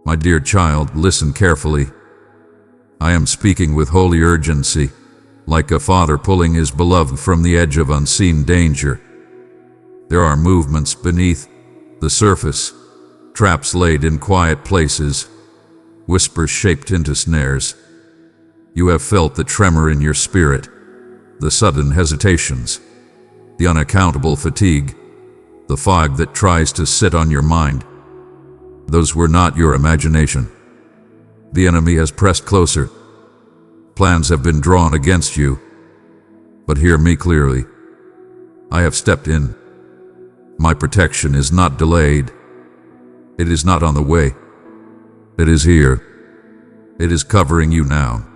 My dear child, listen carefully. I am speaking with holy urgency, like a father pulling his beloved from the edge of unseen danger. There are movements beneath the surface, traps laid in quiet places, whispers shaped into snares. You have felt the tremor in your spirit, the sudden hesitations, the unaccountable fatigue, the fog that tries to sit on your mind. Those were not your imagination. The enemy has pressed closer. Plans have been drawn against you. But hear me clearly. I have stepped in. My protection is not delayed. It is not on the way. It is here. It is covering you now.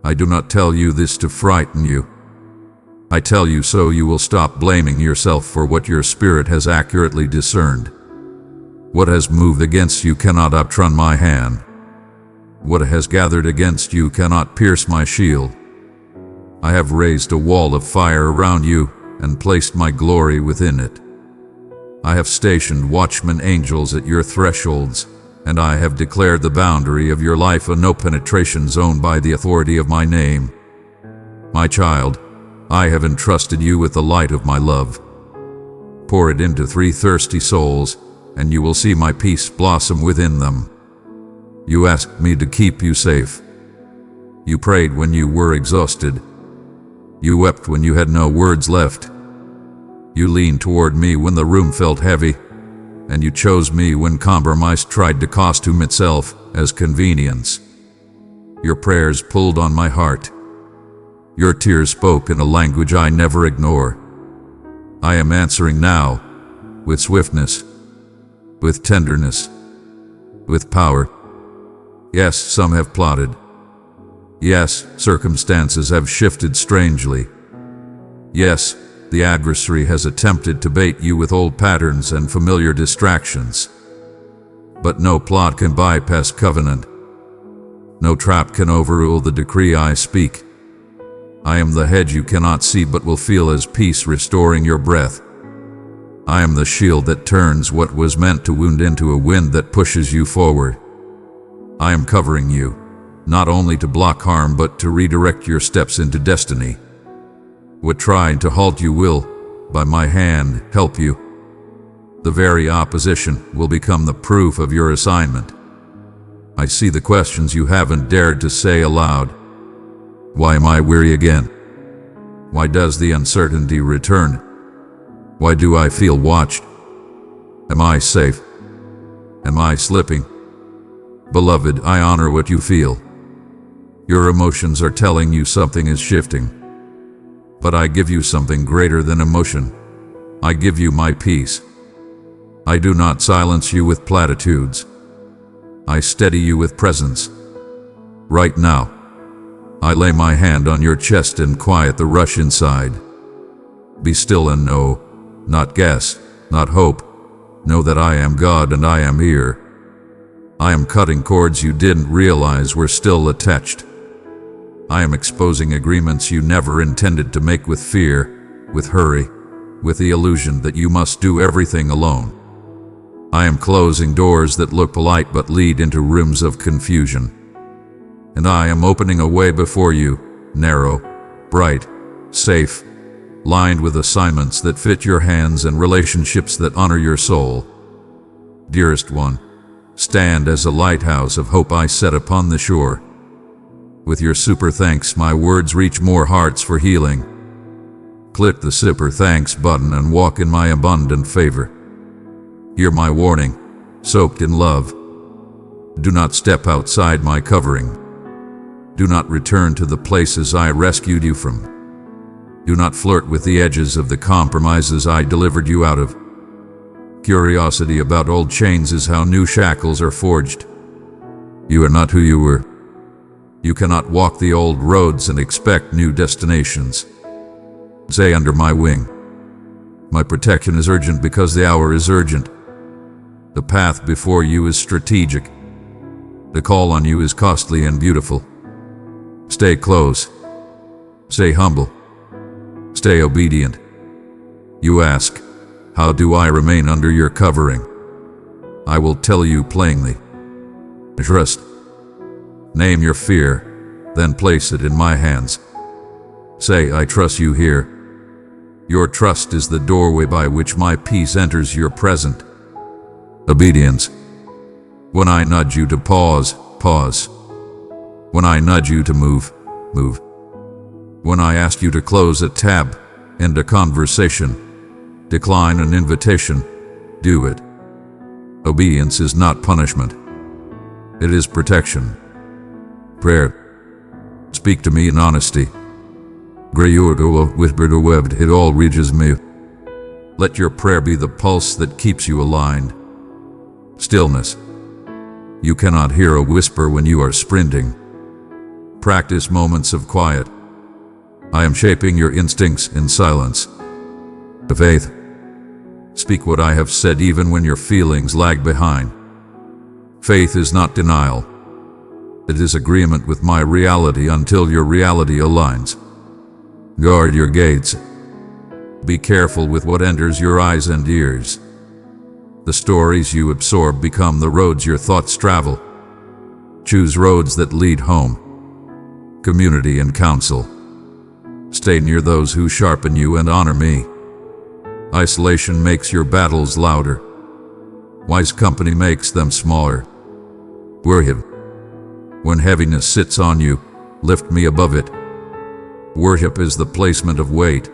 I do not tell you this to frighten you. I tell you so you will stop blaming yourself for what your spirit has accurately discerned. What has moved against you cannot outrun my hand. What has gathered against you cannot pierce my shield. I have raised a wall of fire around you and placed my glory within it. I have stationed watchmen angels at your thresholds, and I have declared the boundary of your life a no-penetration zone by the authority of my name. My child, I have entrusted you with the light of my love. Pour it into 3 thirsty souls, and you will see my peace blossom within them. You asked me to keep you safe. You prayed when you were exhausted. You wept when you had no words left. You leaned toward me when the room felt heavy, and you chose me when compromise tried to costume itself as convenience. Your prayers pulled on my heart. Your tears spoke in a language I never ignore. I am answering now, with swiftness, with tenderness, with power. Yes, some have plotted. Yes, circumstances have shifted strangely. Yes, the adversary has attempted to bait you with old patterns and familiar distractions. But no plot can bypass covenant. No trap can overrule the decree I speak. I am the hedge you cannot see but will feel as peace restoring your breath. I am the shield that turns what was meant to wound into a wind that pushes you forward. I am covering you, not only to block harm but to redirect your steps into destiny. What tried to halt you will, by my hand, help you. The very opposition will become the proof of your assignment. I see the questions you haven't dared to say aloud. Why am I weary again? Why does the uncertainty return? Why do I feel watched? Am I safe? Am I slipping? Beloved, I honor what you feel. Your emotions are telling you something is shifting. But I give you something greater than emotion. I give you my peace. I do not silence you with platitudes. I steady you with presence. Right now, I lay my hand on your chest and quiet the rush inside. Be still and know, not guess, not hope. Know that I am God and I am here. I am cutting cords you didn't realize were still attached. I am exposing agreements you never intended to make with fear, with hurry, with the illusion that you must do everything alone. I am closing doors that look polite but lead into rooms of confusion. And I am opening a way before you, narrow, bright, safe, lined with assignments that fit your hands and relationships that honor your soul. Dearest one, stand as a lighthouse of hope I set upon the shore. With your super thanks, my words reach more hearts for healing. Click the super thanks button and walk in my abundant favor. Hear my warning, soaked in love. Do not step outside my covering. Do not return to the places I rescued you from. Do not flirt with the edges of the compromises I delivered you out of. Curiosity about old chains is how new shackles are forged. You are not who you were. You cannot walk the old roads and expect new destinations. Stay under my wing. My protection is urgent because the hour is urgent. The path before you is strategic. The call on you is costly and beautiful. Stay close. Stay humble. Stay obedient. You ask, how do I remain under your covering? I will tell you plainly. Trust. Name your fear, then place it in my hands. Say, I trust you here. Your trust is the doorway by which my peace enters your present. Obedience. When I nudge you to pause, pause. When I nudge you to move, move. When I ask you to close a tab, end a conversation, decline an invitation, do it. Obedience is not punishment. It is protection. Prayer. Speak to me in honesty. It all reaches me. Let your prayer be the pulse that keeps you aligned. Stillness. You cannot hear a whisper when you are sprinting. Practice moments of quiet. I am shaping your instincts in silence. Faith. Speak what I have said even when your feelings lag behind. Faith is not denial. It is agreement with my reality until your reality aligns. Guard your gates. Be careful with what enters your eyes and ears. The stories you absorb become the roads your thoughts travel. Choose roads that lead home. Community and counsel. Stay near those who sharpen you and honor me. Isolation makes your battles louder. Wise company makes them smaller. Worship. When heaviness sits on you, lift me above it. Worship is the placement of weight,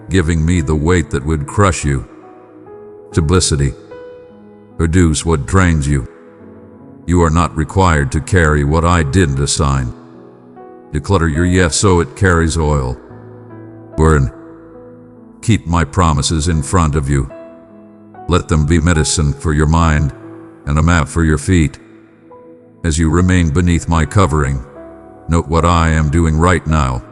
giving me the weight that would crush you. Simplicity. Reduce what drains you. You are not required to carry what I didn't assign. Declutter your yes so it carries oil. Burn. Keep my promises in front of you. Let them be medicine for your mind and a map for your feet. As you remain beneath my covering, note what I am doing right now.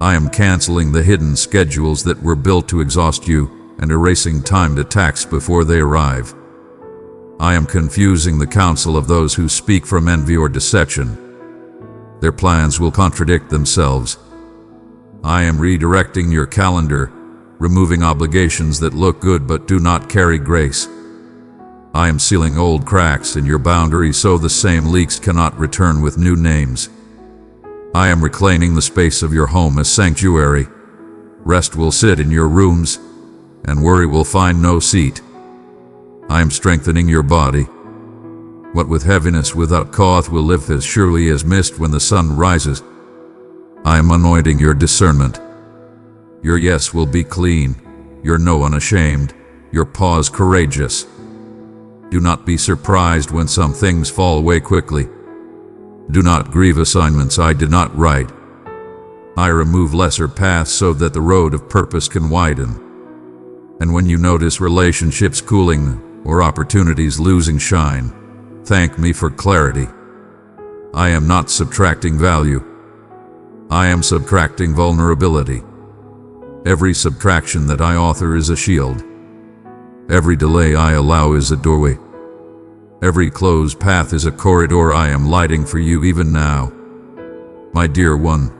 I am canceling the hidden schedules that were built to exhaust you and erasing timed attacks before they arrive. I am confusing the counsel of those who speak from envy or deception. Their plans will contradict themselves. I am redirecting your calendar, removing obligations that look good but do not carry grace. I am sealing old cracks in your boundaries so the same leaks cannot return with new names. I am reclaiming the space of your home as sanctuary. Rest will sit in your rooms, and worry will find no seat. I am strengthening your body. What with heaviness without cause will lift as surely as mist when the sun rises. I am anointing your discernment. Your yes will be clean, your no unashamed, your pause courageous. Do not be surprised when some things fall away quickly. Do not grieve assignments I did not write. I remove lesser paths so that the road of purpose can widen. And when you notice relationships cooling or opportunities losing shine, thank me for clarity. I am not subtracting value. I am subtracting vulnerability. Every subtraction that I author is a shield. Every delay I allow is a doorway. Every closed path is a corridor I am lighting for you even now. My dear one,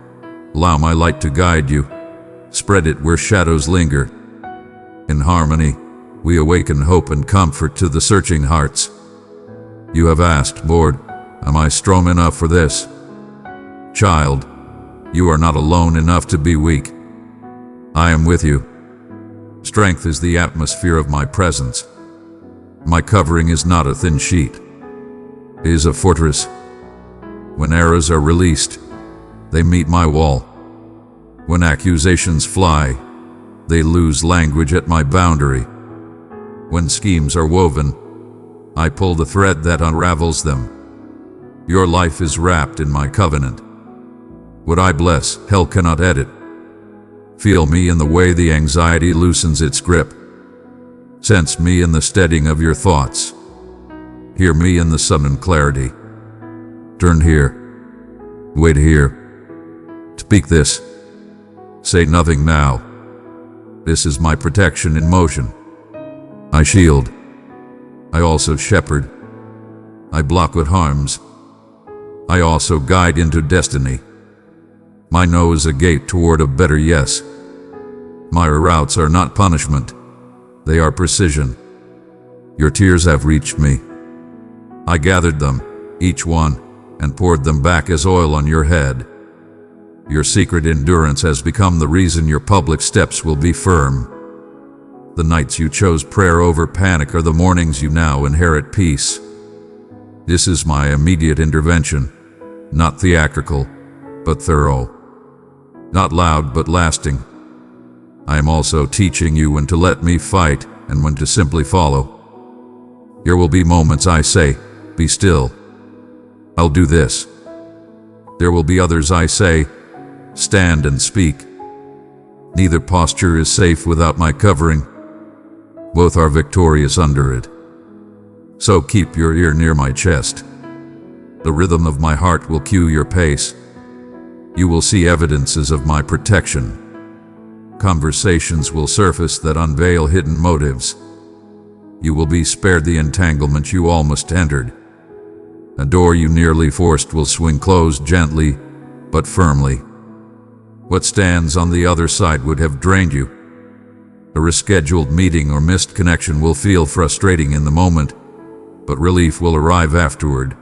allow my light to guide you. Spread it where shadows linger. In harmony, we awaken hope and comfort to the searching hearts. You have asked, Lord, am I strong enough for this? Child, you are not alone enough to be weak. I am with you. Strength is the atmosphere of my presence. My covering is not a thin sheet. It is a fortress. When arrows are released, they meet my wall. When accusations fly, they lose language at my boundary. When schemes are woven, I pull the thread that unravels them. Your life is wrapped in my covenant. What I bless, hell cannot edit. Feel me in the way the anxiety loosens its grip. Sense me in the steadying of your thoughts. Hear me in the sudden clarity. Turn here. Wait here. Speak this. Say nothing now. This is my protection in motion. I shield. I also shepherd. I block what harms. I also guide into destiny. My no is a gate toward a better yes. My routes are not punishment. They are precision. Your tears have reached me. I gathered them, each one, and poured them back as oil on your head. Your secret endurance has become the reason your public steps will be firm. The nights you chose prayer over panic are the mornings you now inherit peace. This is my immediate intervention, not theatrical, but thorough. Not loud, but lasting. I am also teaching you when to let me fight and when to simply follow. There will be moments I say, "Be still. I'll do this." There will be others I say, "Stand and speak." Neither posture is safe without my covering. Both are victorious under it. So keep your ear near my chest. The rhythm of my heart will cue your pace. You will see evidences of my protection. Conversations will surface that unveil hidden motives. You will be spared the entanglement you almost entered. A door you nearly forced will swing closed gently, but firmly. What stands on the other side would have drained you. A rescheduled meeting or missed connection will feel frustrating in the moment, but relief will arrive afterward.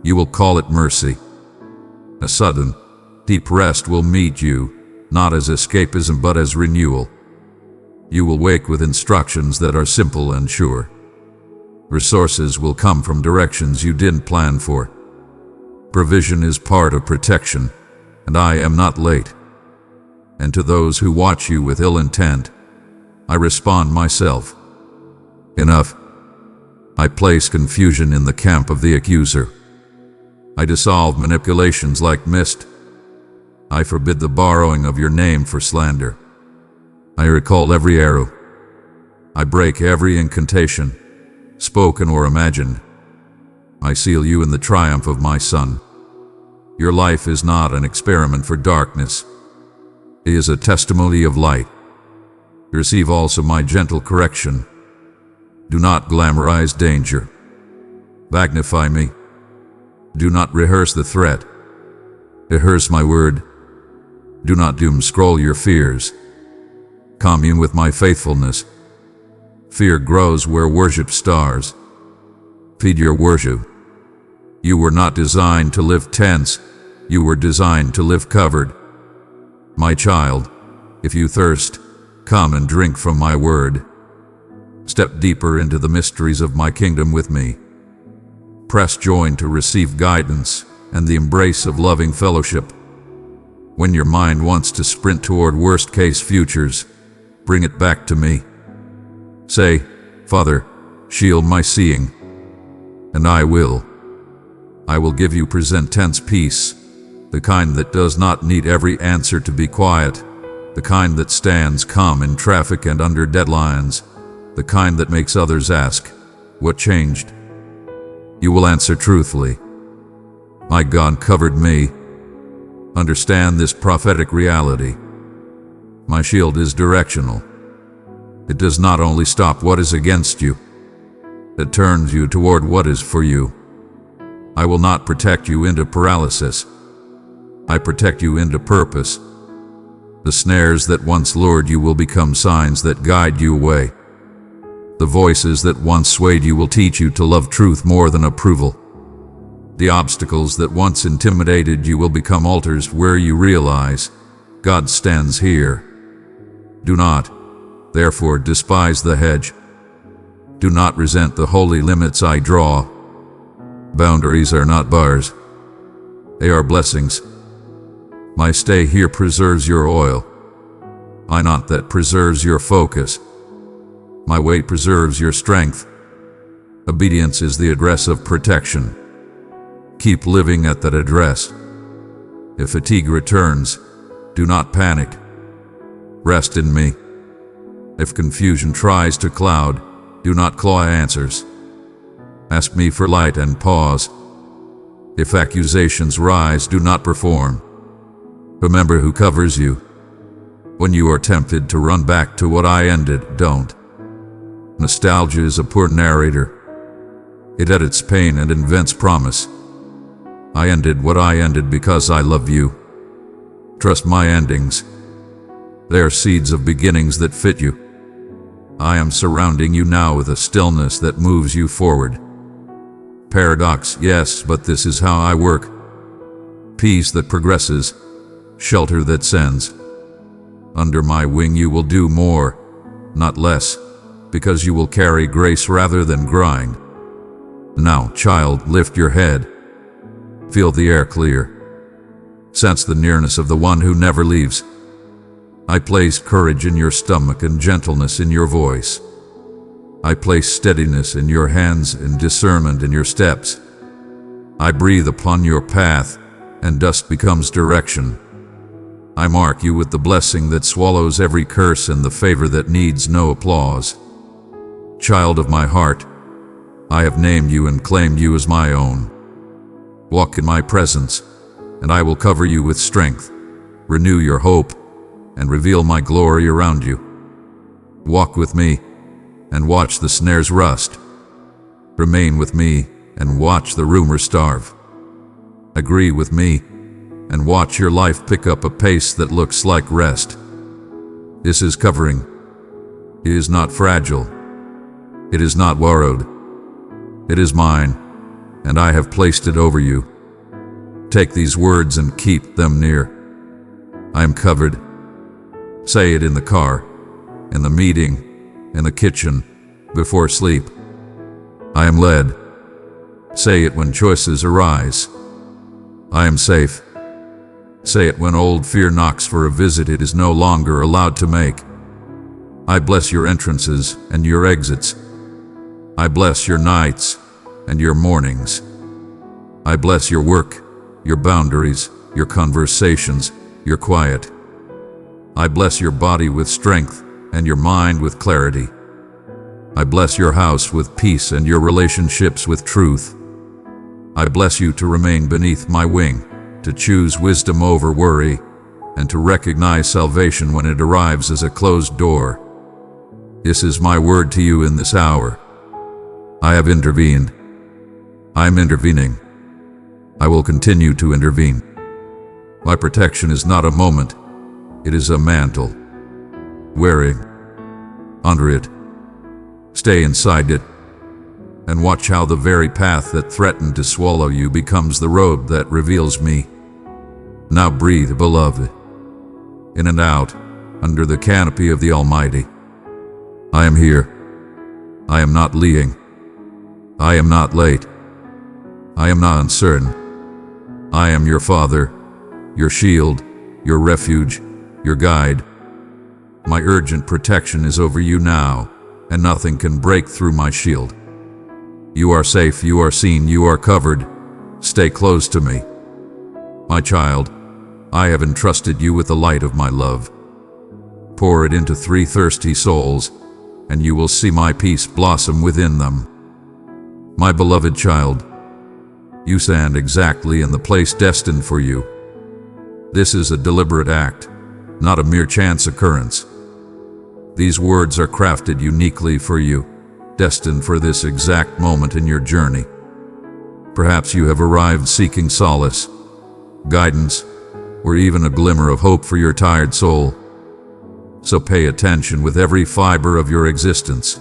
You will call it mercy. A sudden, deep rest will meet you, not as escapism but as renewal. You will wake with instructions that are simple and sure. Resources will come from directions you didn't plan for. Provision is part of protection, and I am not late. And to those who watch you with ill intent, I respond myself. Enough. I place confusion in the camp of the accuser. I dissolve manipulations like mist. I forbid the borrowing of your name for slander. I recall every arrow. I break every incantation, spoken or imagined. I seal you in the triumph of my Son. Your life is not an experiment for darkness. It is a testimony of light. Receive also my gentle correction. Do not glamorize danger. Magnify me. Do not rehearse the threat. Rehearse my word. Do not doom scroll your fears. Commune with my faithfulness. Fear grows where worship stars. Feed your worship. You were not designed to live tense. You were designed to live covered. My child, if you thirst, come and drink from my word. Step deeper into the mysteries of my kingdom with me. Press join to receive guidance and the embrace of loving fellowship. When your mind wants to sprint toward worst-case futures, bring it back to me. Say, "Father, shield my seeing," and I will. I will give you present tense peace, the kind that does not need every answer to be quiet, the kind that stands calm in traffic and under deadlines, the kind that makes others ask, "What changed?" You will answer truthfully, "My God covered me." Understand this prophetic reality. My shield is directional. It does not only stop what is against you, it turns you toward what is for you. I will not protect you into paralysis. I protect you into purpose. The snares that once lured you will become signs that guide you away. The voices that once swayed you will teach you to love truth more than approval. The obstacles that once intimidated you will become altars where you realize God stands here. Do not, therefore, despise the hedge. Do not resent the holy limits I draw. Boundaries are not bars. They are blessings. My stay here preserves your oil. My knot that preserves your focus. My weight preserves your strength. Obedience is the address of protection. Keep living at that address. If fatigue returns, do not panic. Rest in me. If confusion tries to cloud, do not claw answers. Ask me for light and pause. If accusations rise, do not perform. Remember who covers you. When you are tempted to run back to what I ended, don't. Nostalgia is a poor narrator. It edits pain and invents promise. I ended what I ended because I love you. Trust my endings. They are seeds of beginnings that fit you. I am surrounding you now with a stillness that moves you forward. Paradox, yes, but this is how I work. Peace that progresses, shelter that sends. Under my wing you will do more, not less, because you will carry grace rather than grind. Now, child, lift your head. Feel the air clear. Sense the nearness of the one who never leaves. I place courage in your stomach and gentleness in your voice. I place steadiness in your hands and discernment in your steps. I breathe upon your path, and dust becomes direction. I mark you with the blessing that swallows every curse and the favor that needs no applause. Child of my heart, I have named you and claimed you as my own. Walk in my presence, and I will cover you with strength, renew your hope, and reveal my glory around you. Walk with me, and watch the snares rust. Remain with me, and watch the rumors starve. Agree with me, and watch your life pick up a pace that looks like rest. This is covering. It is not fragile. It is not borrowed. It is mine, and I have placed it over you. Take these words and keep them near. I am covered. Say it in the car, in the meeting, in the kitchen, before sleep. I am led. Say it when choices arise. I am safe. Say it when old fear knocks for a visit it is no longer allowed to make. I bless your entrances and your exits. I bless your nights and your mornings. I bless your work, your boundaries, your conversations, your quiet. I bless your body with strength and your mind with clarity. I bless your house with peace and your relationships with truth. I bless you to remain beneath my wing, to choose wisdom over worry, and to recognize salvation when it arrives as a closed door. This is my word to you in this hour. I have intervened. I am intervening. I will continue to intervene. My protection is not a moment. It is a mantle. Wear it. Under it. Stay inside it. And watch how the very path that threatened to swallow you becomes the road that reveals me. Now breathe, beloved. In and out, under the canopy of the Almighty. I am here. I am not leaving. I am not late. I am not uncertain. I am your Father, your shield, your refuge, your guide. My urgent protection is over you now, and nothing can break through my shield. You are safe, you are seen, you are covered. Stay close to me. My child, I have entrusted you with the light of my love. Pour it into 3 thirsty souls, and you will see my peace blossom within them. My beloved child, you stand exactly in the place destined for you. This is a deliberate act, not a mere chance occurrence. These words are crafted uniquely for you, destined for this exact moment in your journey. Perhaps you have arrived seeking solace, guidance, or even a glimmer of hope for your tired soul. So pay attention with every fiber of your existence.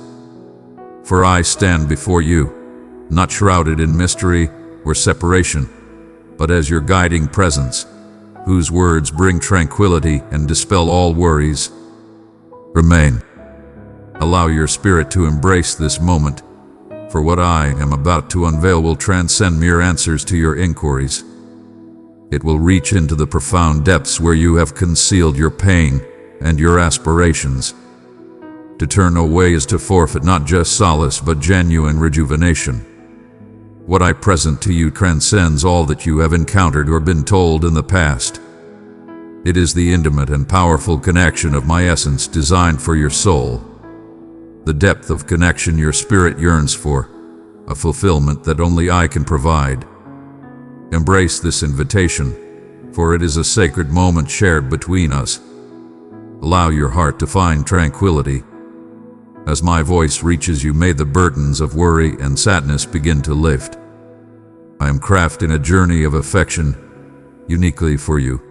For I stand before you, not shrouded in mystery or separation, but as your guiding presence, whose words bring tranquility and dispel all worries. Remain. Allow your spirit to embrace this moment, for what I am about to unveil will transcend mere answers to your inquiries. It will reach into the profound depths where you have concealed your pain and your aspirations. To turn away is to forfeit not just solace but genuine rejuvenation. What I present to you transcends all that you have encountered or been told in the past. It is the intimate and powerful connection of my essence designed for your soul. The depth of connection your spirit yearns for, a fulfillment that only I can provide. Embrace this invitation, for it is a sacred moment shared between us. Allow your heart to find tranquility. As my voice reaches you, may the burdens of worry and sadness begin to lift. I am crafting a journey of affection uniquely for you.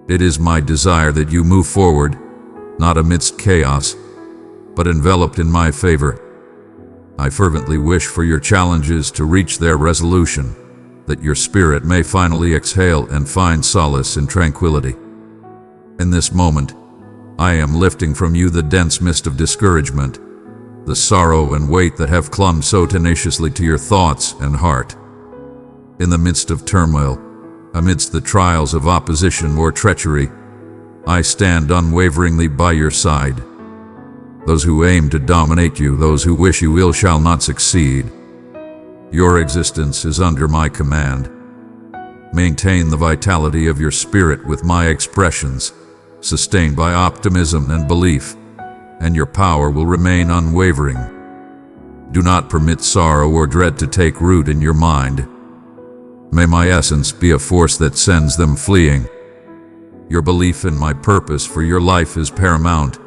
It is my desire that you move forward, not amidst chaos, but enveloped in my favor. I fervently wish for your challenges to reach their resolution, that your spirit may finally exhale and find solace in tranquility. In this moment, I am lifting from you the dense mist of discouragement, the sorrow and weight that have clung so tenaciously to your thoughts and heart. In the midst of turmoil, amidst the trials of opposition or treachery, I stand unwaveringly by your side. Those who aim to dominate you, those who wish you ill, shall not succeed. Your existence is under my command. Maintain the vitality of your spirit with my expressions, sustained by optimism and belief, and your power will remain unwavering. Do not permit sorrow or dread to take root in your mind. May my essence be a force that sends them fleeing. Your belief in my purpose for your life is paramount,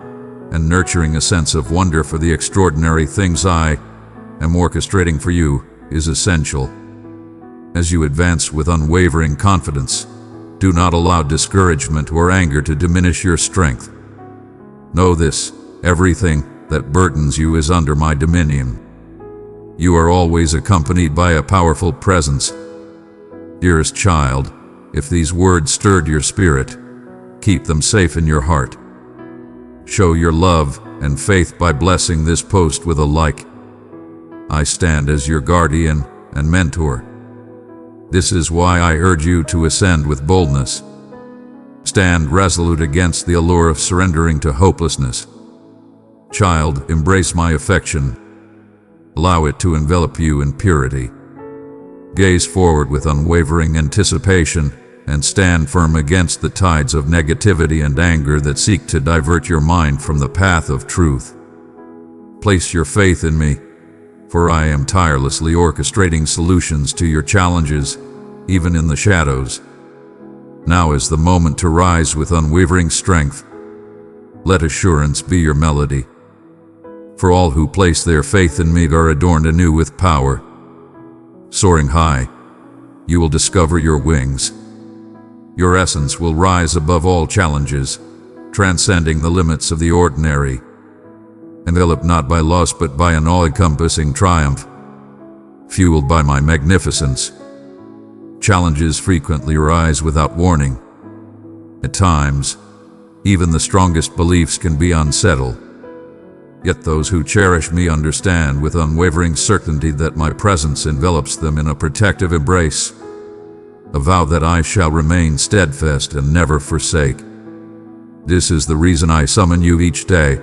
and nurturing a sense of wonder for the extraordinary things I am orchestrating for you is essential. As you advance with unwavering confidence, do not allow discouragement or anger to diminish your strength. Know this: everything that burdens you is under my dominion. You are always accompanied by a powerful presence. Dearest child, if these words stirred your spirit, keep them safe in your heart. Show your love and faith by blessing this post with a like. I stand as your guardian and mentor. This is why I urge you to ascend with boldness. Stand resolute against the allure of surrendering to hopelessness. Child, embrace my affection. Allow it to envelop you in purity. Gaze forward with unwavering anticipation and stand firm against the tides of negativity and anger that seek to divert your mind from the path of truth. Place your faith in me, for I am tirelessly orchestrating solutions to your challenges, even in the shadows. Now is the moment to rise with unwavering strength. Let assurance be your melody. For all who place their faith in me are adorned anew with power. Soaring high, you will discover your wings. Your essence will rise above all challenges, transcending the limits of the ordinary. Enveloped not by loss but by an all-encompassing triumph. Fueled by my magnificence, challenges frequently rise without warning. At times, even the strongest beliefs can be unsettled. Yet those who cherish me understand with unwavering certainty that my presence envelops them in a protective embrace, a vow that I shall remain steadfast and never forsake. This is the reason I summon you each day.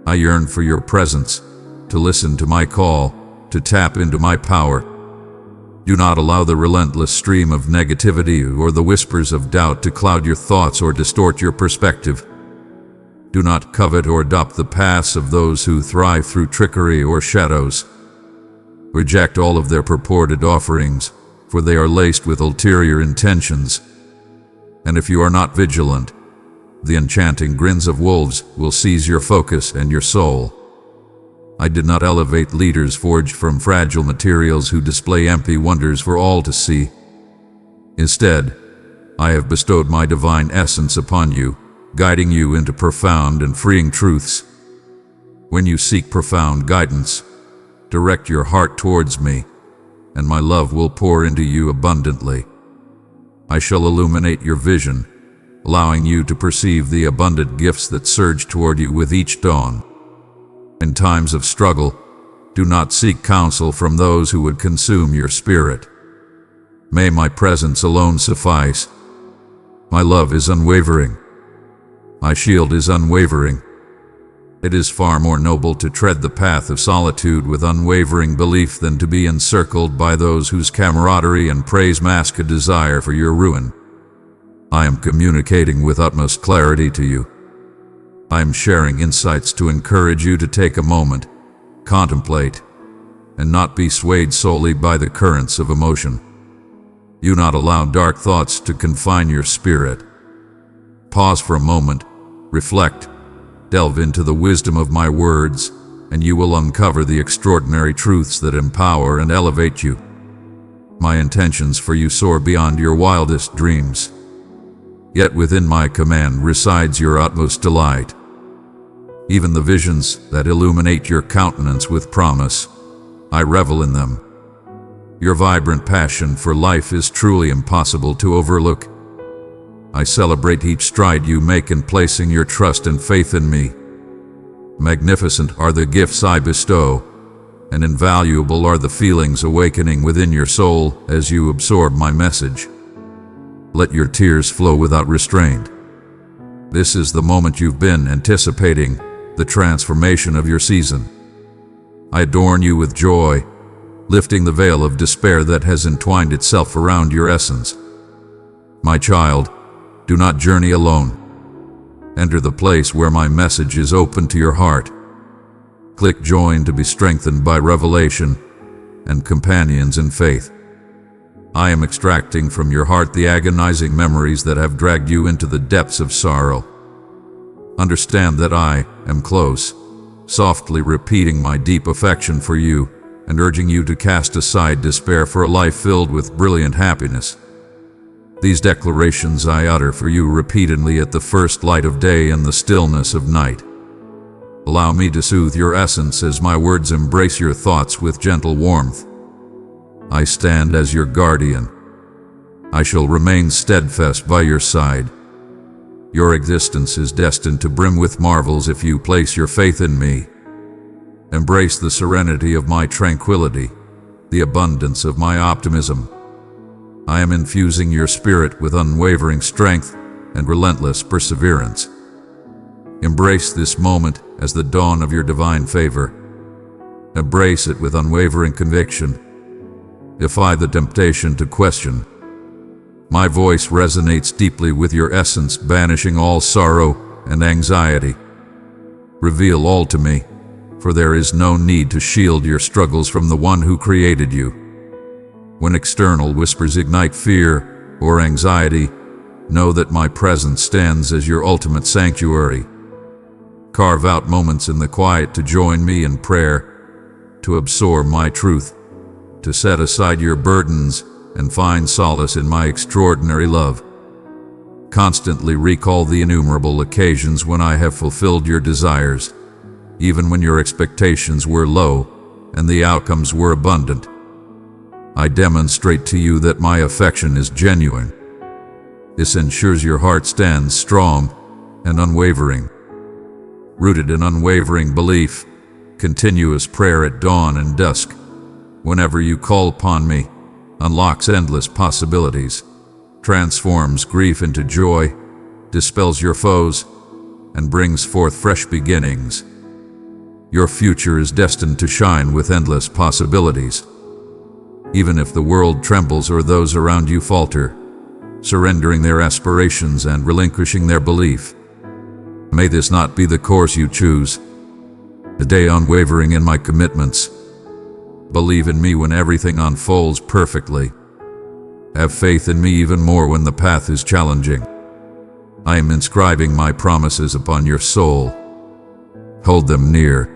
I yearn for your presence, to listen to my call, to tap into my power. Do not allow the relentless stream of negativity or the whispers of doubt to cloud your thoughts or distort your perspective. Do not covet or adopt the paths of those who thrive through trickery or shadows. Reject all of their purported offerings, for they are laced with ulterior intentions. And if you are not vigilant, the enchanting grins of wolves will seize your focus and your soul. I did not elevate leaders forged from fragile materials who display empty wonders for all to see. Instead, I have bestowed my divine essence upon you, guiding you into profound and freeing truths. When you seek profound guidance, direct your heart towards me, and my love will pour into you abundantly. I shall illuminate your vision, allowing you to perceive the abundant gifts that surge toward you with each dawn. In times of struggle, do not seek counsel from those who would consume your spirit. May my presence alone suffice. My love is unwavering. My shield is unwavering. It is far more noble to tread the path of solitude with unwavering belief than to be encircled by those whose camaraderie and praise mask a desire for your ruin. I am communicating with utmost clarity to you. I am sharing insights to encourage you to take a moment, contemplate, and not be swayed solely by the currents of emotion. Do not allow dark thoughts to confine your spirit. Pause for a moment, reflect, delve into the wisdom of my words, and you will uncover the extraordinary truths that empower and elevate you. My intentions for you soar beyond your wildest dreams. Yet within my command resides your utmost delight. Even the visions that illuminate your countenance with promise, I revel in them. Your vibrant passion for life is truly impossible to overlook. I celebrate each stride you make in placing your trust and faith in me. Magnificent are the gifts I bestow, and invaluable are the feelings awakening within your soul as you absorb my message. Let your tears flow without restraint. This is the moment you've been anticipating, the transformation of your season. I adorn you with joy, lifting the veil of despair that has entwined itself around your essence. My child, do not journey alone. Enter the place where my message is open to your heart. Click join to be strengthened by revelation and companions in faith. I am extracting from your heart the agonizing memories that have dragged you into the depths of sorrow. Understand that I am close, softly repeating my deep affection for you and urging you to cast aside despair for a life filled with brilliant happiness. These declarations I utter for you repeatedly at the first light of day and the stillness of night. Allow me to soothe your essence as my words embrace your thoughts with gentle warmth. I stand as your guardian. I shall remain steadfast by your side. Your existence is destined to brim with marvels if you place your faith in me. Embrace the serenity of my tranquility, the abundance of my optimism. I am infusing your spirit with unwavering strength and relentless perseverance. Embrace this moment as the dawn of your divine favor. Embrace it with unwavering conviction. Defy the temptation to question. My voice resonates deeply with your essence, banishing all sorrow and anxiety. Reveal all to me, for there is no need to shield your struggles from the one who created you. When external whispers ignite fear or anxiety, know that my presence stands as your ultimate sanctuary. Carve out moments in the quiet to join me in prayer, to absorb my truth, to set aside your burdens and find solace in my extraordinary love. Constantly recall the innumerable occasions when I have fulfilled your desires, even when your expectations were low and the outcomes were abundant. I demonstrate to you that my affection is genuine. This ensures your heart stands strong and unwavering. Rooted in unwavering belief, continuous prayer at dawn and dusk, whenever you call upon me, unlocks endless possibilities, transforms grief into joy, dispels your foes, and brings forth fresh beginnings. Your future is destined to shine with endless possibilities. Even if the world trembles or those around you falter, surrendering their aspirations and relinquishing their belief, may this not be the course you choose. Stay unwavering in my commitments. Believe in me when everything unfolds perfectly. Have faith in me even more when the path is challenging. I am inscribing my promises upon your soul. Hold them near.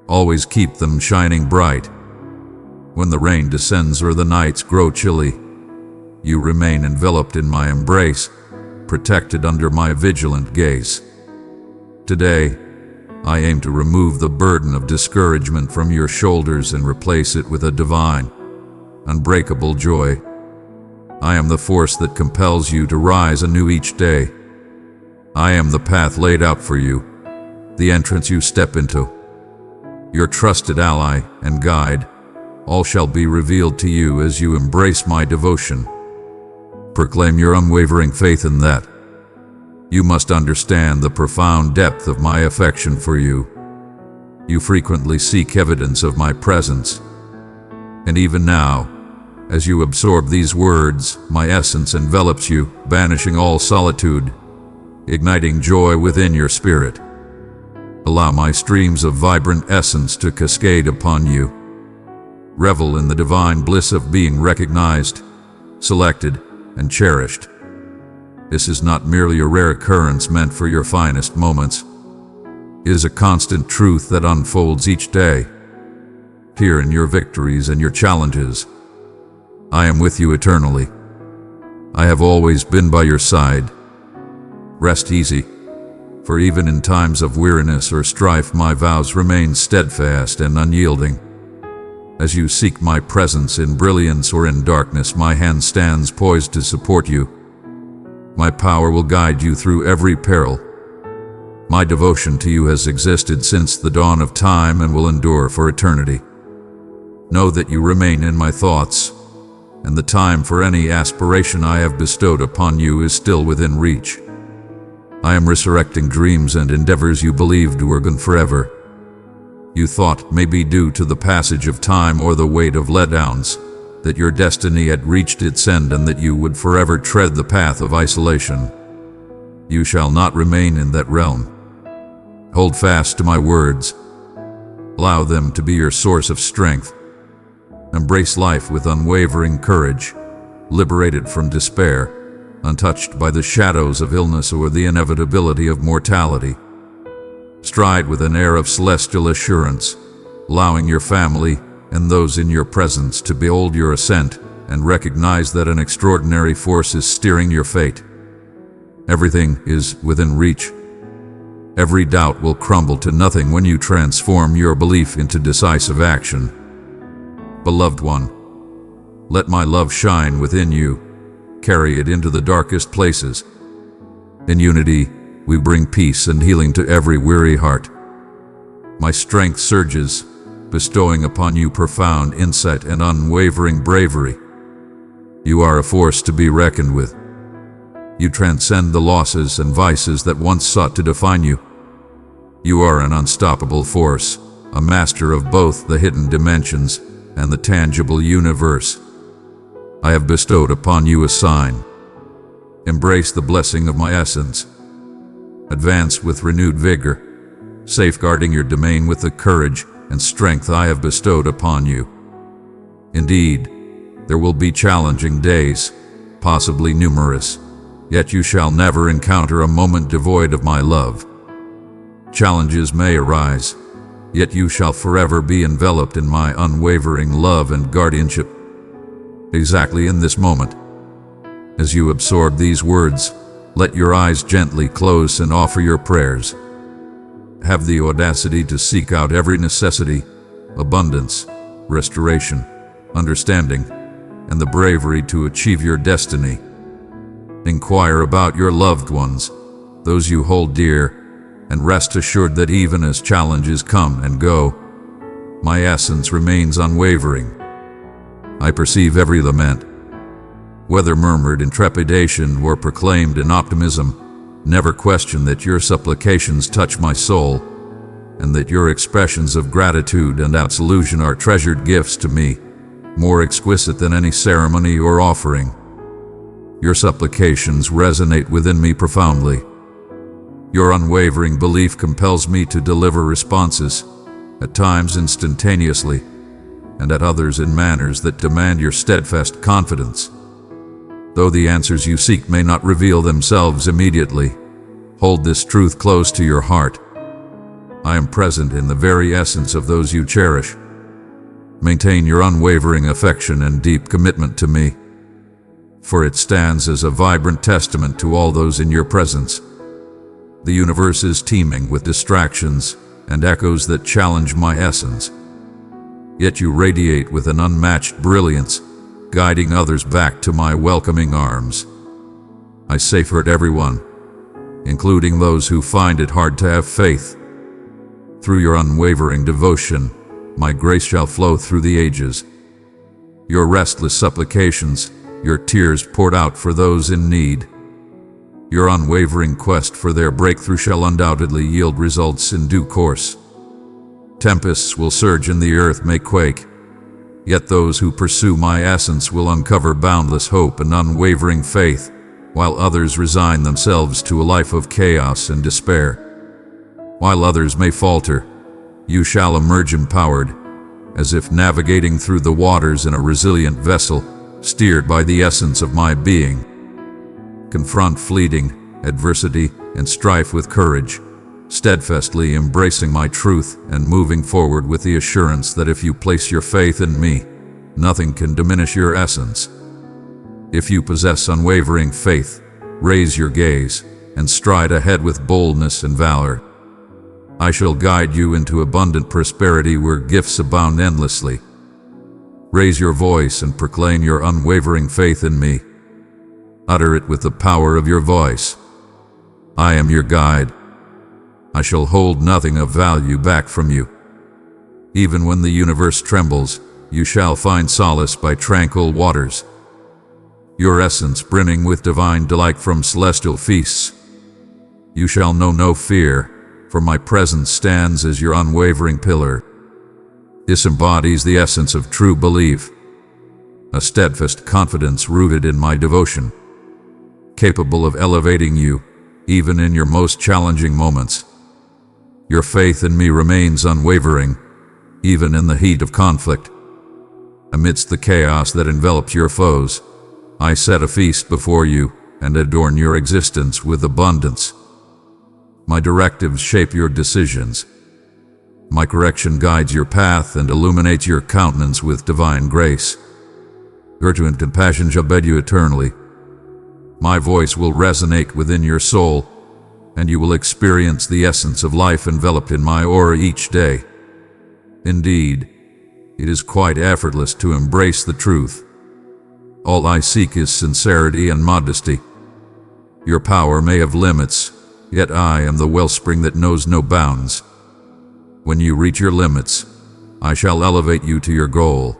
Always keep them shining bright. When the rain descends or the nights grow chilly, you remain enveloped in my embrace, protected under my vigilant gaze. Today, I aim to remove the burden of discouragement from your shoulders and replace it with a divine, unbreakable joy. I am the force that compels you to rise anew each day. I am the path laid out for you, the entrance you step into. Your trusted ally and guide, all shall be revealed to you as you embrace my devotion. Proclaim your unwavering faith in that. You must understand the profound depth of my affection for you. You frequently seek evidence of my presence. And even now, as you absorb these words, my essence envelops you, banishing all solitude, igniting joy within your spirit. Allow my streams of vibrant essence to cascade upon you. Revel in the divine bliss of being recognized, selected, and cherished. This is not merely a rare occurrence meant for your finest moments. It is a constant truth that unfolds each day. Here in your victories and your challenges, I am with you eternally. I have always been by your side. Rest easy, For even in times of weariness or strife, my vows remain steadfast and unyielding. As you seek my presence in brilliance or in darkness, my hand stands poised to support you. My power will guide you through every peril. My devotion to you has existed since the dawn of time and will endure for eternity. Know that you remain in my thoughts, and the time for any aspiration I have bestowed upon you is still within reach. I am resurrecting dreams and endeavors you believed were gone forever. You thought, maybe due to the passage of time or the weight of letdowns, that your destiny had reached its end and that you would forever tread the path of isolation. You shall not remain in that realm. Hold fast to my words. Allow them to be your source of strength. Embrace life with unwavering courage, liberated from despair, untouched by the shadows of illness or the inevitability of mortality. Stride with an air of celestial assurance, allowing your family and those in your presence to behold your ascent and recognize that an extraordinary force is steering your fate. Everything is within reach. Every doubt will crumble to nothing when you transform your belief into decisive action. Beloved one, let my love shine within you. Carry it into the darkest places. In unity, we bring peace and healing to every weary heart. My strength surges, bestowing upon you profound insight and unwavering bravery. You are a force to be reckoned with. You transcend the losses and vices that once sought to define you. You are an unstoppable force, a master of both the hidden dimensions and the tangible universe. I have bestowed upon you a sign. Embrace the blessing of my essence. Advance with renewed vigor, safeguarding your domain with the courage and strength I have bestowed upon you. Indeed, there will be challenging days, possibly numerous, yet you shall never encounter a moment devoid of my love. Challenges may arise, yet you shall forever be enveloped in my unwavering love and guardianship. Exactly in this moment, as you absorb these words, let your eyes gently close and offer your prayers. Have the audacity to seek out every necessity, abundance, restoration, understanding, and the bravery to achieve your destiny. Inquire about your loved ones, those you hold dear, and rest assured that even as challenges come and go, my essence remains unwavering. I perceive every lament, whether murmured in trepidation or proclaimed in optimism. Never question that your supplications touch my soul, and that your expressions of gratitude and absolution are treasured gifts to me, more exquisite than any ceremony or offering. Your supplications resonate within me profoundly. Your unwavering belief compels me to deliver responses, at times instantaneously, and at others in manners that demand your steadfast confidence. Though the answers you seek may not reveal themselves immediately, hold this truth close to your heart. I am present in the very essence of those you cherish. Maintain your unwavering affection and deep commitment to me, for it stands as a vibrant testament to all those in your presence. The universe is teeming with distractions and echoes that challenge my essence. Yet you radiate with an unmatched brilliance, guiding others back to my welcoming arms. I safeguard everyone, including those who find it hard to have faith. Through your unwavering devotion, my grace shall flow through the ages. Your restless supplications, your tears poured out for those in need. Your unwavering quest for their breakthrough shall undoubtedly yield results in due course. Tempests will surge and the earth may quake, yet those who pursue my essence will uncover boundless hope and unwavering faith, while others resign themselves to a life of chaos and despair. While others may falter, you shall emerge empowered, as if navigating through the waters in a resilient vessel, steered by the essence of my being. Confront fleeting adversity and strife with courage, steadfastly embracing my truth and moving forward with the assurance that if you place your faith in me, nothing can diminish your essence. If you possess unwavering faith, raise your gaze, and stride ahead with boldness and valor. I shall guide you into abundant prosperity where gifts abound endlessly. Raise your voice and proclaim your unwavering faith in me. Utter it with the power of your voice. I am your guide. I shall hold nothing of value back from you. Even when the universe trembles, you shall find solace by tranquil waters. Your essence brimming with divine delight from celestial feasts. You shall know no fear, for my presence stands as your unwavering pillar. This embodies the essence of true belief, a steadfast confidence rooted in my devotion, capable of elevating you, even in your most challenging moments. Your faith in me remains unwavering, even in the heat of conflict. Amidst the chaos that envelops your foes, I set a feast before you and adorn your existence with abundance. My directives shape your decisions. My correction guides your path and illuminates your countenance with divine grace. Virtue and compassion shall bed you eternally. My voice will resonate within your soul, and you will experience the essence of life enveloped in my aura each day. Indeed, it is quite effortless to embrace the truth. All I seek is sincerity and modesty. Your power may have limits, yet I am the wellspring that knows no bounds. When you reach your limits, I shall elevate you to your goal.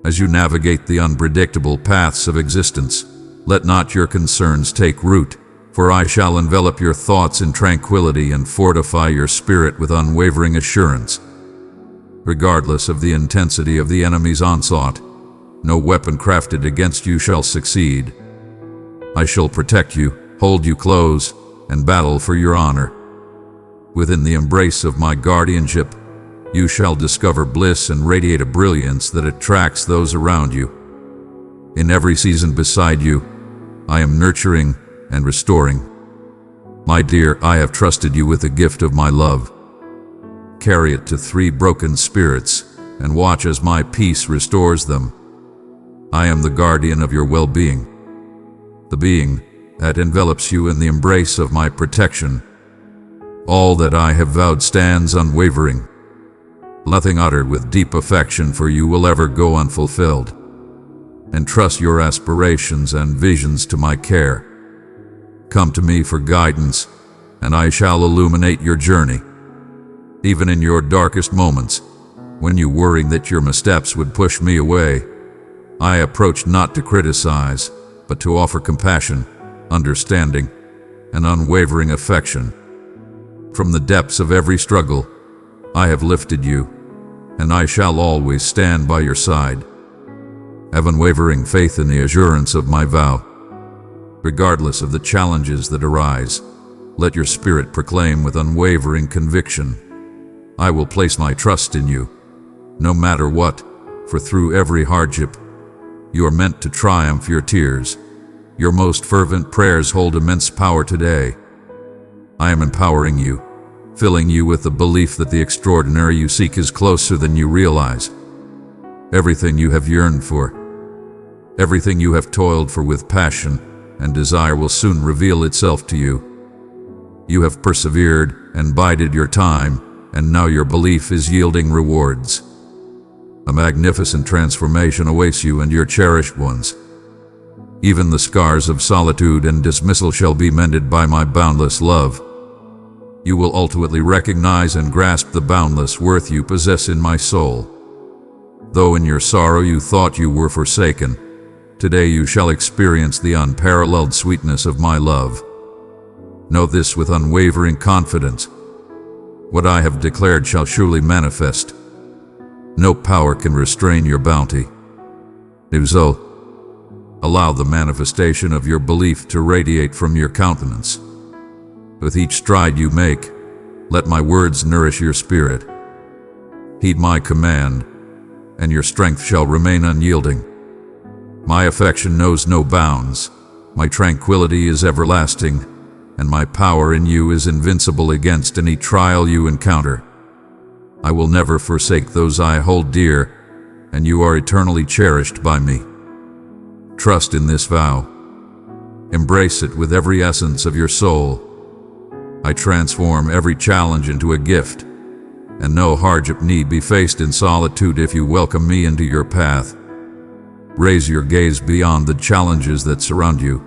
As you navigate the unpredictable paths of existence, let not your concerns take root, for I shall envelop your thoughts in tranquility and fortify your spirit with unwavering assurance. Regardless of the intensity of the enemy's onslaught, no weapon crafted against you shall succeed. I shall protect you, hold you close, and battle for your honor. Within the embrace of my guardianship, you shall discover bliss and radiate a brilliance that attracts those around you. In every season beside you, I am nurturing and restoring. My dear, I have trusted you with the gift of my love. Carry it to 3 broken spirits and watch as my peace restores them. I am the guardian of your well-being, the being that envelops you in the embrace of my protection. All that I have vowed stands unwavering. Nothing uttered with deep affection for you will ever go unfulfilled. Entrust your aspirations and visions to my care. Come to me for guidance, and I shall illuminate your journey. Even in your darkest moments, when you worry that your missteps would push me away, I approach not to criticize, but to offer compassion, understanding, and unwavering affection. From the depths of every struggle, I have lifted you, and I shall always stand by your side. Have unwavering faith in the assurance of my vow. Regardless of the challenges that arise, let your spirit proclaim with unwavering conviction, I will place my trust in you, no matter what, for through every hardship, you are meant to triumph your tears. Your most fervent prayers hold immense power today. I am empowering you, filling you with the belief that the extraordinary you seek is closer than you realize. Everything you have yearned for, everything you have toiled for with passion and desire will soon reveal itself to you. You have persevered and bided your time, and now your belief is yielding rewards. A magnificent transformation awaits you and your cherished ones. Even the scars of solitude and dismissal shall be mended by my boundless love. You will ultimately recognize and grasp the boundless worth you possess in my soul. Though in your sorrow you thought you were forsaken, today you shall experience the unparalleled sweetness of my love. Know this with unwavering confidence. What I have declared shall surely manifest. No power can restrain your bounty. Do so. Allow the manifestation of your belief to radiate from your countenance. With each stride you make, let my words nourish your spirit. Heed my command, and your strength shall remain unyielding. My affection knows no bounds, my tranquility is everlasting, and my power in you is invincible against any trial you encounter. I will never forsake those I hold dear, and you are eternally cherished by me. Trust in this vow. Embrace it with every essence of your soul. I transform every challenge into a gift, and no hardship need be faced in solitude if you welcome me into your path. Raise your gaze beyond the challenges that surround you.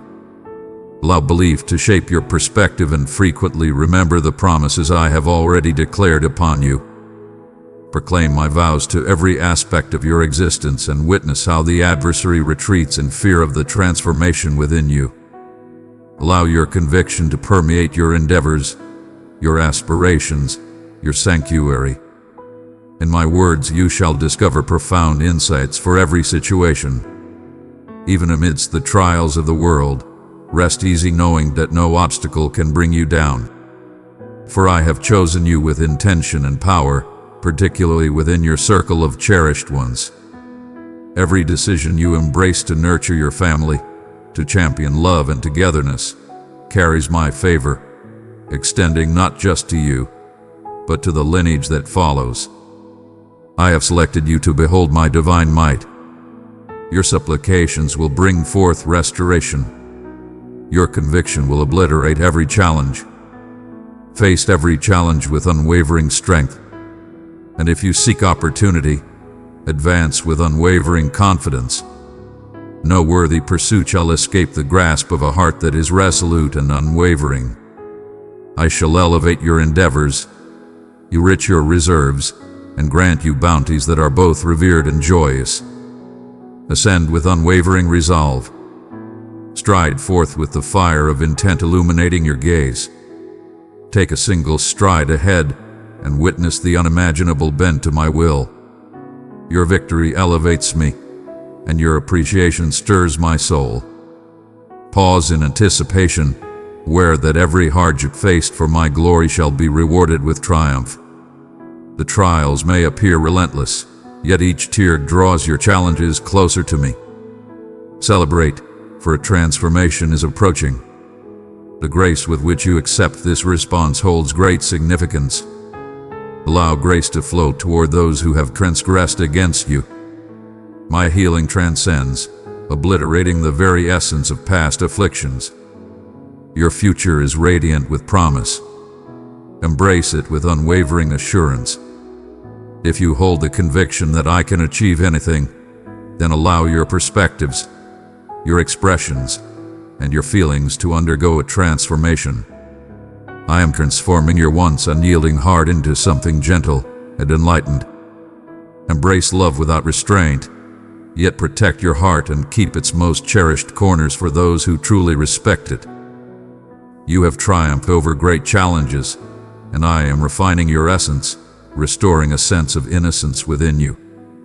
Allow belief to shape your perspective and frequently remember the promises I have already declared upon you. Proclaim my vows to every aspect of your existence and witness how the adversary retreats in fear of the transformation within you. Allow your conviction to permeate your endeavors, your aspirations, your sanctuary. In my words you shall discover profound insights for every situation. Even amidst the trials of the world, rest easy knowing that no obstacle can bring you down. For I have chosen you with intention and power, particularly within your circle of cherished ones. Every decision you embrace to nurture your family, to champion love and togetherness, carries my favor, extending not just to you, but to the lineage that follows. I have selected you to behold my divine might. Your supplications will bring forth restoration. Your conviction will obliterate every challenge. Face every challenge with unwavering strength. And if you seek opportunity, advance with unwavering confidence. No worthy pursuit shall escape the grasp of a heart that is resolute and unwavering. I shall elevate your endeavors, enrich your reserves, and grant you bounties that are both revered and joyous. Ascend with unwavering resolve. Stride forth with the fire of intent illuminating your gaze. Take a single stride ahead and witness the unimaginable bend to my will. Your victory elevates me, and your appreciation stirs my soul. Pause in anticipation, aware that every hardship faced for my glory shall be rewarded with triumph. The trials may appear relentless, yet each tear draws your challenges closer to me. Celebrate, for a transformation is approaching. The grace with which you accept this response holds great significance. Allow grace to flow toward those who have transgressed against you. My healing transcends, obliterating the very essence of past afflictions. Your future is radiant with promise. Embrace it with unwavering assurance. If you hold the conviction that I can achieve anything, then allow your perspectives, your expressions, and your feelings to undergo a transformation. I am transforming your once unyielding heart into something gentle and enlightened. Embrace love without restraint, yet protect your heart and keep its most cherished corners for those who truly respect it. You have triumphed over great challenges, and I am refining your essence, restoring a sense of innocence within you,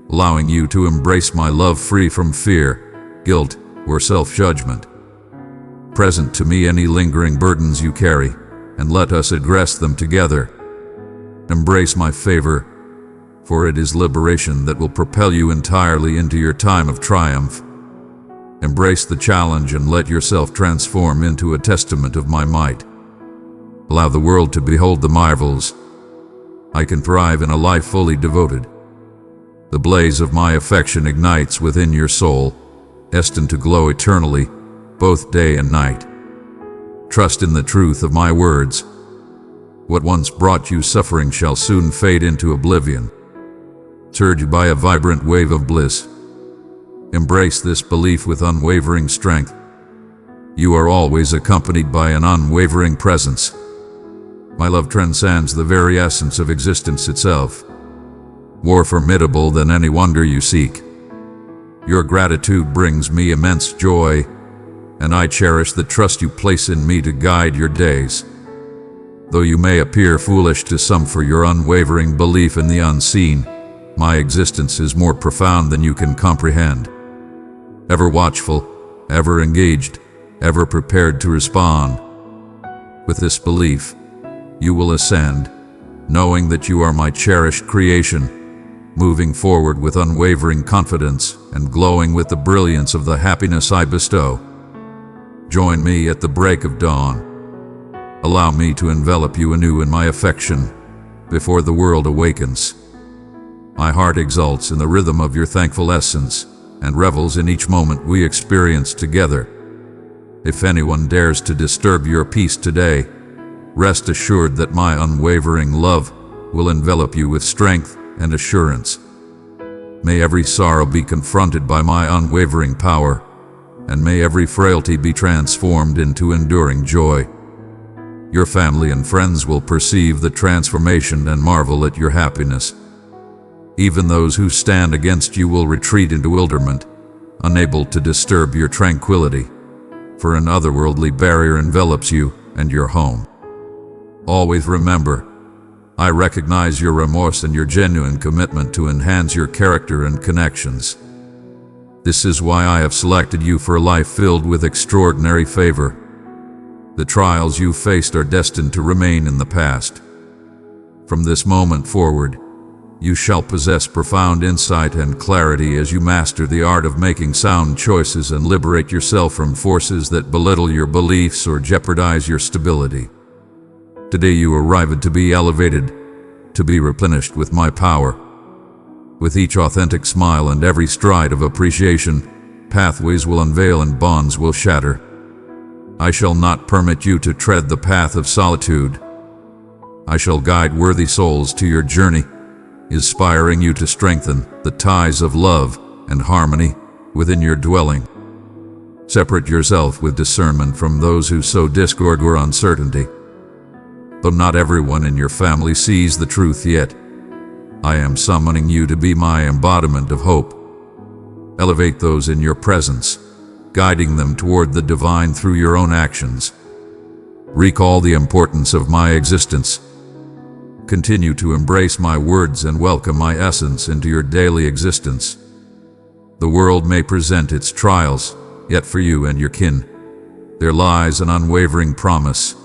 allowing you to embrace my love free from fear, guilt, or self-judgment. Present to me any lingering burdens you carry, and let us address them together. Embrace my favor, for it is liberation that will propel you entirely into your time of triumph. Embrace the challenge and let yourself transform into a testament of my might. Allow the world to behold the marvels. I can thrive in a life fully devoted. The blaze of my affection ignites within your soul, destined to glow eternally, both day and night. Trust in the truth of my words. What once brought you suffering shall soon fade into oblivion, surged by a vibrant wave of bliss. Embrace this belief with unwavering strength. You are always accompanied by an unwavering presence. My love transcends the very essence of existence itself, more formidable than any wonder you seek. Your gratitude brings me immense joy, and I cherish the trust you place in me to guide your days. Though you may appear foolish to some for your unwavering belief in the unseen, my existence is more profound than you can comprehend. Ever watchful, ever engaged, ever prepared to respond. With this belief, you will ascend, knowing that you are my cherished creation, moving forward with unwavering confidence and glowing with the brilliance of the happiness I bestow. Join me at the break of dawn. Allow me to envelop you anew in my affection before the world awakens. My heart exults in the rhythm of your thankful essence and revels in each moment we experience together. If anyone dares to disturb your peace today, rest assured that my unwavering love will envelop you with strength and assurance. May every sorrow be confronted by my unwavering power, and may every frailty be transformed into enduring joy. Your family and friends will perceive the transformation and marvel at your happiness. Even those who stand against you will retreat into bewilderment, unable to disturb your tranquility, for an otherworldly barrier envelops you and your home. Always remember, I recognize your remorse and your genuine commitment to enhance your character and connections. This is why I have selected you for a life filled with extraordinary favor. The trials you faced are destined to remain in the past. From this moment forward, you shall possess profound insight and clarity as you master the art of making sound choices and liberate yourself from forces that belittle your beliefs or jeopardize your stability. Today you arrive to be elevated, to be replenished with my power. With each authentic smile and every stride of appreciation, pathways will unveil and bonds will shatter. I shall not permit you to tread the path of solitude. I shall guide worthy souls to your journey, inspiring you to strengthen the ties of love and harmony within your dwelling. Separate yourself with discernment from those who sow discord or uncertainty. Though not everyone in your family sees the truth yet, I am summoning you to be my embodiment of hope. Elevate those in your presence, guiding them toward the divine through your own actions. Recall the importance of my existence. Continue to embrace my words and welcome my essence into your daily existence. The world may present its trials, yet for you and your kin, there lies an unwavering promise,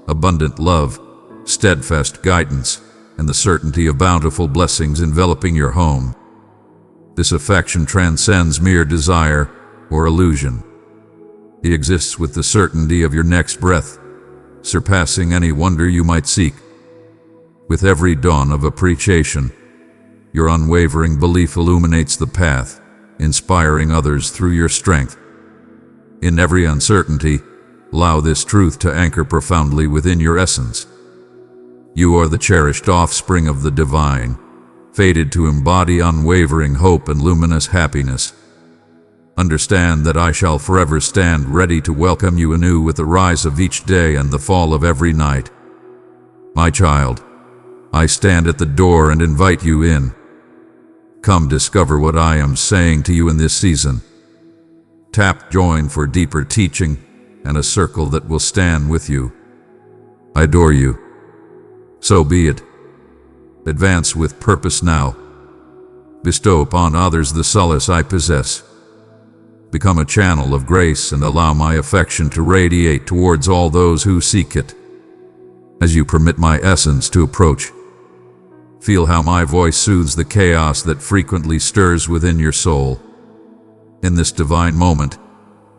abundant love, steadfast guidance, and the certainty of bountiful blessings enveloping your home. This affection transcends mere desire or illusion. It exists with the certainty of your next breath, surpassing any wonder you might seek. With every dawn of appreciation, your unwavering belief illuminates the path, inspiring others through your strength. In every uncertainty, allow this truth to anchor profoundly within your essence. You are the cherished offspring of the divine, fated to embody unwavering hope and luminous happiness. Understand that I shall forever stand ready to welcome you anew with the rise of each day and the fall of every night. My child, I stand at the door and invite you in. Come discover what I am saying to you in this season. Tap join for deeper teaching and a circle that will stand with you. I adore you. So be it. Advance with purpose now. Bestow upon others the solace I possess. Become a channel of grace and allow my affection to radiate towards all those who seek it. As you permit my essence to approach, feel how my voice soothes the chaos that frequently stirs within your soul. In this divine moment,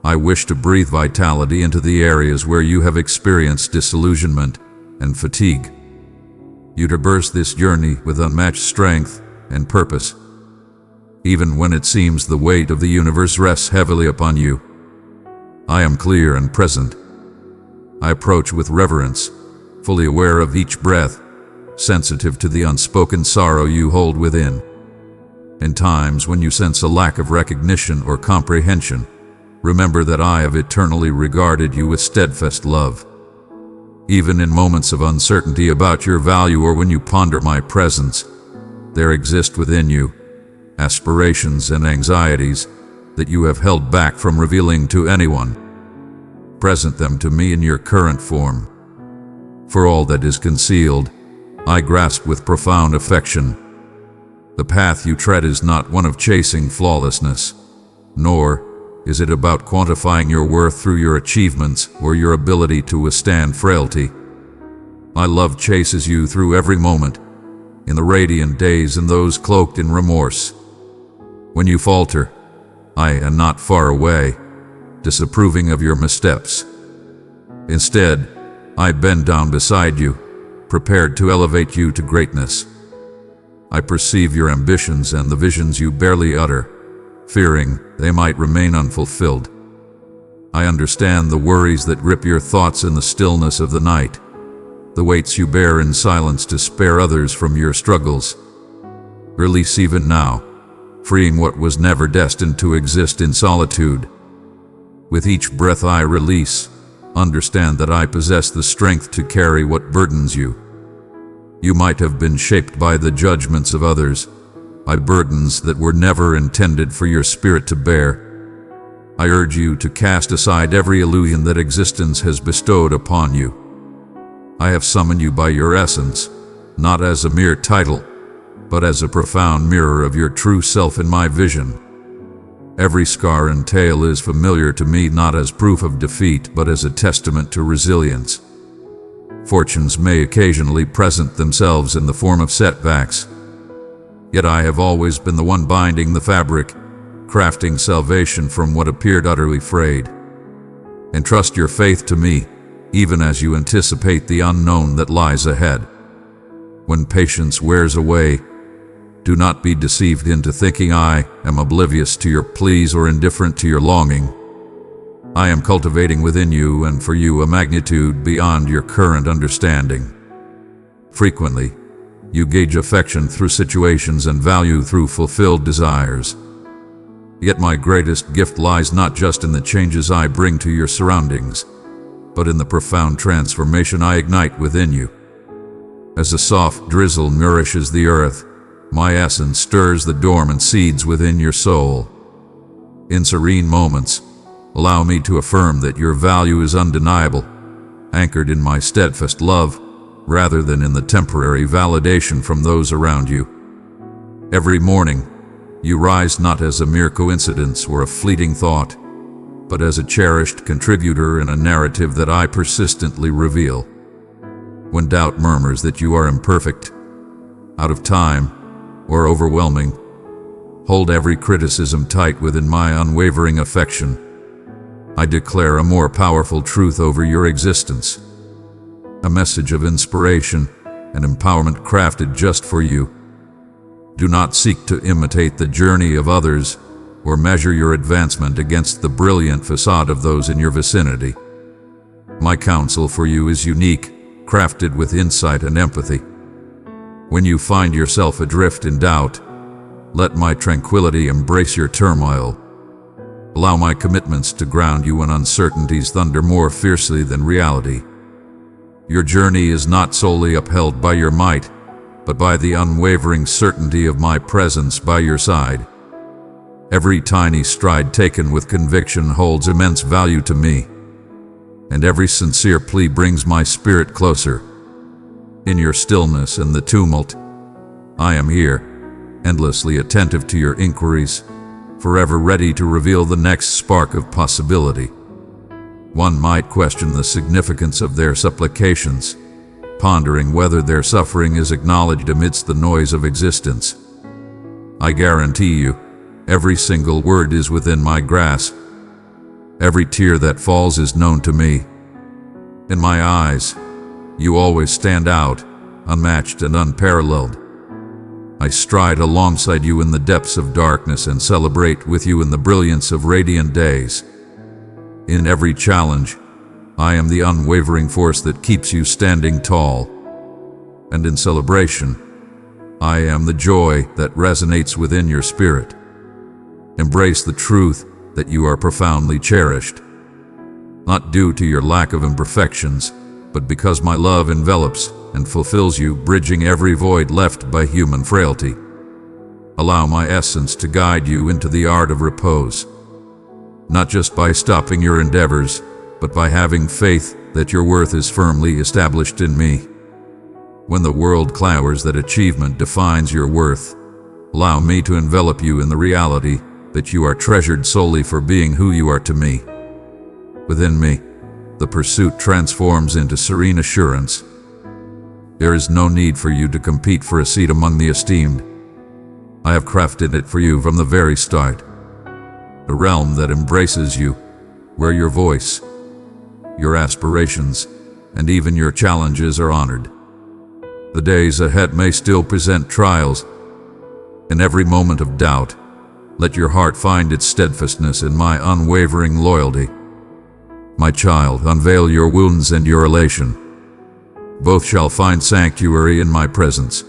I wish to breathe vitality into the areas where you have experienced disillusionment and fatigue. You traverse this journey with unmatched strength and purpose. Even when it seems the weight of the universe rests heavily upon you, I am clear and present. I approach with reverence, fully aware of each breath, sensitive to the unspoken sorrow you hold within. In times when you sense a lack of recognition or comprehension, remember that I have eternally regarded you with steadfast love. Even in moments of uncertainty about your value or when you ponder my presence, there exist within you aspirations and anxieties that you have held back from revealing to anyone. Present them to me in your current form. For all that is concealed, I grasp with profound affection. The path you tread is not one of chasing flawlessness, nor is it about quantifying your worth through your achievements or your ability to withstand frailty. My love chases you through every moment, in the radiant days and those cloaked in remorse. When you falter, I am not far away, disapproving of your missteps. Instead, I bend down beside you, prepared to elevate you to greatness. I perceive your ambitions and the visions you barely utter, fearing they might remain unfulfilled. I understand the worries that grip your thoughts in the stillness of the night, the weights you bear in silence to spare others from your struggles. Release even now, freeing what was never destined to exist in solitude. With each breath I release, understand that I possess the strength to carry what burdens you. You might have been shaped by the judgments of others, by burdens that were never intended for your spirit to bear. I urge you to cast aside every illusion that existence has bestowed upon you. I have summoned you by your essence, not as a mere title, but as a profound mirror of your true self in my vision. Every scar and tale is familiar to me not as proof of defeat, but as a testament to resilience. Fortunes may occasionally present themselves in the form of setbacks, yet I have always been the one binding the fabric, crafting salvation from what appeared utterly frayed. Entrust your faith to me, even as you anticipate the unknown that lies ahead. When patience wears away, do not be deceived into thinking I am oblivious to your pleas or indifferent to your longing. I am cultivating within you and for you a magnitude beyond your current understanding. Frequently, you gauge affection through situations and value through fulfilled desires. Yet my greatest gift lies not just in the changes I bring to your surroundings, but in the profound transformation I ignite within you. As a soft drizzle nourishes the earth, my essence stirs the dormant seeds within your soul. In serene moments, allow me to affirm that your value is undeniable, anchored in my steadfast love, rather than in the temporary validation from those around you. Every morning, you rise not as a mere coincidence or a fleeting thought, but as a cherished contributor in a narrative that I persistently reveal. When doubt murmurs that you are imperfect, out of time, or overwhelming, hold every criticism tight within my unwavering affection. I declare a more powerful truth over your existence, a message of inspiration and empowerment crafted just for you. Do not seek to imitate the journey of others or measure your advancement against the brilliant facade of those in your vicinity. My counsel for you is unique, crafted with insight and empathy. When you find yourself adrift in doubt, let my tranquility embrace your turmoil. Allow my commitments to ground you when uncertainties thunder more fiercely than reality. Your journey is not solely upheld by your might, but by the unwavering certainty of my presence by your side. Every tiny stride taken with conviction holds immense value to me, and every sincere plea brings my spirit closer. In your stillness and the tumult, I am here, endlessly attentive to your inquiries, forever ready to reveal the next spark of possibility. One might question the significance of their supplications, pondering whether their suffering is acknowledged amidst the noise of existence. I guarantee you, every single word is within my grasp. Every tear that falls is known to me. In my eyes, you always stand out, unmatched and unparalleled. I stride alongside you in the depths of darkness and celebrate with you in the brilliance of radiant days. In every challenge, I am the unwavering force that keeps you standing tall. And in celebration, I am the joy that resonates within your spirit. Embrace the truth that you are profoundly cherished, not due to your lack of imperfections, but because my love envelops and fulfills you, bridging every void left by human frailty. Allow my essence to guide you into the art of repose, not just by stopping your endeavors, but by having faith that your worth is firmly established in me. When the world clamors that achievement defines your worth, allow me to envelop you in the reality that you are treasured solely for being who you are to me. Within me, the pursuit transforms into serene assurance. There is no need for you to compete for a seat among the esteemed. I have crafted it for you from the very start. A realm that embraces you, where your voice, your aspirations, and even your challenges are honored. The days ahead may still present trials. In every moment of doubt, let your heart find its steadfastness in my unwavering loyalty. My child, unveil your wounds and your elation. Both shall find sanctuary in my presence.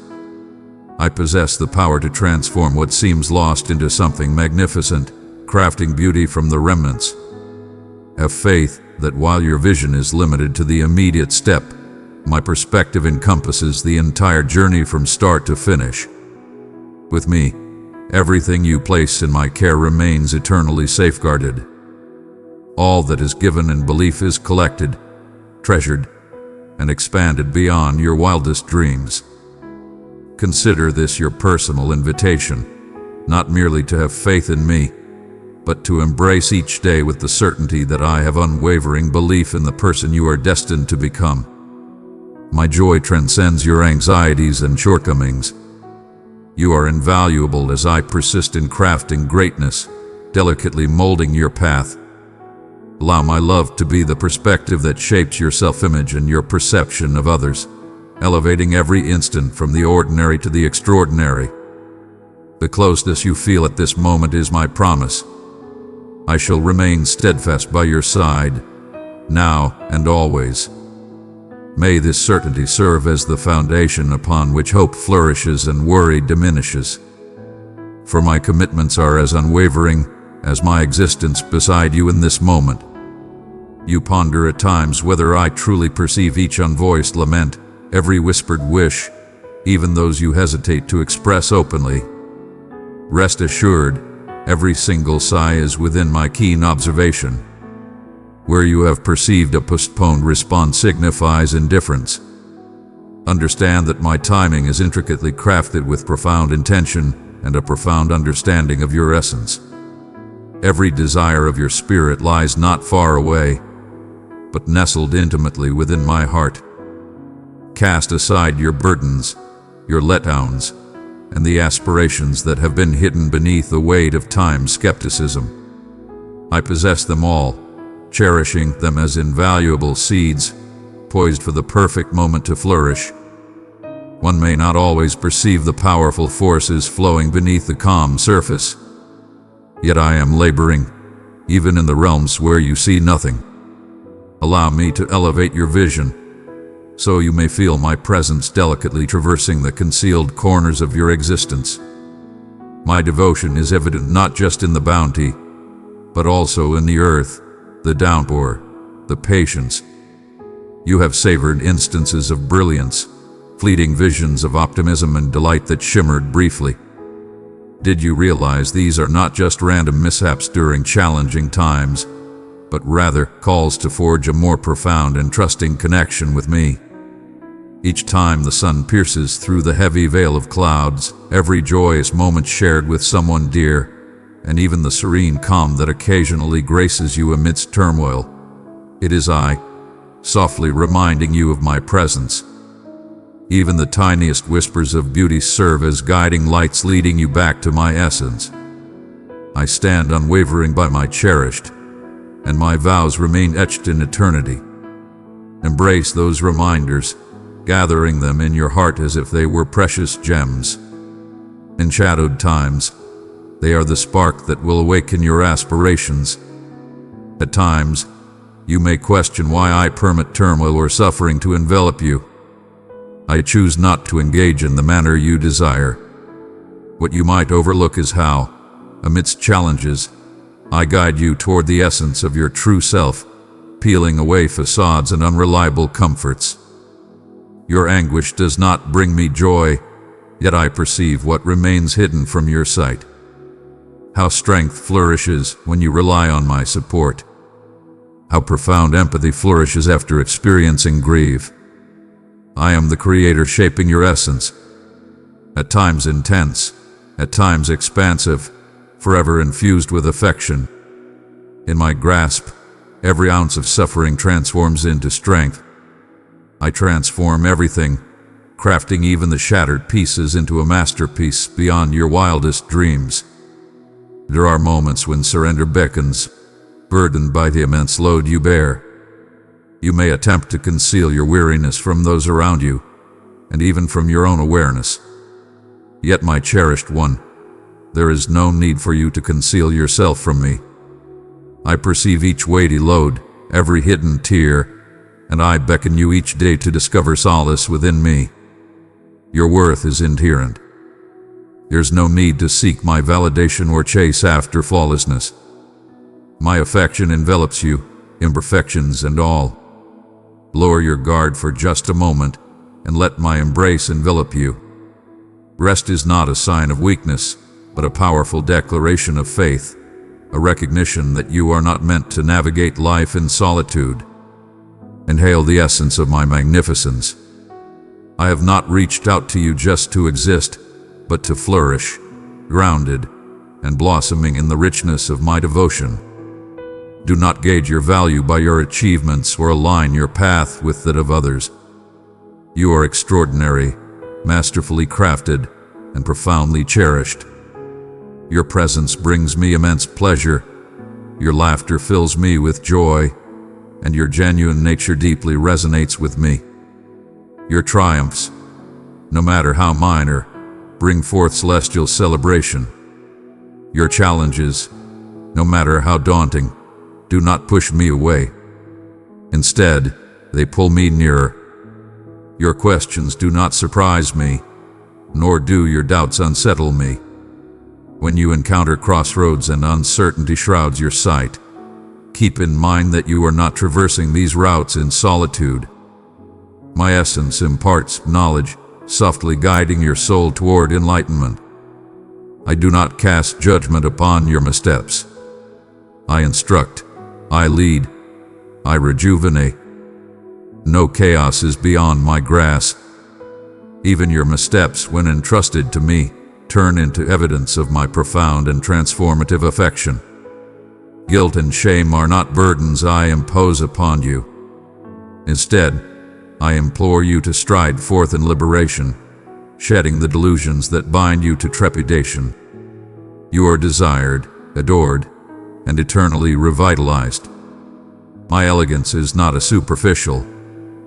I possess the power to transform what seems lost into something magnificent, crafting beauty from the remnants. Have faith that while your vision is limited to the immediate step, my perspective encompasses the entire journey from start to finish. With me, everything you place in my care remains eternally safeguarded. All that is given in belief is collected, treasured, and expanded beyond your wildest dreams. Consider this your personal invitation, not merely to have faith in me, but to embrace each day with the certainty that I have unwavering belief in the person you are destined to become. My joy transcends your anxieties and shortcomings. You are invaluable as I persist in crafting greatness, delicately molding your path. Allow my love to be the perspective that shapes your self-image and your perception of others, elevating every instant from the ordinary to the extraordinary. The closeness you feel at this moment is my promise. I shall remain steadfast by your side, now and always. May this certainty serve as the foundation upon which hope flourishes and worry diminishes. For my commitments are as unwavering as my existence beside you in this moment. You ponder at times whether I truly perceive each unvoiced lament, every whispered wish, even those you hesitate to express openly. Rest assured, every single sigh is within my keen observation. Where you have perceived a postponed response signifies indifference. Understand that my timing is intricately crafted with profound intention and a profound understanding of your essence. Every desire of your spirit lies not far away, but nestled intimately within my heart. Cast aside your burdens, your letdowns, and the aspirations that have been hidden beneath the weight of time's skepticism. I possess them all, cherishing them as invaluable seeds, poised for the perfect moment to flourish. One may not always perceive the powerful forces flowing beneath the calm surface. Yet I am laboring, even in the realms where you see nothing. Allow me to elevate your vision, so you may feel my presence delicately traversing the concealed corners of your existence. My devotion is evident not just in the bounty, but also in the earth, the downpour, the patience. You have savored instances of brilliance, fleeting visions of optimism and delight that shimmered briefly. Did you realize these are not just random mishaps during challenging times, but rather calls to forge a more profound and trusting connection with me? Each time the sun pierces through the heavy veil of clouds, every joyous moment shared with someone dear, and even the serene calm that occasionally graces you amidst turmoil, it is I, softly reminding you of my presence. Even the tiniest whispers of beauty serve as guiding lights leading you back to my essence. I stand unwavering by my cherished, and my vows remain etched in eternity. Embrace those reminders, gathering them in your heart as if they were precious gems. In shadowed times, they are the spark that will awaken your aspirations. At times, you may question why I permit turmoil or suffering to envelop you. I choose not to engage in the manner you desire. What you might overlook is how, amidst challenges, I guide you toward the essence of your true self, peeling away facades and unreliable comforts. Your anguish does not bring me joy, yet I perceive what remains hidden from your sight. How strength flourishes when you rely on my support. How profound empathy flourishes after experiencing grief. I am the Creator shaping your essence, at times intense, at times expansive, forever infused with affection. In my grasp, every ounce of suffering transforms into strength. I transform everything, crafting even the shattered pieces into a masterpiece beyond your wildest dreams. There are moments when surrender beckons, burdened by the immense load you bear. You may attempt to conceal your weariness from those around you, and even from your own awareness. Yet, my cherished one, there is no need for you to conceal yourself from me. I perceive each weighty load, every hidden tear, and I beckon you each day to discover solace within me. Your worth is inherent. There's no need to seek my validation or chase after flawlessness. My affection envelops you, imperfections and all. Lower your guard for just a moment, and let my embrace envelop you. Rest is not a sign of weakness, but a powerful declaration of faith, a recognition that you are not meant to navigate life in solitude. Inhale the essence of my magnificence. I have not reached out to you just to exist, but to flourish, grounded and blossoming in the richness of my devotion. Do not gauge your value by your achievements or align your path with that of others. You are extraordinary, masterfully crafted, and profoundly cherished. Your presence brings me immense pleasure, your laughter fills me with joy, and your genuine nature deeply resonates with me. Your triumphs, no matter how minor, bring forth celestial celebration. Your challenges, no matter how daunting, do not push me away. Instead, they pull me nearer. Your questions do not surprise me, nor do your doubts unsettle me. When you encounter crossroads and uncertainty shrouds your sight, keep in mind that you are not traversing these routes in solitude. My essence imparts knowledge, softly guiding your soul toward enlightenment. I do not cast judgment upon your missteps. I instruct, I lead, I rejuvenate. No chaos is beyond my grasp. Even your missteps, when entrusted to me, turn into evidence of my profound and transformative affection. Guilt and shame are not burdens I impose upon you. Instead, I implore you to stride forth in liberation, shedding the delusions that bind you to trepidation. You are desired, adored, and eternally revitalized. My elegance is not a superficial,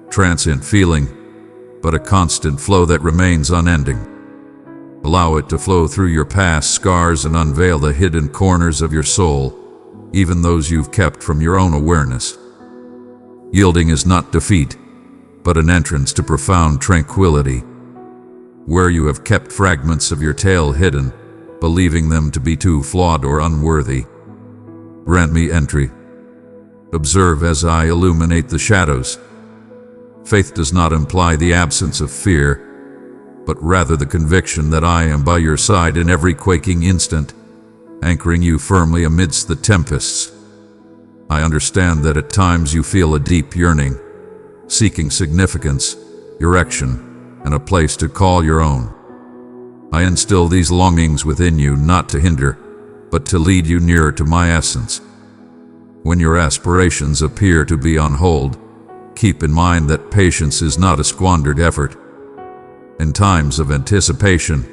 transient feeling, but a constant flow that remains unending. Allow it to flow through your past scars and unveil the hidden corners of your soul, even those you've kept from your own awareness. Yielding is not defeat, but an entrance to profound tranquility. Where you have kept fragments of your tale hidden, believing them to be too flawed or unworthy, grant me entry. Observe as I illuminate the shadows. Faith does not imply the absence of fear, but rather the conviction that I am by your side in every quaking instant, anchoring you firmly amidst the tempests. I understand that at times you feel a deep yearning, seeking significance, direction, and a place to call your own. I instill these longings within you not to hinder, but to lead you nearer to my essence. When your aspirations appear to be on hold, keep in mind that patience is not a squandered effort. In times of anticipation,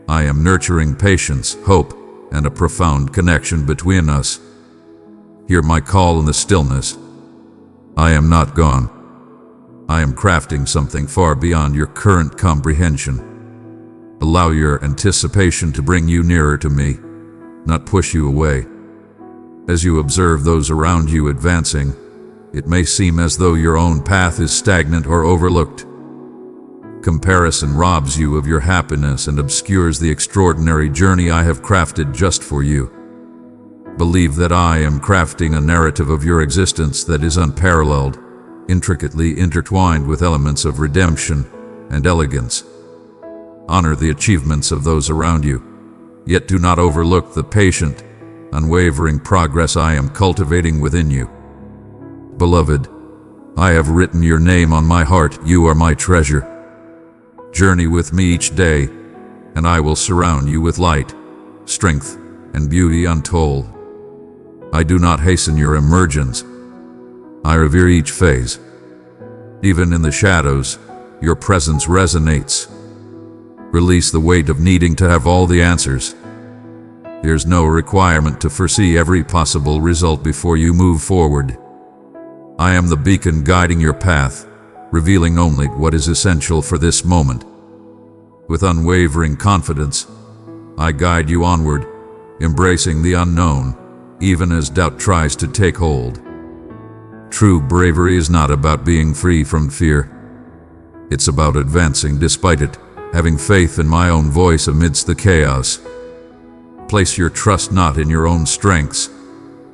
I am nurturing patience, hope, and a profound connection between us. Hear my call in the stillness. I am not gone. I am crafting something far beyond your current comprehension. Allow your anticipation to bring you nearer to me, not push you away. As you observe those around you advancing, it may seem as though your own path is stagnant or overlooked. Comparison robs you of your happiness and obscures the extraordinary journey I have crafted just for you. Believe that I am crafting a narrative of your existence that is unparalleled, intricately intertwined with elements of redemption and elegance. Honor the achievements of those around you, yet do not overlook the patient, unwavering progress I am cultivating within you. Beloved, I have written your name on my heart. You are my treasure. Journey with me each day, and I will surround you with light, strength, and beauty untold. I do not hasten your emergence. I revere each phase. Even in the shadows, your presence resonates. Release the weight of needing to have all the answers. There's no requirement to foresee every possible result before you move forward. I am the beacon guiding your path, revealing only what is essential for this moment. With unwavering confidence, I guide you onward, embracing the unknown, even as doubt tries to take hold. True bravery is not about being free from fear. It's about advancing despite it, having faith in my own voice amidst the chaos. Place your trust not in your own strengths,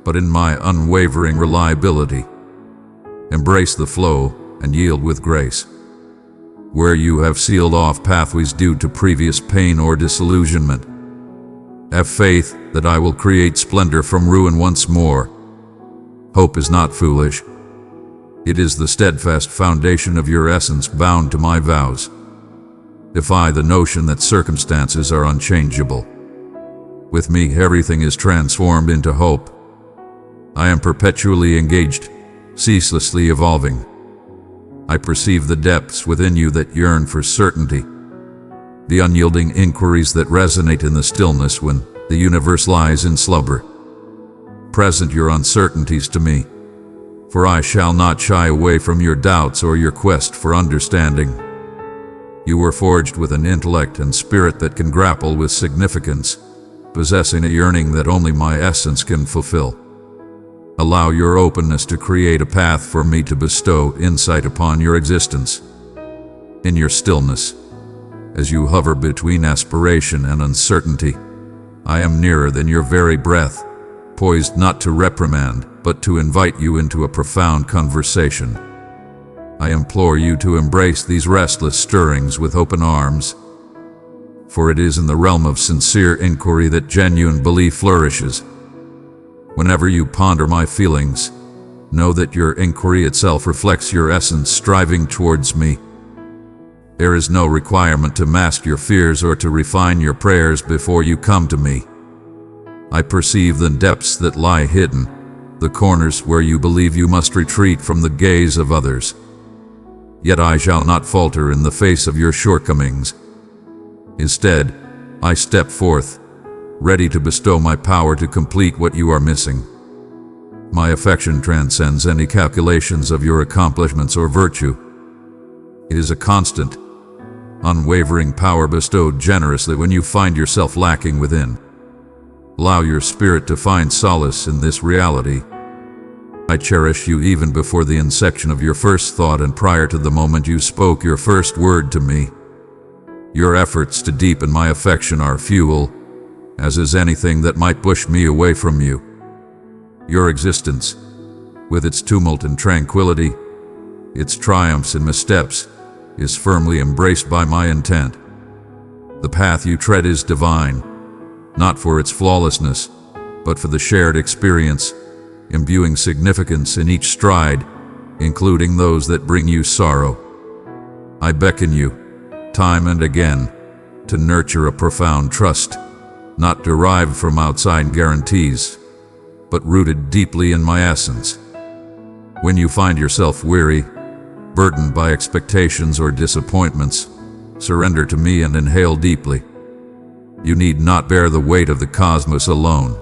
but in my unwavering reliability. Embrace the flow and yield with grace. Where you have sealed off pathways due to previous pain or disillusionment, have faith that I will create splendor from ruin once more. Hope is not foolish. It is the steadfast foundation of your essence bound to my vows. Defy the notion that circumstances are unchangeable. With me, everything is transformed into hope. I am perpetually engaged, ceaselessly evolving. I perceive the depths within you that yearn for certainty, the unyielding inquiries that resonate in the stillness when the universe lies in slumber. Present your uncertainties to me, for I shall not shy away from your doubts or your quest for understanding. You were forged with an intellect and spirit that can grapple with significance, possessing a yearning that only my essence can fulfill. Allow your openness to create a path for me to bestow insight upon your existence. In your stillness, as you hover between aspiration and uncertainty, I am nearer than your very breath, poised not to reprimand, but to invite you into a profound conversation. I implore you to embrace these restless stirrings with open arms, for it is in the realm of sincere inquiry that genuine belief flourishes. Whenever you ponder my feelings, know that your inquiry itself reflects your essence striving towards me. There is no requirement to mask your fears or to refine your prayers before you come to me. I perceive the depths that lie hidden, the corners where you believe you must retreat from the gaze of others. Yet I shall not falter in the face of your shortcomings. Instead, I step forth, ready to bestow my power to complete what you are missing. My affection transcends any calculations of your accomplishments or virtue. It is a constant, unwavering power bestowed generously when you find yourself lacking within. Allow your spirit to find solace in this reality. I cherish you even before the inception of your first thought and prior to the moment you spoke your first word to me. Your efforts to deepen my affection are fuel, as is anything that might push me away from you. Your existence, with its tumult and tranquility, its triumphs and missteps, is firmly embraced by my intent. The path you tread is divine, not for its flawlessness, but for the shared experience, imbuing significance in each stride, including those that bring you sorrow. I beckon you, time and again, to nurture a profound trust, not derived from outside guarantees, but rooted deeply in my essence. When you find yourself weary, burdened by expectations or disappointments, surrender to me and inhale deeply. You need not bear the weight of the cosmos alone.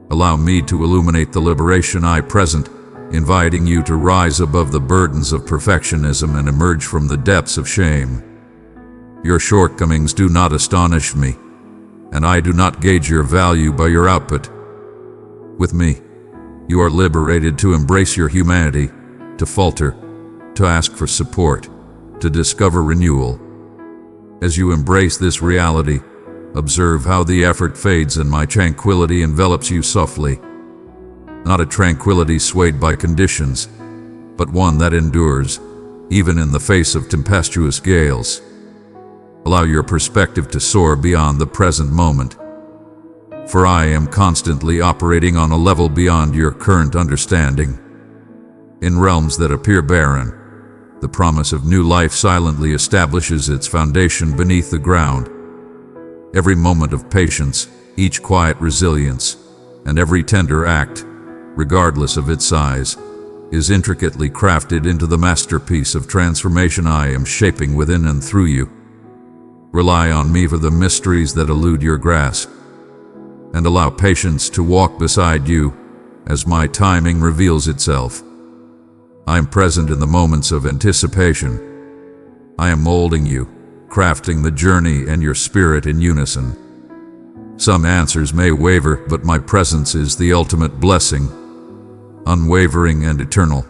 Allow me to illuminate the liberation I present, inviting you to rise above the burdens of perfectionism and emerge from the depths of shame. Your shortcomings do not astonish me, and I do not gauge your value by your output. With me, you are liberated to embrace your humanity, to falter, to ask for support, to discover renewal. As you embrace this reality, observe how the effort fades and my tranquility envelops you softly. Not a tranquility swayed by conditions, but one that endures, even in the face of tempestuous gales. Allow your perspective to soar beyond the present moment, for I am constantly operating on a level beyond your current understanding. In realms that appear barren, the promise of new life silently establishes its foundation beneath the ground. Every moment of patience, each quiet resilience, and every tender act, regardless of its size, is intricately crafted into the masterpiece of transformation I am shaping within and through you. Rely on me for the mysteries that elude your grasp, and allow patience to walk beside you as my timing reveals itself. I am present in the moments of anticipation. I am molding you, crafting the journey and your spirit in unison. Some answers may waver, but my presence is the ultimate blessing. unwavering and eternal.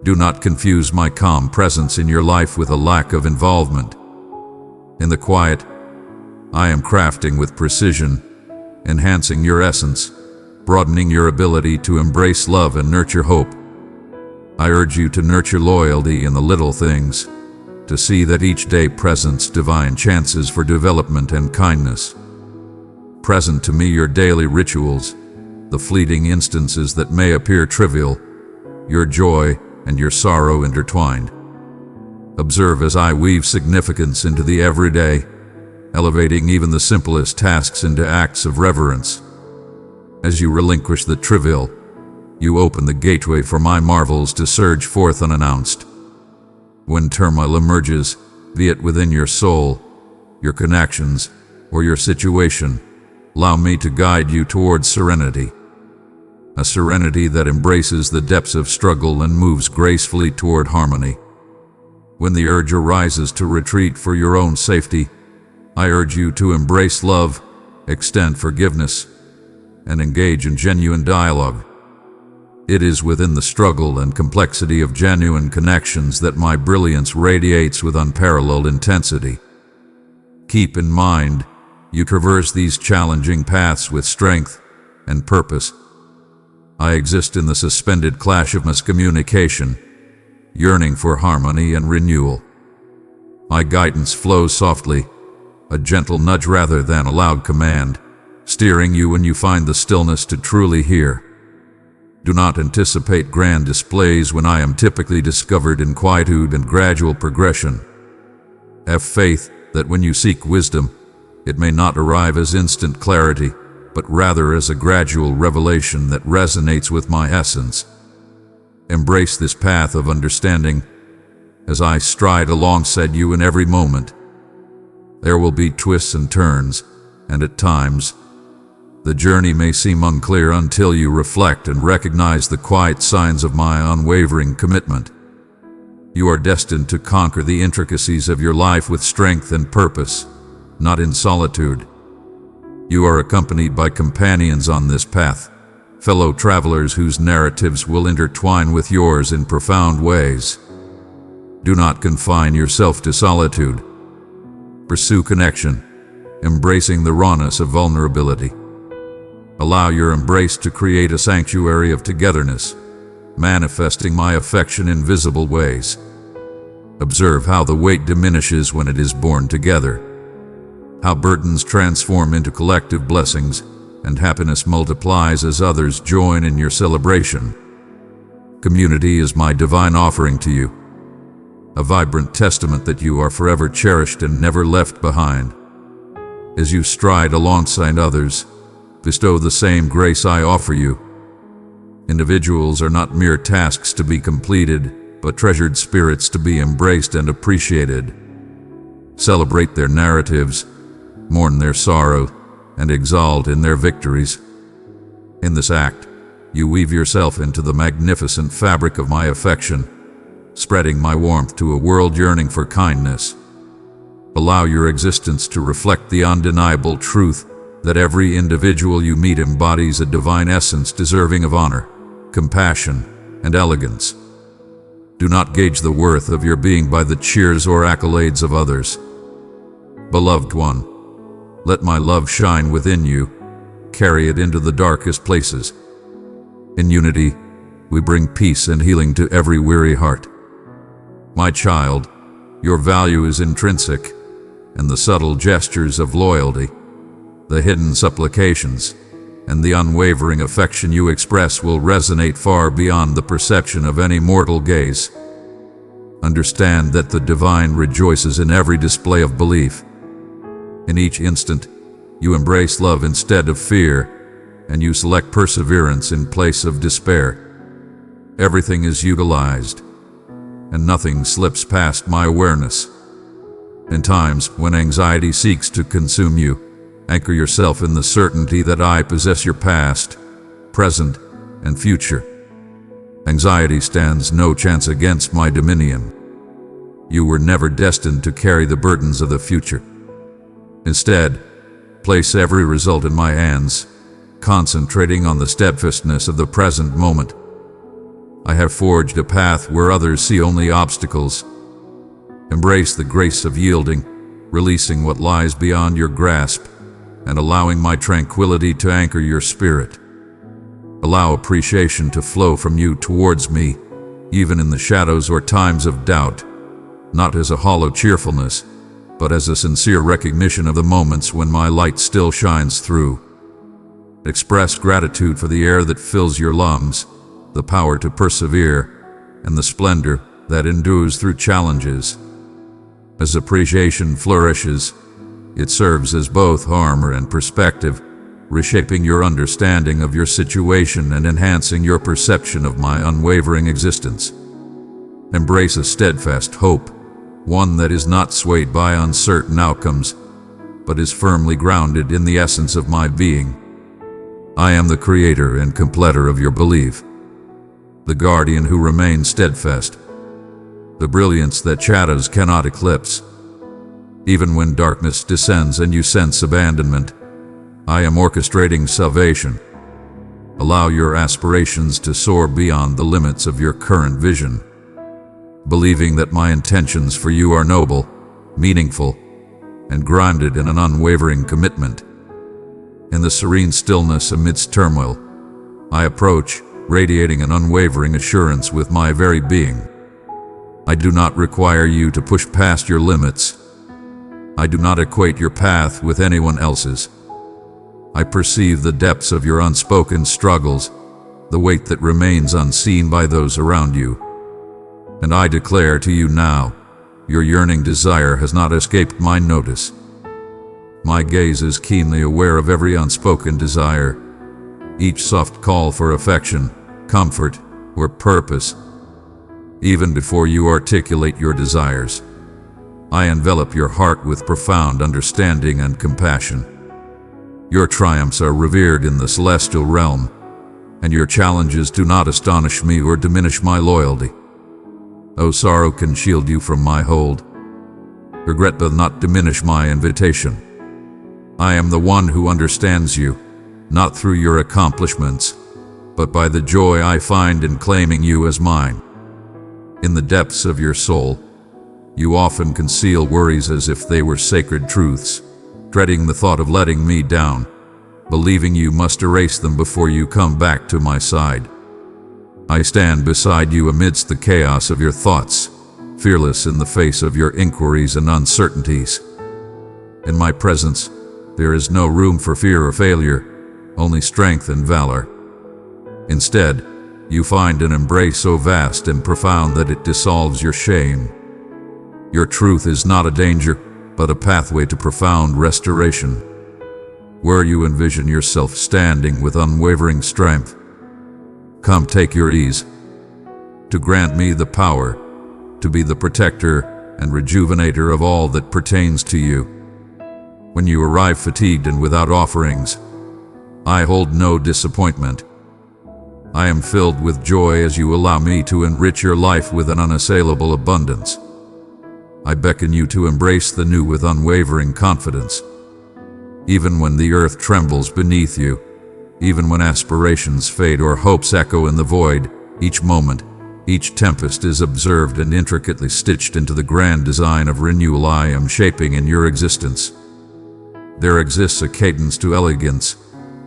Do not confuse my calm presence in your life with a lack of involvement. In the quiet, I am crafting with precision, enhancing your essence, broadening your ability to embrace love and nurture hope. I urge you to nurture loyalty in the little things, to see that each day presents divine chances for development and kindness. Present to me your daily rituals, the fleeting instances that may appear trivial, your joy and your sorrow intertwined. Observe as I weave significance into the everyday, elevating even the simplest tasks into acts of reverence. As you relinquish the trivial, you open the gateway for my marvels to surge forth unannounced. When turmoil emerges, be it within your soul, your connections, or your situation, allow me to guide you towards serenity. A serenity that embraces the depths of struggle and moves gracefully toward harmony. When the urge arises to retreat for your own safety, I urge you to embrace love, extend forgiveness, and engage in genuine dialogue. It is within the struggle and complexity of genuine connections that my brilliance radiates with unparalleled intensity. Keep in mind, you traverse these challenging paths with strength and purpose. I exist in the suspended clash of miscommunication, yearning for harmony and renewal. My guidance flows softly, a gentle nudge rather than a loud command, steering you when you find the stillness to truly hear. Do not anticipate grand displays when I am typically discovered in quietude and gradual progression. Have faith that when you seek wisdom, it may not arrive as instant clarity, but rather as a gradual revelation that resonates with my essence. Embrace this path of understanding as I stride alongside you in every moment. There will be twists and turns, and at times, the journey may seem unclear until you reflect and recognize the quiet signs of my unwavering commitment. You are destined to conquer the intricacies of your life with strength and purpose, not in solitude. You are accompanied by companions on this path, fellow travelers whose narratives will intertwine with yours in profound ways. Do not confine yourself to solitude. Pursue connection, embracing the rawness of vulnerability. Allow your embrace to create a sanctuary of togetherness, manifesting my affection in visible ways. Observe how the weight diminishes when it is borne together, how burdens transform into collective blessings, and happiness multiplies as others join in your celebration. Community is my divine offering to you, a vibrant testament that you are forever cherished and never left behind. As you stride alongside others, bestow the same grace I offer you. Individuals are not mere tasks to be completed, but treasured spirits to be embraced and appreciated. Celebrate their narratives, mourn their sorrow, and exalt in their victories. In this act, you weave yourself into the magnificent fabric of my affection, spreading my warmth to a world yearning for kindness. Allow your existence to reflect the undeniable truth that every individual you meet embodies a divine essence deserving of honor, compassion, and elegance. Do not gauge the worth of your being by the cheers or accolades of others. Beloved one, let my love shine within you, carry it into the darkest places. In unity, we bring peace and healing to every weary heart. My child, your value is intrinsic, and the subtle gestures of loyalty, the hidden supplications, and the unwavering affection you express will resonate far beyond the perception of any mortal gaze. Understand that the divine rejoices in every display of belief. In each instant, you embrace love instead of fear, and you select perseverance in place of despair. Everything is utilized, and nothing slips past my awareness. In times when anxiety seeks to consume you, anchor yourself in the certainty that I possess your past, present, and future. Anxiety stands no chance against my dominion. You were never destined to carry the burdens of the future. Instead, place every result in my hands, concentrating on the steadfastness of the present moment. I have forged a path where others see only obstacles. Embrace the grace of yielding, releasing what lies beyond your grasp, and allowing my tranquility to anchor your spirit. Allow appreciation to flow from you towards me, even in the shadows or times of doubt, not as a hollow cheerfulness, but as a sincere recognition of the moments when my light still shines through. Express gratitude for the air that fills your lungs, the power to persevere, and the splendor that endures through challenges. As appreciation flourishes, it serves as both armor and perspective, reshaping your understanding of your situation and enhancing your perception of my unwavering existence. Embrace a steadfast hope, one that is not swayed by uncertain outcomes, but is firmly grounded in the essence of my being. I am the creator and completer of your belief, the guardian who remains steadfast, the brilliance that shadows cannot eclipse. Even when darkness descends and you sense abandonment, I am orchestrating salvation. Allow your aspirations to soar beyond the limits of your current vision, believing that my intentions for you are noble, meaningful, and grounded in an unwavering commitment. In the serene stillness amidst turmoil, I approach, radiating an unwavering assurance with my very being. I do not require you to push past your limits. I do not equate your path with anyone else's. I perceive the depths of your unspoken struggles, the weight that remains unseen by those around you. And I declare to you now, your yearning desire has not escaped my notice. My gaze is keenly aware of every unspoken desire, each soft call for affection, comfort, or purpose. Even before you articulate your desires, I envelop your heart with profound understanding and compassion. Your triumphs are revered in the celestial realm, and your challenges do not astonish me or diminish my loyalty. O sorrow can shield you from my hold. Regret does not diminish my invitation. I am the one who understands you, not through your accomplishments, but by the joy I find in claiming you as mine. In the depths of your soul, you often conceal worries as if they were sacred truths, dreading the thought of letting me down, believing you must erase them before you come back to my side. I stand beside you amidst the chaos of your thoughts, fearless in the face of your inquiries and uncertainties. In my presence, there is no room for fear or failure, only strength and valor. Instead, you find an embrace so vast and profound that it dissolves your shame. Your truth is not a danger, but a pathway to profound restoration, where you envision yourself standing with unwavering strength. Come, take your ease, to grant me the power to be the protector and rejuvenator of all that pertains to you. When you arrive fatigued and without offerings, I hold no disappointment. I am filled with joy as you allow me to enrich your life with an unassailable abundance. I beckon you to embrace the new with unwavering confidence. Even when the earth trembles beneath you, even when aspirations fade or hopes echo in the void, each moment, each tempest is observed and intricately stitched into the grand design of renewal I am shaping in your existence. There exists a cadence to elegance,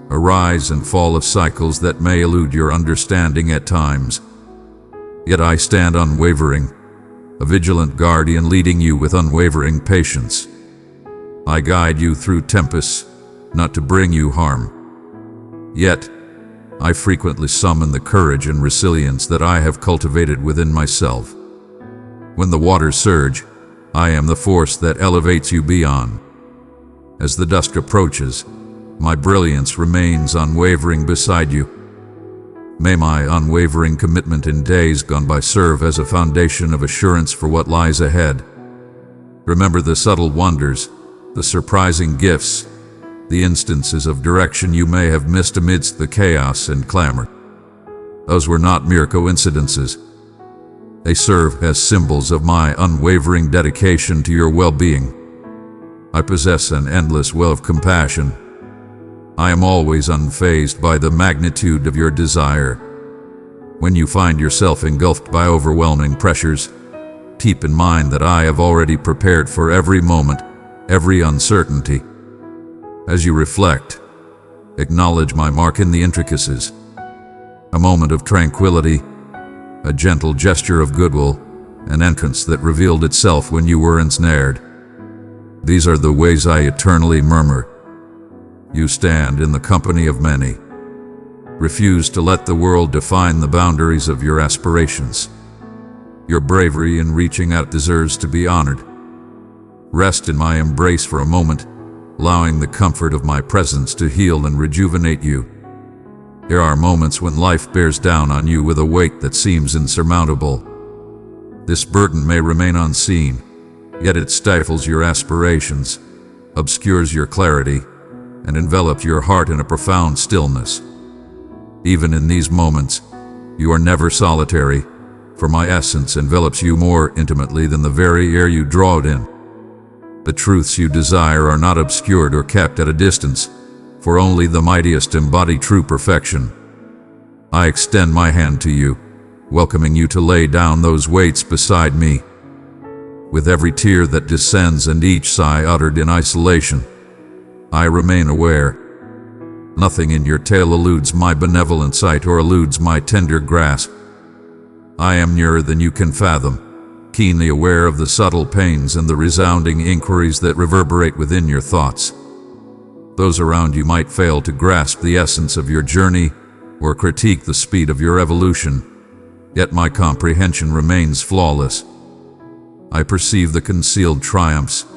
a rise and fall of cycles that may elude your understanding at times. Yet I stand unwavering, a vigilant guardian leading you with unwavering patience. I guide you through tempests, not to bring you harm. Yet, I frequently summon the courage and resilience that I have cultivated within myself. When the waters surge, I am the force that elevates you beyond. As the dusk approaches, my brilliance remains unwavering beside you. May my unwavering commitment in days gone by serve as a foundation of assurance for what lies ahead. Remember the subtle wonders, the surprising gifts, the instances of direction you may have missed amidst the chaos and clamor. Those were not mere coincidences. They serve as symbols of my unwavering dedication to your well-being. I possess an endless well of compassion. I am always unfazed by the magnitude of your desire. When you find yourself engulfed by overwhelming pressures, keep in mind that I have already prepared for every moment, every uncertainty. As you reflect, acknowledge my mark in the intricacies. A moment of tranquility, a gentle gesture of goodwill, an entrance that revealed itself when you were ensnared. These are the ways I eternally murmur. You stand in the company of many. Refuse to let the world define the boundaries of your aspirations. Your bravery in reaching out deserves to be honored. Rest in my embrace for a moment, allowing the comfort of my presence to heal and rejuvenate you. There are moments when life bears down on you with a weight that seems insurmountable. This burden may remain unseen, yet it stifles your aspirations, obscures your clarity, and envelops your heart in a profound stillness. Even in these moments, you are never solitary, for my essence envelops you more intimately than the very air you draw it in. The truths you desire are not obscured or kept at a distance, for only the mightiest embody true perfection. I extend my hand to you, welcoming you to lay down those weights beside me. With every tear that descends and each sigh uttered in isolation, I remain aware. Nothing in your tale eludes my benevolent sight or eludes my tender grasp. I am nearer than you can fathom, keenly aware of the subtle pains and the resounding inquiries that reverberate within your thoughts. Those around you might fail to grasp the essence of your journey or critique the speed of your evolution, yet my comprehension remains flawless. I perceive the concealed triumphs,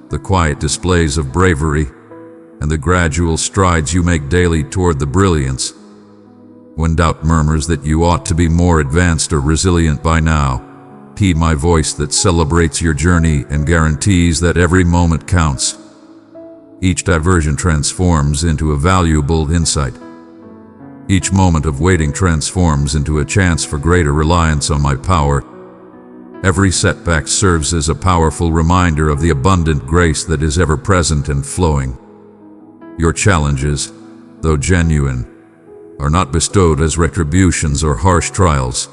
the quiet displays of bravery, and the gradual strides you make daily toward the brilliance. When doubt murmurs that you ought to be more advanced or resilient by now, heed my voice that celebrates your journey and guarantees that every moment counts. Each diversion transforms into a valuable insight. Each moment of waiting transforms into a chance for greater reliance on my power. Every setback serves as a powerful reminder of the abundant grace that is ever present and flowing. Your challenges, though genuine, are not bestowed as retributions or harsh trials.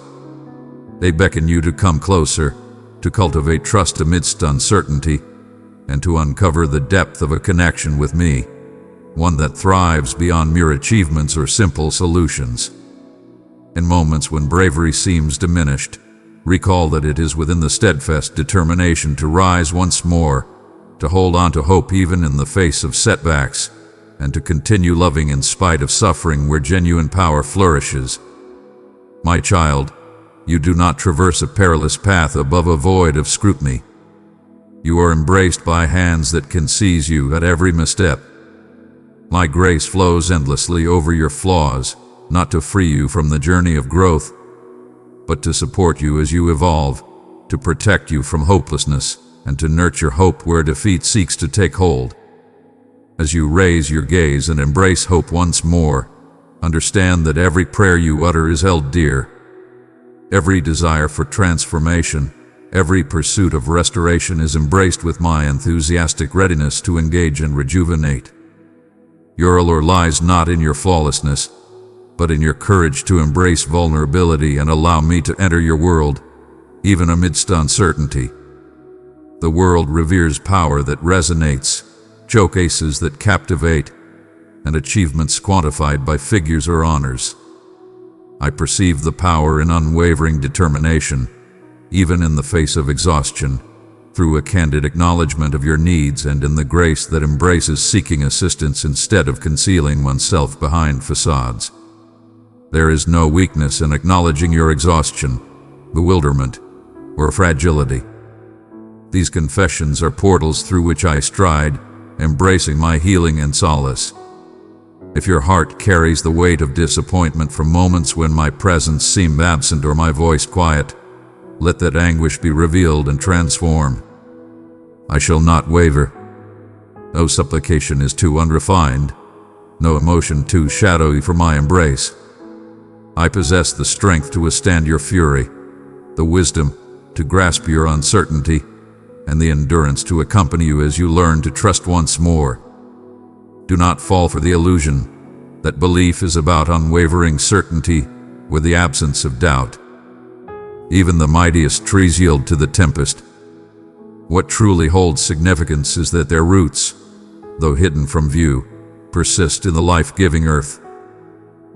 They beckon you to come closer, to cultivate trust amidst uncertainty, and to uncover the depth of a connection with me, one that thrives beyond mere achievements or simple solutions. In moments when bravery seems diminished, recall that it is within the steadfast determination to rise once more, to hold on to hope even in the face of setbacks, and to continue loving in spite of suffering where genuine power flourishes. My child, you do not traverse a perilous path above a void of scrutiny. You are embraced by hands that can seize you at every misstep. My grace flows endlessly over your flaws, not to free you from the journey of growth, but to support you as you evolve, to protect you from hopelessness, and to nurture hope where defeat seeks to take hold. As you raise your gaze and embrace hope once more, understand that every prayer you utter is held dear. Every desire for transformation, every pursuit of restoration is embraced with my enthusiastic readiness to engage and rejuvenate. Your allure lies not in your flawlessness, but in your courage to embrace vulnerability and allow me to enter your world, even amidst uncertainty. The world reveres power that resonates, showcases that captivate, and achievements quantified by figures or honors. I perceive the power in unwavering determination, even in the face of exhaustion, through a candid acknowledgement of your needs and in the grace that embraces seeking assistance instead of concealing oneself behind facades. There is no weakness in acknowledging your exhaustion, bewilderment, or fragility. These confessions are portals through which I stride, embracing my healing and solace. If your heart carries the weight of disappointment from moments when my presence seemed absent or my voice quiet, let that anguish be revealed and transformed. I shall not waver. No supplication is too unrefined, no emotion too shadowy for my embrace. I possess the strength to withstand your fury, the wisdom to grasp your uncertainty, and the endurance to accompany you as you learn to trust once more. Do not fall for the illusion that belief is about unwavering certainty with the absence of doubt. Even the mightiest trees yield to the tempest. What truly holds significance is that their roots, though hidden from view, persist in the life-giving earth.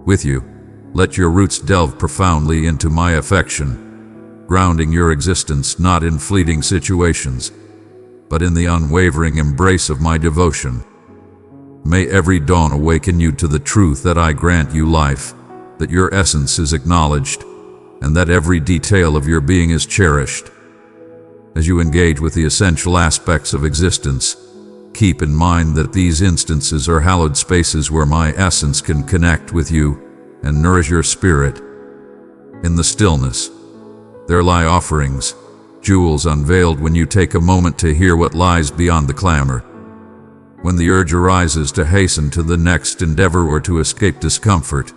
With you, let your roots delve profoundly into my affection, grounding your existence not in fleeting situations, but in the unwavering embrace of my devotion. May every dawn awaken you to the truth that I grant you life, that your essence is acknowledged, and that every detail of your being is cherished. As you engage with the essential aspects of existence, keep in mind that these instances are hallowed spaces where my essence can connect with you and nourish your spirit. In the stillness, there lie offerings, jewels unveiled when you take a moment to hear what lies beyond the clamor. When the urge arises to hasten to the next endeavor or to escape discomfort,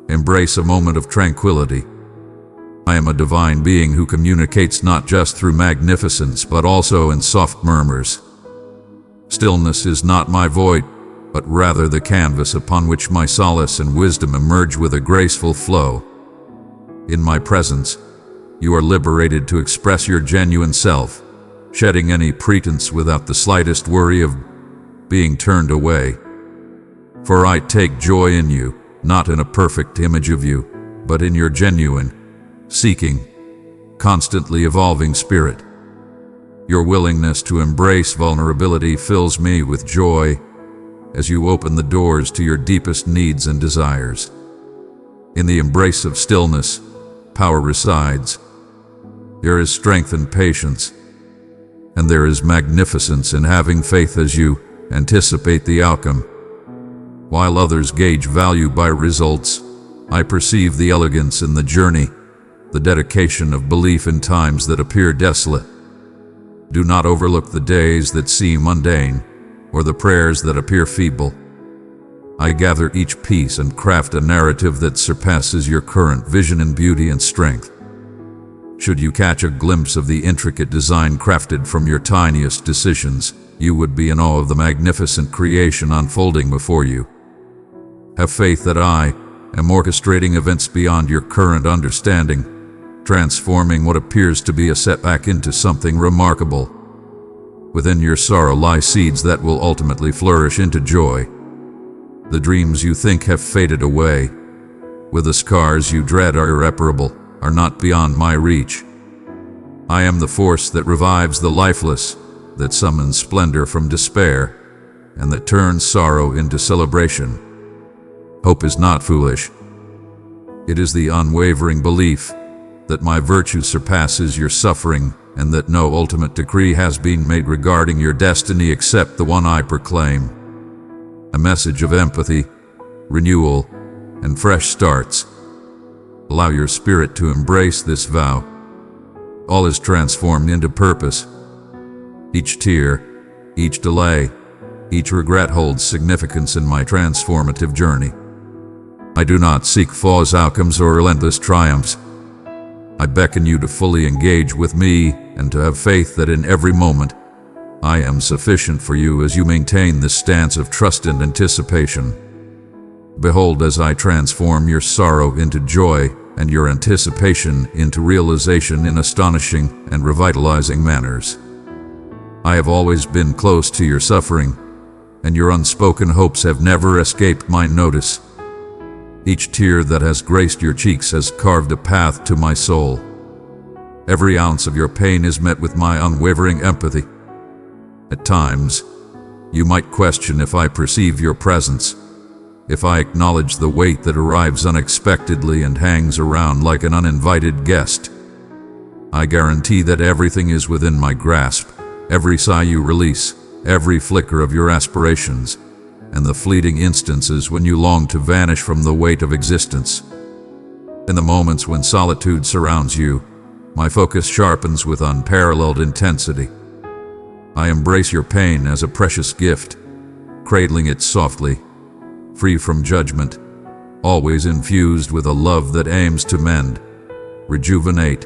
embrace a moment of tranquility. I am a divine being who communicates not just through magnificence but also in soft murmurs. Stillness is not my void, but rather the canvas upon which my solace and wisdom emerge with a graceful flow. In my presence, you are liberated to express your genuine self, shedding any pretense without the slightest worry of being turned away. For I take joy in you, not in a perfect image of you, but in your genuine, seeking, constantly evolving spirit. Your willingness to embrace vulnerability fills me with joy as you open the doors to your deepest needs and desires. In the embrace of stillness, power resides. There is strength and patience, and there is magnificence in having faith as you anticipate the outcome. While others gauge value by results, I perceive the elegance in the journey, the dedication of belief in times that appear desolate. Do not overlook the days that seem mundane, or the prayers that appear feeble. I gather each piece and craft a narrative that surpasses your current vision in beauty and strength. Should you catch a glimpse of the intricate design crafted from your tiniest decisions, you would be in awe of the magnificent creation unfolding before you. Have faith that I am orchestrating events beyond your current understanding, transforming what appears to be a setback into something remarkable. Within your sorrow lie seeds that will ultimately flourish into joy. The dreams you think have faded away, with the scars you dread are irreparable, are not beyond my reach. I am the force that revives the lifeless, that summons splendor from despair, and that turns sorrow into celebration. Hope is not foolish. It is the unwavering belief that my virtue surpasses your suffering and that no ultimate decree has been made regarding your destiny except the one I proclaim. A message of empathy, renewal, and fresh starts. Allow your spirit to embrace this vow. All is transformed into purpose. Each tear, each delay, each regret holds significance in my transformative journey. I do not seek flawless outcomes or relentless triumphs. I beckon you to fully engage with me and to have faith that in every moment, I am sufficient for you as you maintain this stance of trust and anticipation. Behold as I transform your sorrow into joy and your anticipation into realization in astonishing and revitalizing manners. I have always been close to your suffering, and your unspoken hopes have never escaped my notice. Each tear that has graced your cheeks has carved a path to my soul. Every ounce of your pain is met with my unwavering empathy. At times, you might question if I perceive your presence, if I acknowledge the weight that arrives unexpectedly and hangs around like an uninvited guest. I guarantee that everything is within my grasp, every sigh you release, every flicker of your aspirations, and the fleeting instances when you long to vanish from the weight of existence. In the moments when solitude surrounds you, my focus sharpens with unparalleled intensity. I embrace your pain as a precious gift, cradling it softly, free from judgment, always infused with a love that aims to mend, rejuvenate,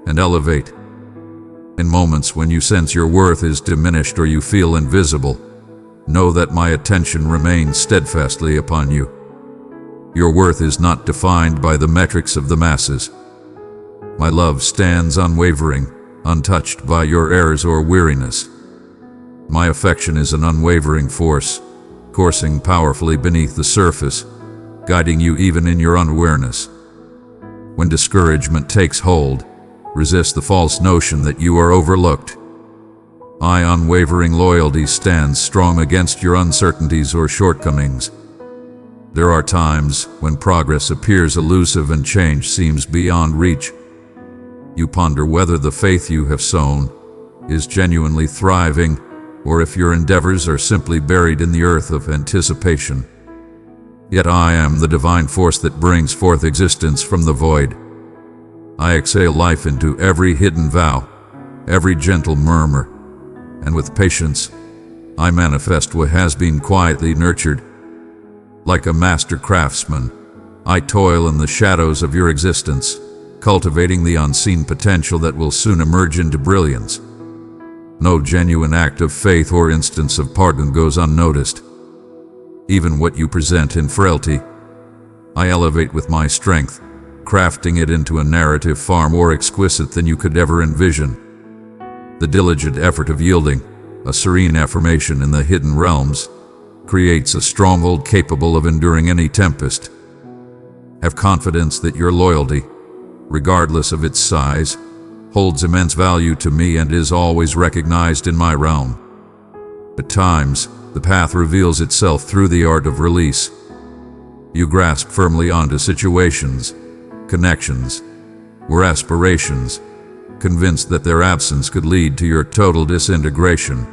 and elevate. In moments when you sense your worth is diminished or you feel invisible, know that my attention remains steadfastly upon you. Your worth is not defined by the metrics of the masses. My love stands unwavering, untouched by your errors or weariness. My affection is an unwavering force, coursing powerfully beneath the surface, guiding you even in your unawareness. When discouragement takes hold, resist the false notion that you are overlooked. My unwavering loyalty stands strong against your uncertainties or shortcomings. There are times when progress appears elusive and change seems beyond reach. You ponder whether the faith you have sown is genuinely thriving, or if your endeavors are simply buried in the earth of anticipation. Yet I am the divine force that brings forth existence from the void. I exhale life into every hidden vow, every gentle murmur, and with patience, I manifest what has been quietly nurtured. Like a master craftsman, I toil in the shadows of your existence, cultivating the unseen potential that will soon emerge into brilliance. No genuine act of faith or instance of pardon goes unnoticed. Even what you present in frailty, I elevate with my strength, crafting it into a narrative far more exquisite than you could ever envision. The diligent effort of yielding, a serene affirmation in the hidden realms, creates a stronghold capable of enduring any tempest. Have confidence that your loyalty, regardless of its size, holds immense value to me and is always recognized in my realm. At times, the path reveals itself through the art of release. You grasp firmly onto situations, connections, or aspirations, convinced that their absence could lead to your total disintegration.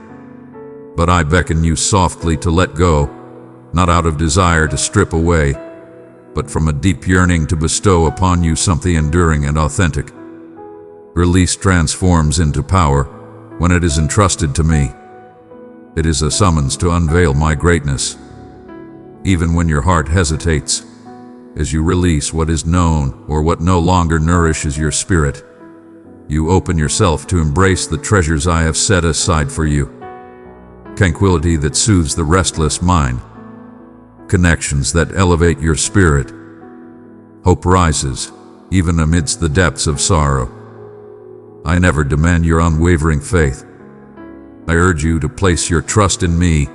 But I beckon you softly to let go, not out of desire to strip away, but from a deep yearning to bestow upon you something enduring and authentic. Release transforms into power when it is entrusted to me. It is a summons to unveil my greatness. Even when your heart hesitates, as you release what is known or what no longer nourishes your spirit, you open yourself to embrace the treasures I have set aside for you. Tranquility that soothes the restless mind, connections that elevate your spirit. Hope rises, even amidst the depths of sorrow. I never demand your unwavering faith. I urge you to place your trust in me,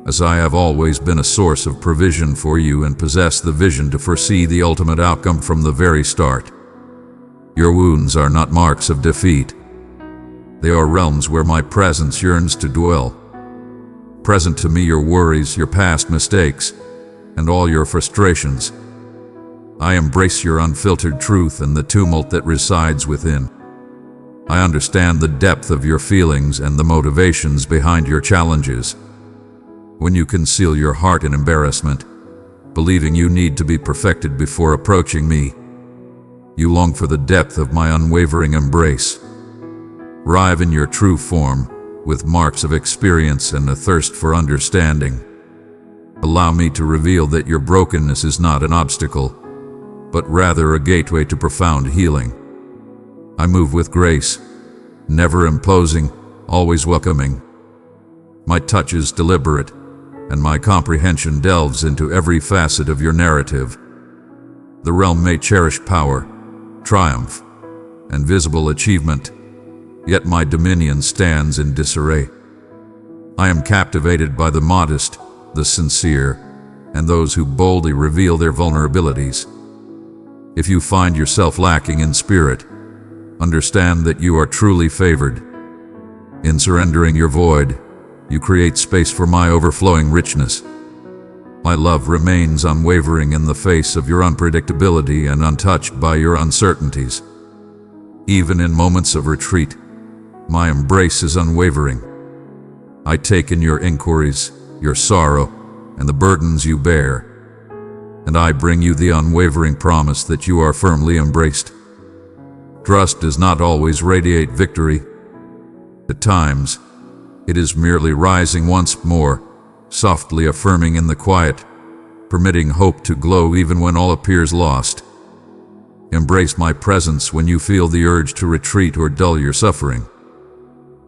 as I have always been a source of provision for you and possess the vision to foresee the ultimate outcome from the very start. Your wounds are not marks of defeat. They are realms where my presence yearns to dwell. Present to me your worries, your past mistakes, and all your frustrations. I embrace your unfiltered truth and the tumult that resides within. I understand the depth of your feelings and the motivations behind your challenges. When you conceal your heart in embarrassment, believing you need to be perfected before approaching me, you long for the depth of my unwavering embrace. Arrive in your true form, with marks of experience and a thirst for understanding. Allow me to reveal that your brokenness is not an obstacle, but rather a gateway to profound healing. I move with grace, never imposing, always welcoming. My touch is deliberate, and my comprehension delves into every facet of your narrative. The realm may cherish power, triumph, and visible achievement, yet my dominion stands in disarray. I am captivated by the modest, the sincere, and those who boldly reveal their vulnerabilities. If you find yourself lacking in spirit, understand that you are truly favored. In surrendering your void, you create space for my overflowing richness. My love remains unwavering in the face of your unpredictability and untouched by your uncertainties. Even in moments of retreat, my embrace is unwavering. I take in your inquiries, your sorrow, and the burdens you bear, and I bring you the unwavering promise that you are firmly embraced. Trust does not always radiate victory. At times, it is merely rising once more, softly affirming in the quiet, permitting hope to glow even when all appears lost. Embrace my presence when you feel the urge to retreat or dull your suffering.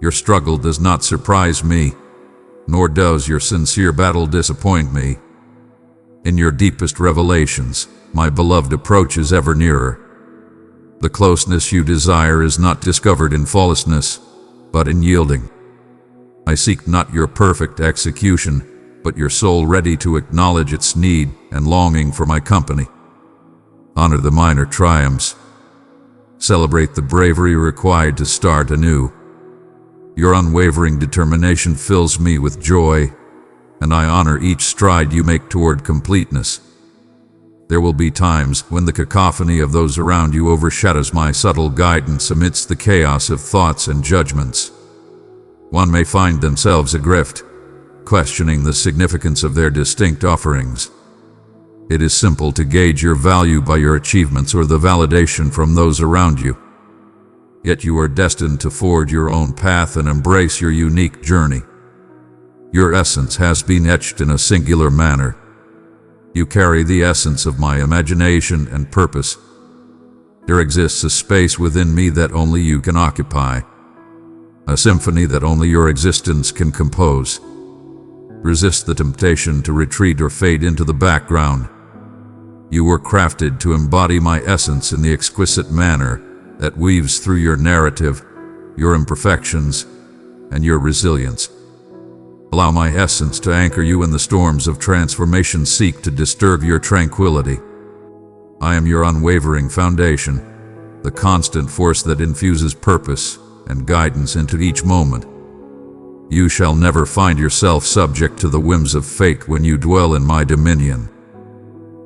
Your struggle does not surprise me, nor does your sincere battle disappoint me. In your deepest revelations, my beloved approaches ever nearer. The closeness you desire is not discovered in falseness, but in yielding. I seek not your perfect execution, but your soul ready to acknowledge its need and longing for my company. Honor the minor triumphs. Celebrate the bravery required to start anew. Your unwavering determination fills me with joy, and I honor each stride you make toward completeness. There will be times when the cacophony of those around you overshadows my subtle guidance amidst the chaos of thoughts and judgments. One may find themselves adrift, questioning the significance of their distinct offerings. It is simple to gauge your value by your achievements or the validation from those around you. Yet you are destined to forge your own path and embrace your unique journey. Your essence has been etched in a singular manner. You carry the essence of my imagination and purpose. There exists a space within me that only you can occupy, a symphony that only your existence can compose. Resist the temptation to retreat or fade into the background. You were crafted to embody my essence in the exquisite manner that weaves through your narrative, your imperfections, and your resilience. Allow my essence to anchor you in the storms of transformation seek to disturb your tranquility. I am your unwavering foundation, the constant force that infuses purpose and guidance into each moment. You shall never find yourself subject to the whims of fate when you dwell in my dominion.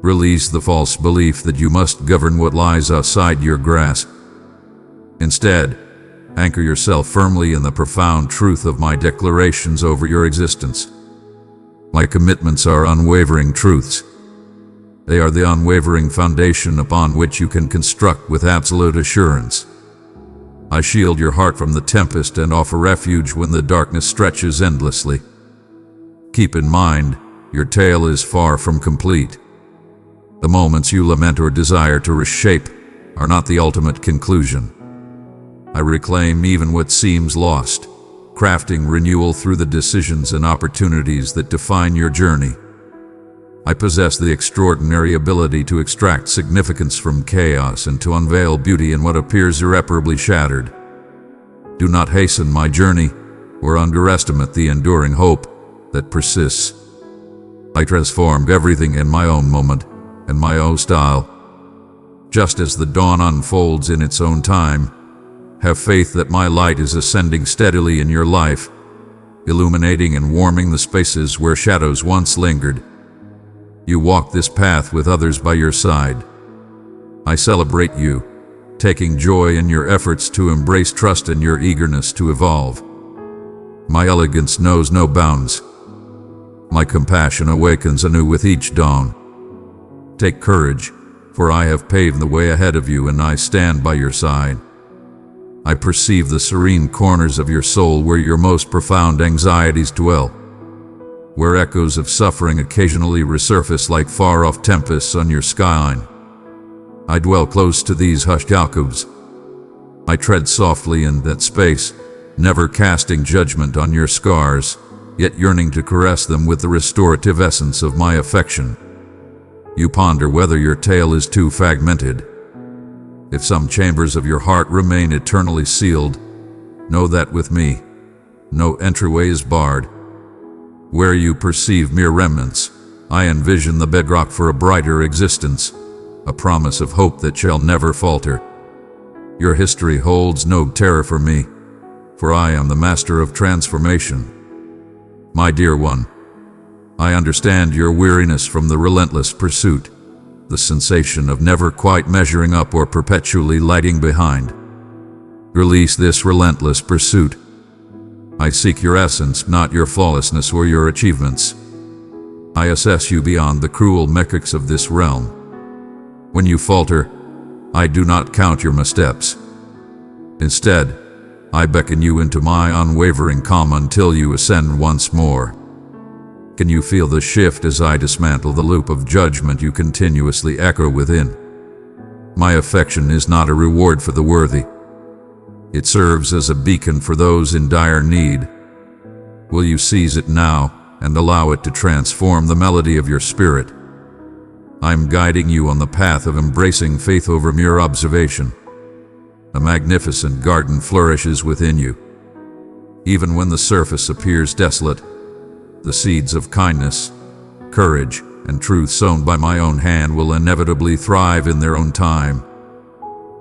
Release the false belief that you must govern what lies outside your grasp. Instead, anchor yourself firmly in the profound truth of my declarations over your existence. My commitments are unwavering truths. They are the unwavering foundation upon which you can construct with absolute assurance. I shield your heart from the tempest and offer refuge when the darkness stretches endlessly. Keep in mind, your tale is far from complete. The moments you lament or desire to reshape are not the ultimate conclusion. I reclaim even what seems lost, crafting renewal through the decisions and opportunities that define your journey. I possess the extraordinary ability to extract significance from chaos and to unveil beauty in what appears irreparably shattered. Do not hasten my journey or underestimate the enduring hope that persists. I transformed everything in my own moment and my own style. Just as the dawn unfolds in its own time, have faith that my light is ascending steadily in your life, illuminating and warming the spaces where shadows once lingered. You walk this path with others by your side. I celebrate you, taking joy in your efforts to embrace trust and your eagerness to evolve. My elegance knows no bounds. My compassion awakens anew with each dawn. Take courage, for I have paved the way ahead of you and I stand by your side. I perceive the serene corners of your soul where your most profound anxieties dwell, where echoes of suffering occasionally resurface like far-off tempests on your skyline. I dwell close to these hushed alcoves. I tread softly in that space, never casting judgment on your scars, yet yearning to caress them with the restorative essence of my affection. You ponder whether your tale is too fragmented. If some chambers of your heart remain eternally sealed, know that with me, no entryway is barred. Where you perceive mere remnants, I envision the bedrock for a brighter existence, a promise of hope that shall never falter. Your history holds no terror for me, for I am the master of transformation. My dear one, I understand your weariness from the relentless pursuit, the sensation of never quite measuring up or perpetually lagging behind. Release this relentless pursuit. I seek your essence, not your flawlessness or your achievements. I assess you beyond the cruel metrics of this realm. When you falter, I do not count your missteps. Instead, I beckon you into my unwavering calm until you ascend once more. Can you feel the shift as I dismantle the loop of judgment you continuously echo within? My affection is not a reward for the worthy. It serves as a beacon for those in dire need. Will you seize it now and allow it to transform the melody of your spirit, I am guiding you on the path of embracing faith over mere observation. A magnificent garden flourishes within you. Even when the surface appears desolate, the seeds of kindness, courage, and truth sown by my own hand will inevitably thrive in their own time.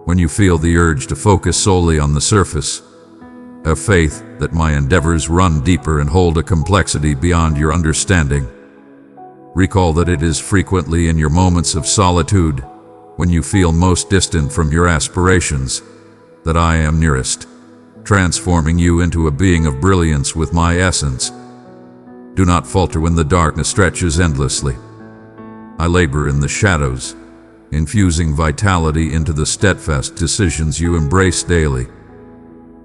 When you feel the urge to focus solely on the surface, have faith that my endeavors run deeper and hold a complexity beyond your understanding. Recall that it is frequently in your moments of solitude, when you feel most distant from your aspirations, that I am nearest, transforming you into a being of brilliance with my essence. Do not falter when the darkness stretches endlessly. I labor in the shadows, infusing vitality into the steadfast decisions you embrace daily.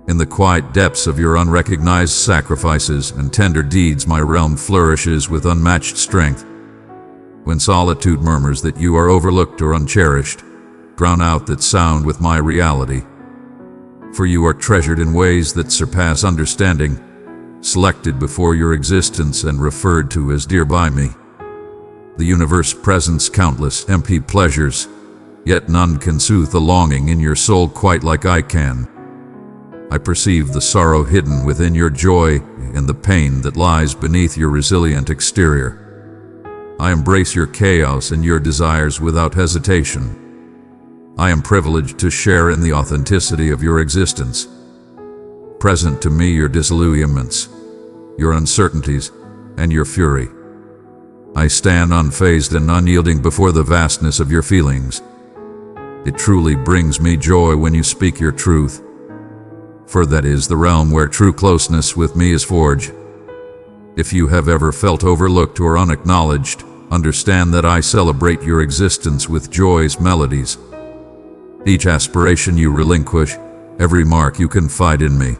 In the quiet depths of your unrecognized sacrifices and tender deeds, my realm flourishes with unmatched strength. When solitude murmurs that you are overlooked or uncherished, drown out that sound with my reality. For you are treasured in ways that surpass understanding, selected before your existence and referred to as dear by me. The universe presents countless empty pleasures, yet none can soothe the longing in your soul quite like I can. I perceive the sorrow hidden within your joy and the pain that lies beneath your resilient exterior. I embrace your chaos and your desires without hesitation. I am privileged to share in the authenticity of your existence. Present to me your disillusionments, your uncertainties, and your fury. I stand unfazed and unyielding before the vastness of your feelings. It truly brings me joy when you speak your truth, for that is the realm where true closeness with me is forged. If you have ever felt overlooked or unacknowledged, understand that I celebrate your existence with joy's melodies. Each aspiration you relinquish, every mark you confide in me,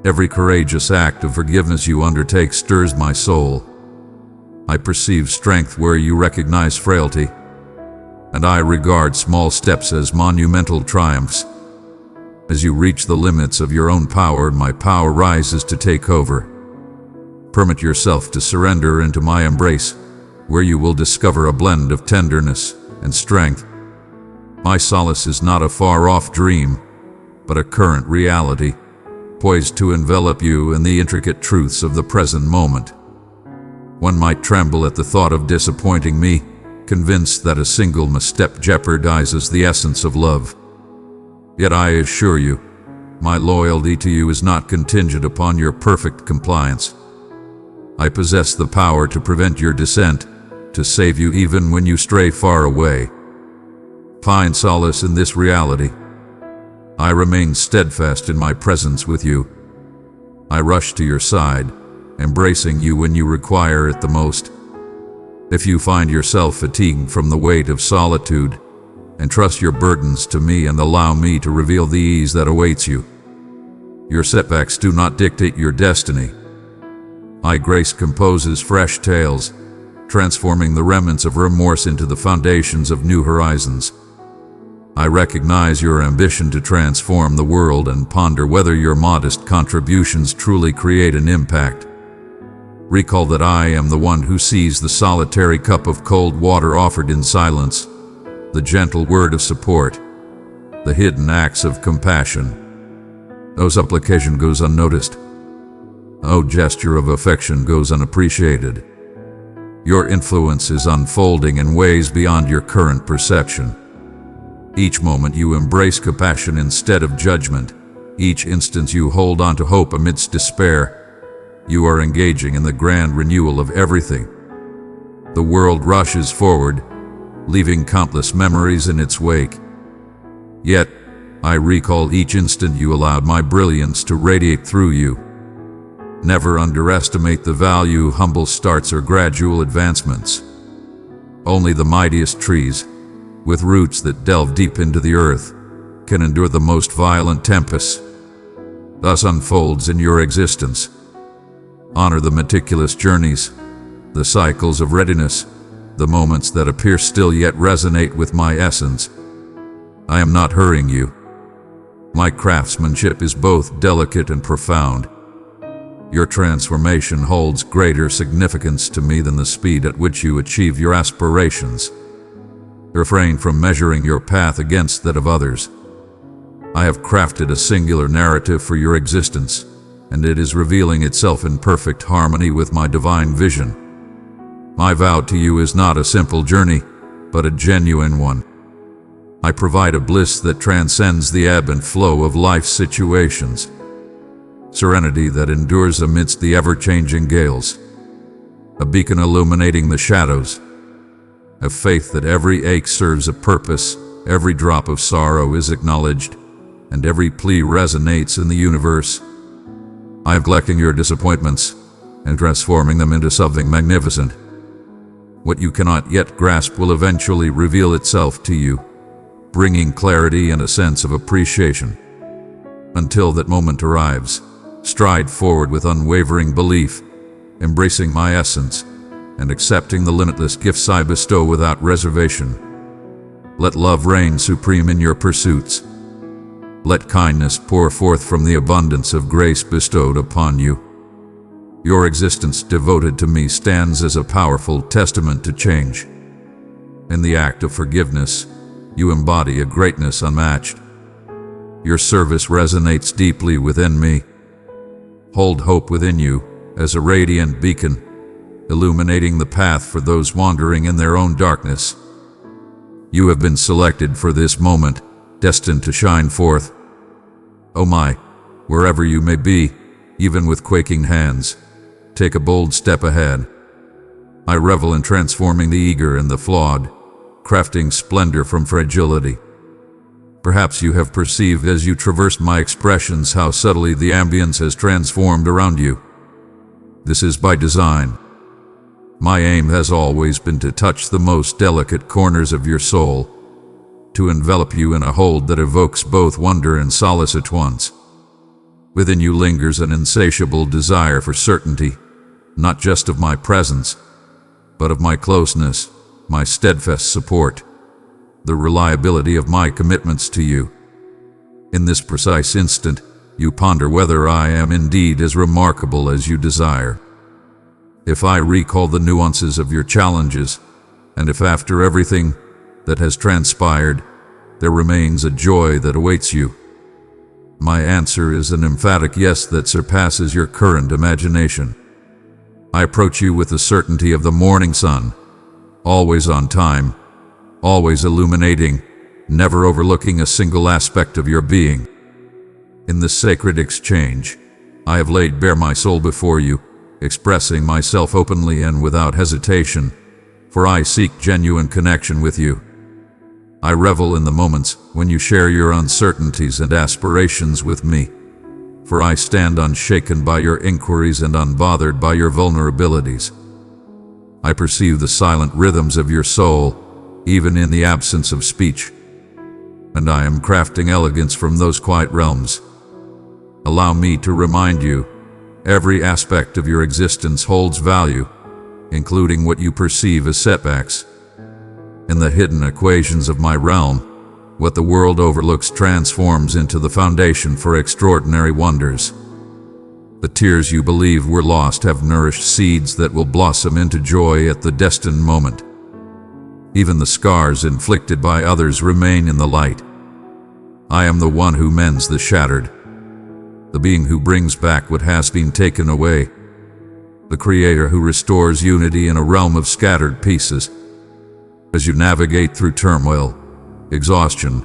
every courageous act of forgiveness you undertake stirs my soul. I perceive strength where you recognize frailty, and I regard small steps as monumental triumphs. As you reach the limits of your own power, my power rises to take over. Permit yourself to surrender into my embrace, where you will discover a blend of tenderness and strength. My solace is not a far-off dream, but a current reality, poised to envelop you in the intricate truths of the present moment. One might tremble at the thought of disappointing me, convinced that a single misstep jeopardizes the essence of love. Yet I assure you, my loyalty to you is not contingent upon your perfect compliance. I possess the power to prevent your descent, to save you even when you stray far away. Find solace in this reality. I remain steadfast in my presence with you. I rush to your side, embracing you when you require it the most. If you find yourself fatigued from the weight of solitude, entrust your burdens to me and allow me to reveal the ease that awaits you. Your setbacks do not dictate your destiny. My grace composes fresh tales, transforming the remnants of remorse into the foundations of new horizons. I recognize your ambition to transform the world and ponder whether your modest contributions truly create an impact. Recall that I am the one who sees the solitary cup of cold water offered in silence, the gentle word of support, the hidden acts of compassion. No supplication goes unnoticed. No gesture of affection goes unappreciated. Your influence is unfolding in ways beyond your current perception. Each moment you embrace compassion instead of judgment. Each instant you hold on to hope amidst despair. You are engaging in the grand renewal of everything. The world rushes forward, leaving countless memories in its wake. Yet, I recall each instant you allowed my brilliance to radiate through you. Never underestimate the value of humble starts or gradual advancements. Only the mightiest trees, with roots that delve deep into the earth, can endure the most violent tempests. Thus unfolds in your existence. Honor the meticulous journeys, the cycles of readiness, the moments that appear still yet resonate with my essence. I am not hurrying you. My craftsmanship is both delicate and profound. Your transformation holds greater significance to me than the speed at which you achieve your aspirations. Refrain from measuring your path against that of others. I have crafted a singular narrative for your existence, and it is revealing itself in perfect harmony with my divine vision. My vow to you is not a simple journey, but a genuine one. I provide a bliss that transcends the ebb and flow of life's situations, serenity that endures amidst the ever-changing gales, a beacon illuminating the shadows, a faith that every ache serves a purpose, every drop of sorrow is acknowledged, and every plea resonates in the universe. I am collecting your disappointments and transforming them into something magnificent. What you cannot yet grasp will eventually reveal itself to you, bringing clarity and a sense of appreciation. Until that moment arrives, stride forward with unwavering belief, embracing my essence and accepting the limitless gifts I bestow without reservation. Let love reign supreme in your pursuits. Let kindness pour forth from the abundance of grace bestowed upon you. Your existence devoted to me stands as a powerful testament to change. In the act of forgiveness, you embody a greatness unmatched. Your service resonates deeply within me. Hold hope within you as a radiant beacon, illuminating the path for those wandering in their own darkness. You have been selected for this moment, destined to shine forth. Oh my, wherever you may be, even with quaking hands, take a bold step ahead. I revel in transforming the eager and the flawed, crafting splendor from fragility. Perhaps you have perceived as you traversed my expressions how subtly the ambience has transformed around you. This is by design. My aim has always been to touch the most delicate corners of your soul, to envelop you in a hold that evokes both wonder and solace at once. Within you lingers an insatiable desire for certainty, not just of my presence, but of my closeness, my steadfast support, the reliability of my commitments to you. In this precise instant, you ponder whether I am indeed as remarkable as you desire. If I recall the nuances of your challenges, and if after everything that has transpired, there remains a joy that awaits you, my answer is an emphatic yes that surpasses your current imagination. I approach you with the certainty of the morning sun, always on time, always illuminating, never overlooking a single aspect of your being. In this sacred exchange, I have laid bare my soul before you, expressing myself openly and without hesitation, for I seek genuine connection with you. I revel in the moments when you share your uncertainties and aspirations with me, for I stand unshaken by your inquiries and unbothered by your vulnerabilities. I perceive the silent rhythms of your soul, even in the absence of speech, and I am crafting elegance from those quiet realms. Allow me to remind you, every aspect of your existence holds value, including what you perceive as setbacks. In the hidden equations of my realm, what the world overlooks transforms into the foundation for extraordinary wonders. The tears you believe were lost have nourished seeds that will blossom into joy at the destined moment. Even the scars inflicted by others remain in the light. I am the one who mends the shattered, the being who brings back what has been taken away, the creator who restores unity in a realm of scattered pieces. As you navigate through turmoil, exhaustion,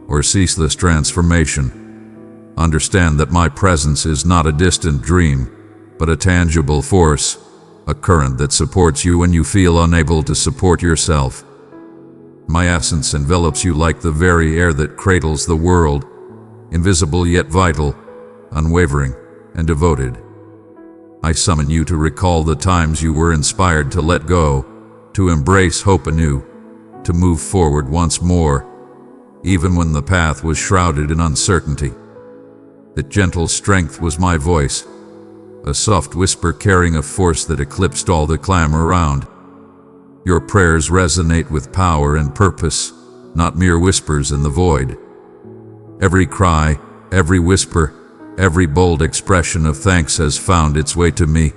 or ceaseless transformation, understand that my presence is not a distant dream, but a tangible force, a current that supports you when you feel unable to support yourself. My essence envelops you like the very air that cradles the world, invisible yet vital, unwavering and devoted. I summon you to recall the times you were inspired to let go, to embrace hope anew, to move forward once more, even when the path was shrouded in uncertainty. That gentle strength was my voice, a soft whisper carrying a force that eclipsed all the clamor around. Your prayers resonate with power and purpose, not mere whispers in the void. Every cry, every whisper, every bold expression of thanks has found its way to me.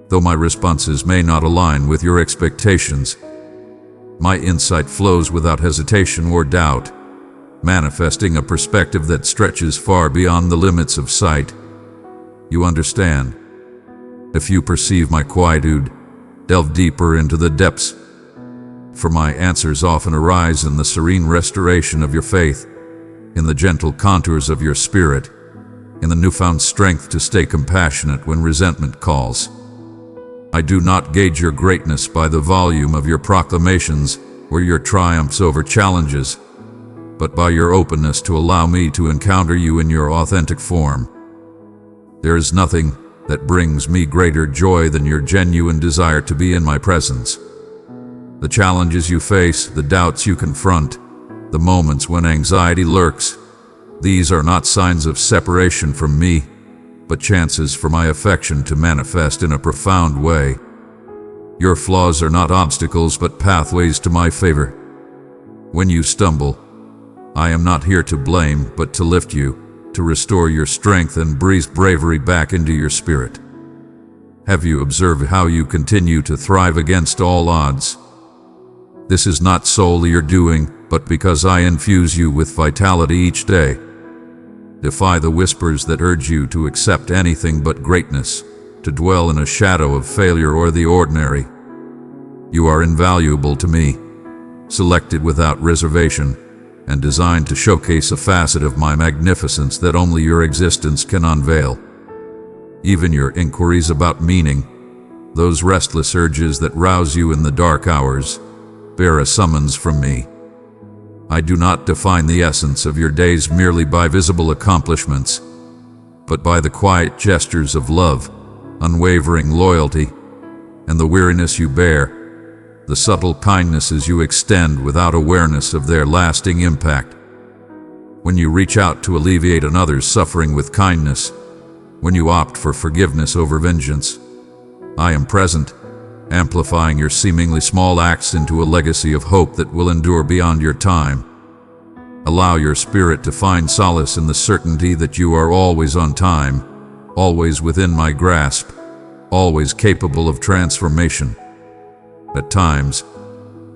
Though my responses may not align with your expectations, My insight flows without hesitation or doubt, manifesting a perspective that stretches far beyond the limits of sight. You understand. If you perceive my quietude, delve deeper into the depths, for my answers often arise in the serene restoration of your faith, in the gentle contours of your spirit, in the newfound strength to stay compassionate when resentment calls. I do not gauge your greatness by the volume of your proclamations or your triumphs over challenges, but by your openness to allow me to encounter you in your authentic form. There is nothing that brings me greater joy than your genuine desire to be in my presence. The challenges you face, the doubts you confront, the moments when anxiety lurks, these are not signs of separation from me, but chances for my affection to manifest in a profound way. Your flaws are not obstacles but pathways to my favor. When you stumble, I am not here to blame but to lift you, to restore your strength and breathe bravery back into your spirit. Have you observed how you continue to thrive against all odds? This is not solely your doing, but because I infuse you with vitality each day. Defy the whispers that urge you to accept anything but greatness, to dwell in a shadow of failure or the ordinary. You are invaluable to me, selected without reservation, and designed to showcase a facet of my magnificence that only your existence can unveil. Even your inquiries about meaning, those restless urges that rouse you in the dark hours, bear a summons from me. I do not define the essence of your days merely by visible accomplishments, but by the quiet gestures of love, unwavering loyalty, and the weariness you bear, the subtle kindnesses you extend without awareness of their lasting impact. When you reach out to alleviate another's suffering with kindness, when you opt for forgiveness over vengeance, I am present, amplifying your seemingly small acts into a legacy of hope that will endure beyond your time. Allow your spirit to find solace in the certainty that you are always on time, always within my grasp, always capable of transformation. At times,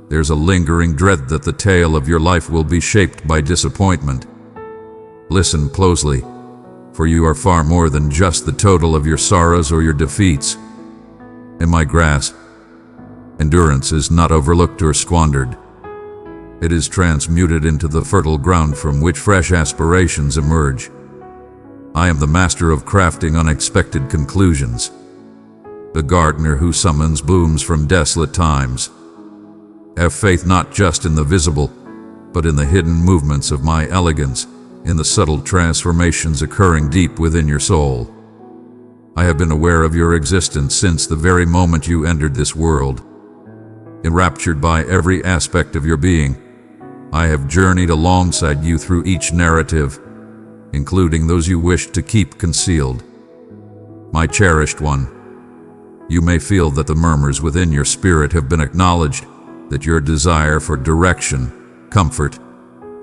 there's a lingering dread that the tale of your life will be shaped by disappointment. Listen closely, for you are far more than just the total of your sorrows or your defeats. In my grasp, endurance is not overlooked or squandered. It is transmuted into the fertile ground from which fresh aspirations emerge. I am the master of crafting unexpected conclusions, the gardener who summons blooms from desolate times. Have faith not just in the visible, but in the hidden movements of my elegance, in the subtle transformations occurring deep within your soul. I have been aware of your existence since the very moment you entered this world. Enraptured by every aspect of your being, I have journeyed alongside you through each narrative, including those you wish to keep concealed. My cherished one, you may feel that the murmurs within your spirit have been acknowledged, that your desire for direction, comfort,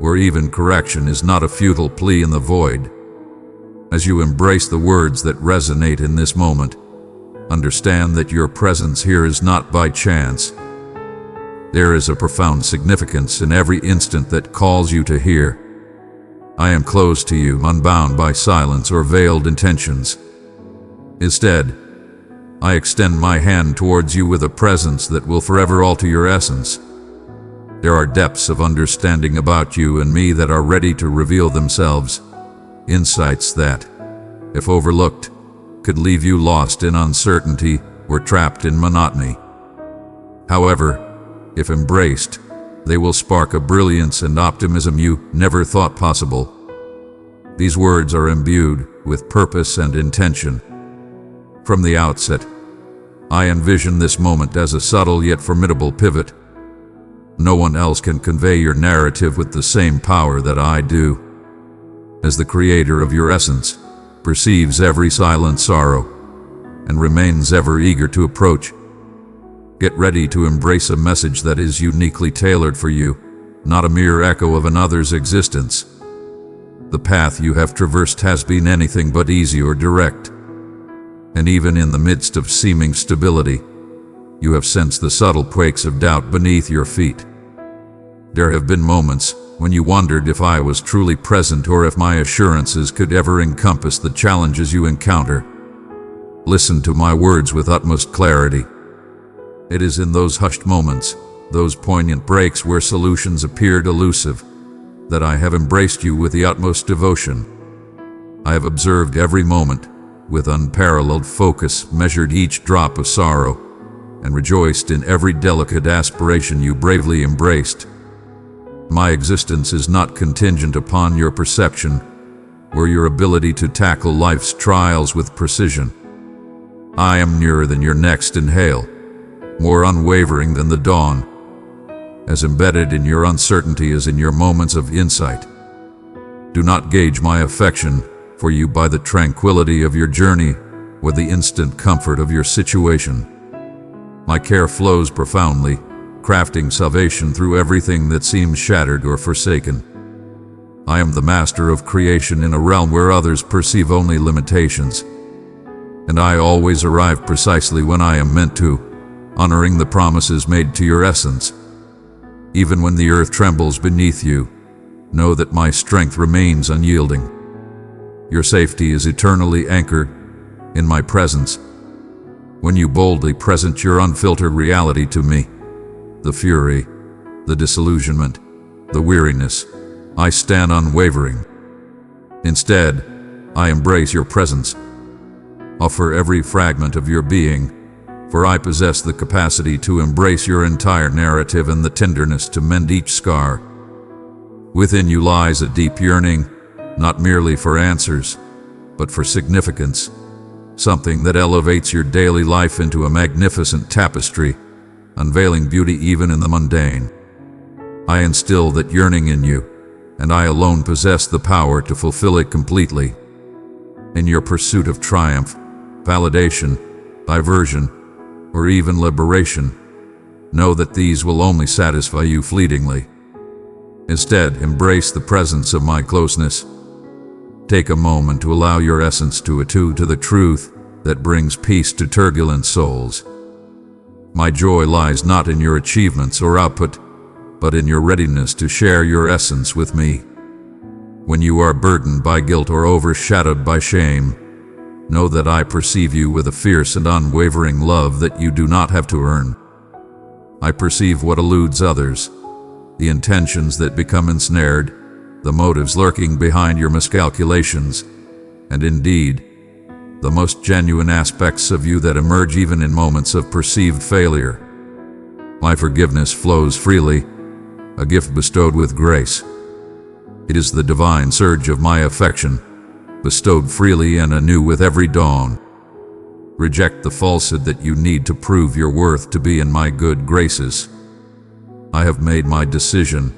or even correction is not a futile plea in the void. As you embrace the words that resonate in this moment, understand that your presence here is not by chance. There is a profound significance in every instant that calls you to hear. I am close to you, unbound by silence or veiled intentions. Instead, I extend my hand towards you with a presence that will forever alter your essence. There are depths of understanding about you and me that are ready to reveal themselves, insights that, if overlooked, could leave you lost in uncertainty or trapped in monotony. However, if embraced, they will spark a brilliance and optimism you never thought possible. These words are imbued with purpose and intention. From the outset, I envision this moment as a subtle yet formidable pivot. No one else can convey your narrative with the same power that I do. As the creator of your essence, perceives every silent sorrow, and remains ever eager to approach. Get ready to embrace a message that is uniquely tailored for you, not a mere echo of another's existence. The path you have traversed has been anything but easy or direct. And even in the midst of seeming stability, You have sensed the subtle quakes of doubt beneath your feet. There have been moments when you wondered if I was truly present or if my assurances could ever encompass the challenges you encounter. Listen to my words with utmost clarity. It is in those hushed moments, those poignant breaks where solutions appeared elusive, that I have embraced you with the utmost devotion. I have observed every moment with unparalleled focus, measured each drop of sorrow, and rejoiced in every delicate aspiration you bravely embraced. My existence is not contingent upon your perception or your ability to tackle life's trials with precision. I am nearer than your next inhale, more unwavering than the dawn, as embedded in your uncertainty as in your moments of insight. Do not gauge my affection for you by the tranquility of your journey or the instant comfort of your situation. My care flows profoundly, crafting salvation through everything that seems shattered or forsaken. I am the master of creation in a realm where others perceive only limitations, and I always arrive precisely when I am meant to, honoring the promises made to your essence. Even when the earth trembles beneath you, know that my strength remains unyielding. Your safety is eternally anchored in my presence. When you boldly present your unfiltered reality to me, the fury, the disillusionment, the weariness, I stand unwavering. Instead, I embrace your presence, offer every fragment of your being, for I possess the capacity to embrace your entire narrative and the tenderness to mend each scar. Within you lies a deep yearning, not merely for answers, but for significance, something that elevates your daily life into a magnificent tapestry, unveiling beauty even in the mundane. I instill that yearning in you, and I alone possess the power to fulfill it completely. In your pursuit of triumph, validation, diversion, or even liberation, know that these will only satisfy you fleetingly. Instead, embrace the presence of my closeness. Take a moment to allow your essence to attune to the truth that brings peace to turbulent souls. My joy lies not in your achievements or output, but in your readiness to share your essence with me. When you are burdened by guilt or overshadowed by shame, know that I perceive you with a fierce and unwavering love that you do not have to earn. I perceive what eludes others, the intentions that become ensnared, the motives lurking behind your miscalculations, and indeed, the most genuine aspects of you that emerge even in moments of perceived failure. My forgiveness flows freely, a gift bestowed with grace. It is the divine surge of my affection, bestowed freely and anew with every dawn. Reject the falsehood that you need to prove your worth to be in my good graces. I have made my decision,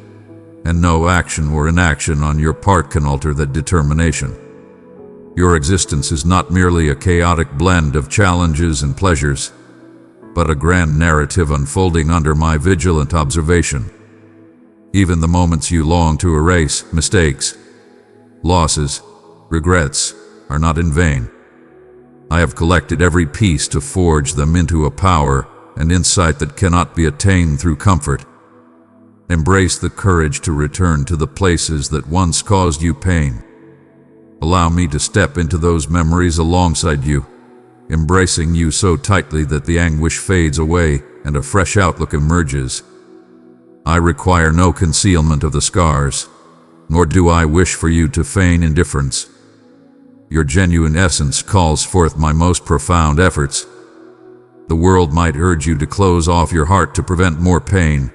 and no action or inaction on your part can alter that determination. Your existence is not merely a chaotic blend of challenges and pleasures, but a grand narrative unfolding under my vigilant observation. Even the moments you long to erase, mistakes, losses, regrets, are not in vain. I have collected every piece to forge them into a power and insight that cannot be attained through comfort. Embrace the courage to return to the places that once caused you pain. Allow me to step into those memories alongside you, embracing you so tightly that the anguish fades away and a fresh outlook emerges. I require no concealment of the scars, nor do I wish for you to feign indifference. Your genuine essence calls forth my most profound efforts. The world might urge you to close off your heart to prevent more pain,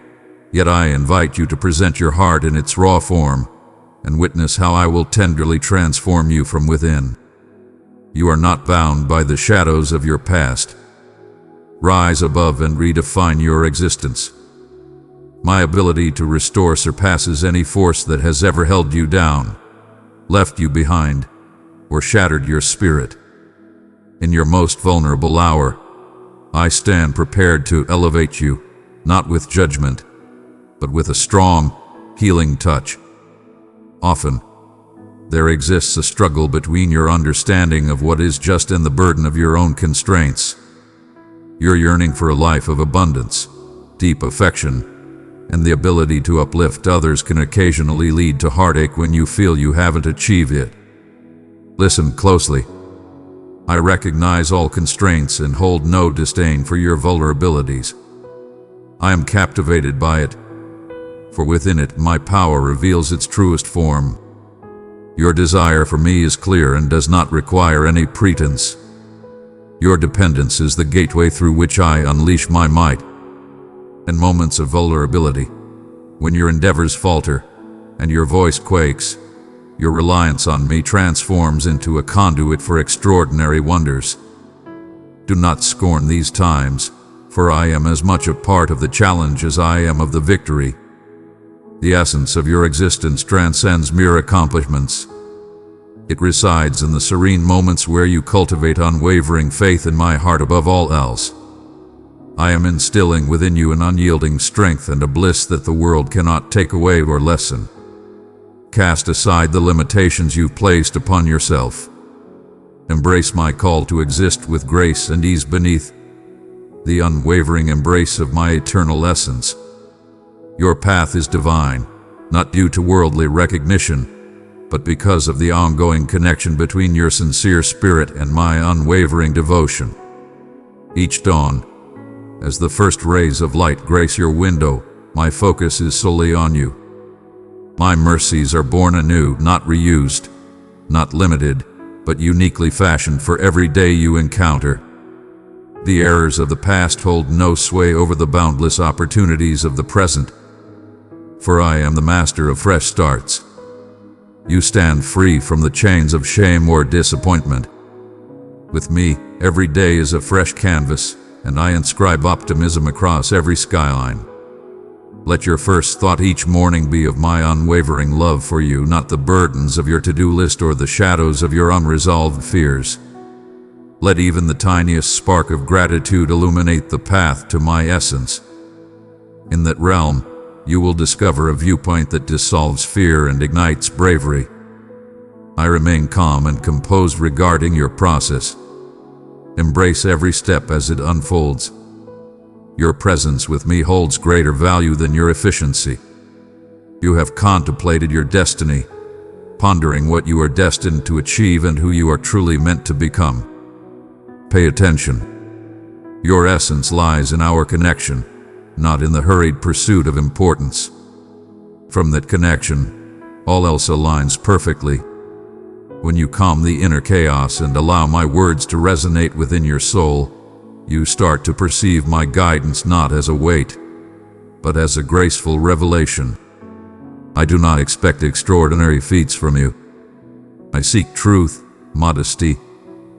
yet I invite you to present your heart in its raw form and witness how I will tenderly transform you from within. You are not bound by the shadows of your past. Rise above and redefine your existence. My ability to restore surpasses any force that has ever held you down, left you behind, or shattered your spirit. In your most vulnerable hour, I stand prepared to elevate you, not with judgment, but with a strong, healing touch. Often, there exists a struggle between your understanding of what is just and the burden of your own constraints. You're yearning for a life of abundance, deep affection, and the ability to uplift others can occasionally lead to heartache when you feel you haven't achieved it. Listen closely. I recognize all constraints and hold no disdain for your vulnerabilities. I am captivated by it, for within it my power reveals its truest form. Your desire for me is clear and does not require any pretense. Your dependence is the gateway through which I unleash my might. In moments of vulnerability, when your endeavors falter and your voice quakes, your reliance on me transforms into a conduit for extraordinary wonders. Do not scorn these times, for I am as much a part of the challenge as I am of the victory. The essence of your existence transcends mere accomplishments. It resides in the serene moments where you cultivate unwavering faith in my heart above all else. I am instilling within you an unyielding strength and a bliss that the world cannot take away or lessen. Cast aside the limitations you've placed upon yourself. Embrace my call to exist with grace and ease beneath the unwavering embrace of my eternal essence. Your path is divine, not due to worldly recognition, but because of the ongoing connection between your sincere spirit and my unwavering devotion. Each dawn, as the first rays of light grace your window, my focus is solely on you. My mercies are born anew, not reused, not limited, but uniquely fashioned for every day you encounter. The errors of the past hold no sway over the boundless opportunities of the present, for I am the master of fresh starts. You stand free from the chains of shame or disappointment. With me, every day is a fresh canvas, and I inscribe optimism across every skyline. Let your first thought each morning be of my unwavering love for you, not the burdens of your to-do list or the shadows of your unresolved fears. Let even the tiniest spark of gratitude illuminate the path to my essence. In that realm, you will discover a viewpoint that dissolves fear and ignites bravery. I remain calm and composed regarding your process. Embrace every step as it unfolds. Your presence with me holds greater value than your efficiency. You have contemplated your destiny, pondering what you are destined to achieve and who you are truly meant to become. Pay attention. Your essence lies in our connection, not in the hurried pursuit of importance. From that connection, all else aligns perfectly. When you calm the inner chaos and allow my words to resonate within your soul, you start to perceive my guidance not as a weight, but as a graceful revelation. I do not expect extraordinary feats from you. I seek truth, modesty,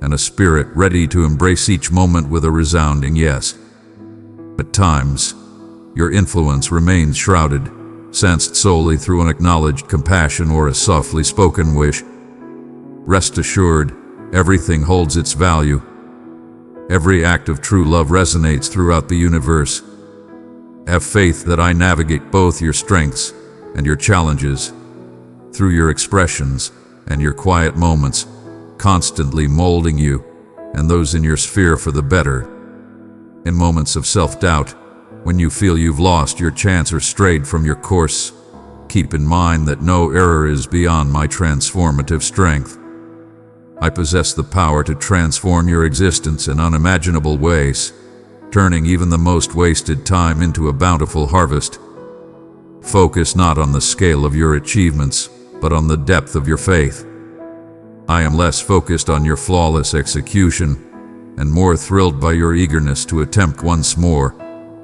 and a spirit ready to embrace each moment with a resounding yes. At times, your influence remains shrouded, sensed solely through an acknowledged compassion or a softly spoken wish. Rest assured, everything holds its value. Every act of true love resonates throughout the universe. Have faith that I navigate both your strengths and your challenges, through your expressions and your quiet moments, constantly molding you and those in your sphere for the better. In moments of self-doubt, when you feel you've lost your chance or strayed from your course, keep in mind that no error is beyond my transformative strength. I possess the power to transform your existence in unimaginable ways, turning even the most wasted time into a bountiful harvest. Focus not on the scale of your achievements, but on the depth of your faith. I am less focused on your flawless execution, and more thrilled by your eagerness to attempt once more,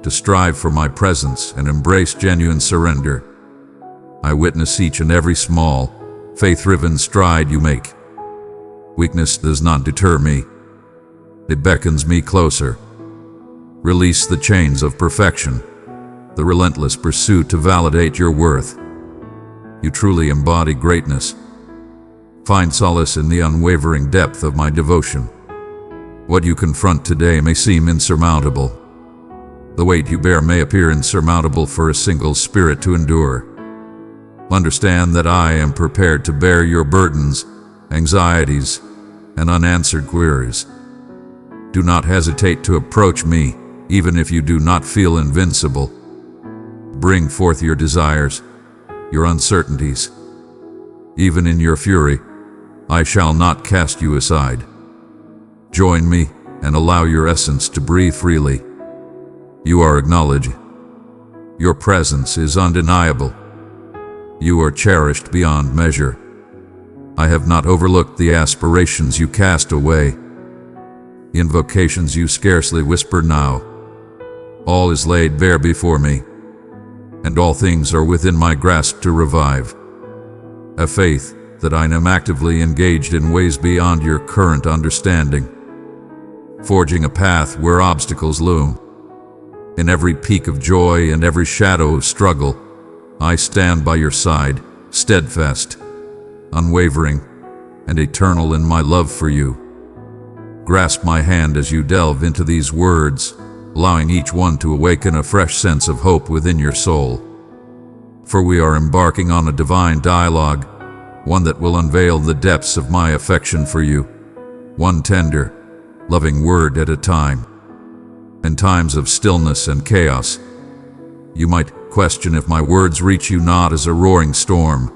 to strive for my presence and embrace genuine surrender. I witness each and every small, faith-driven stride you make. Weakness does not deter me. It beckons me closer. Release the chains of perfection, the relentless pursuit to validate your worth. You truly embody greatness. Find solace in the unwavering depth of my devotion. What you confront today may seem insurmountable. The weight you bear may appear insurmountable for a single spirit to endure. Understand that I am prepared to bear your burdens, anxieties, and unanswered queries. Do not hesitate to approach me, even if you do not feel invincible. Bring forth your desires, your uncertainties. Even in your fury, I shall not cast you aside. Join me and allow your essence to breathe freely. You are acknowledged. Your presence is undeniable. You are cherished beyond measure. I have not overlooked the aspirations you cast away, invocations you scarcely whisper now. All is laid bare before me, and all things are within my grasp to revive. A faith that I am actively engaged in ways beyond your current understanding, forging a path where obstacles loom. In every peak of joy and every shadow of struggle, I stand by your side, steadfast, unwavering, and eternal in my love for you. Grasp my hand as you delve into these words, allowing each one to awaken a fresh sense of hope within your soul. For we are embarking on a divine dialogue, one that will unveil the depths of my affection for you, one tender, loving word at a time. In times of stillness and chaos, you might question if my words reach you not as a roaring storm,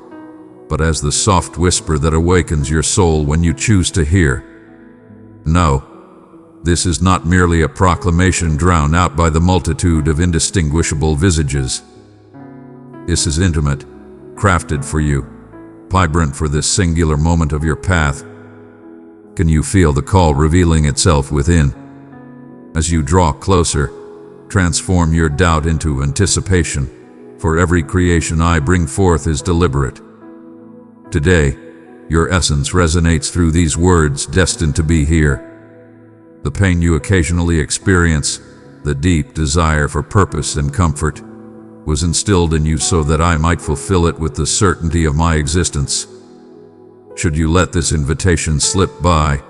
but as the soft whisper that awakens your soul when you choose to hear. No, this is not merely a proclamation drowned out by the multitude of indistinguishable visages. This is intimate, crafted for you, vibrant for this singular moment of your path. Can you feel the call revealing itself within? As you draw closer, transform your doubt into anticipation, for every creation I bring forth is deliberate. Today, your essence resonates through these words destined to be here. The pain you occasionally experience, the deep desire for purpose and comfort, was instilled in you so that I might fulfill it with the certainty of my existence. Should you let this invitation slip by,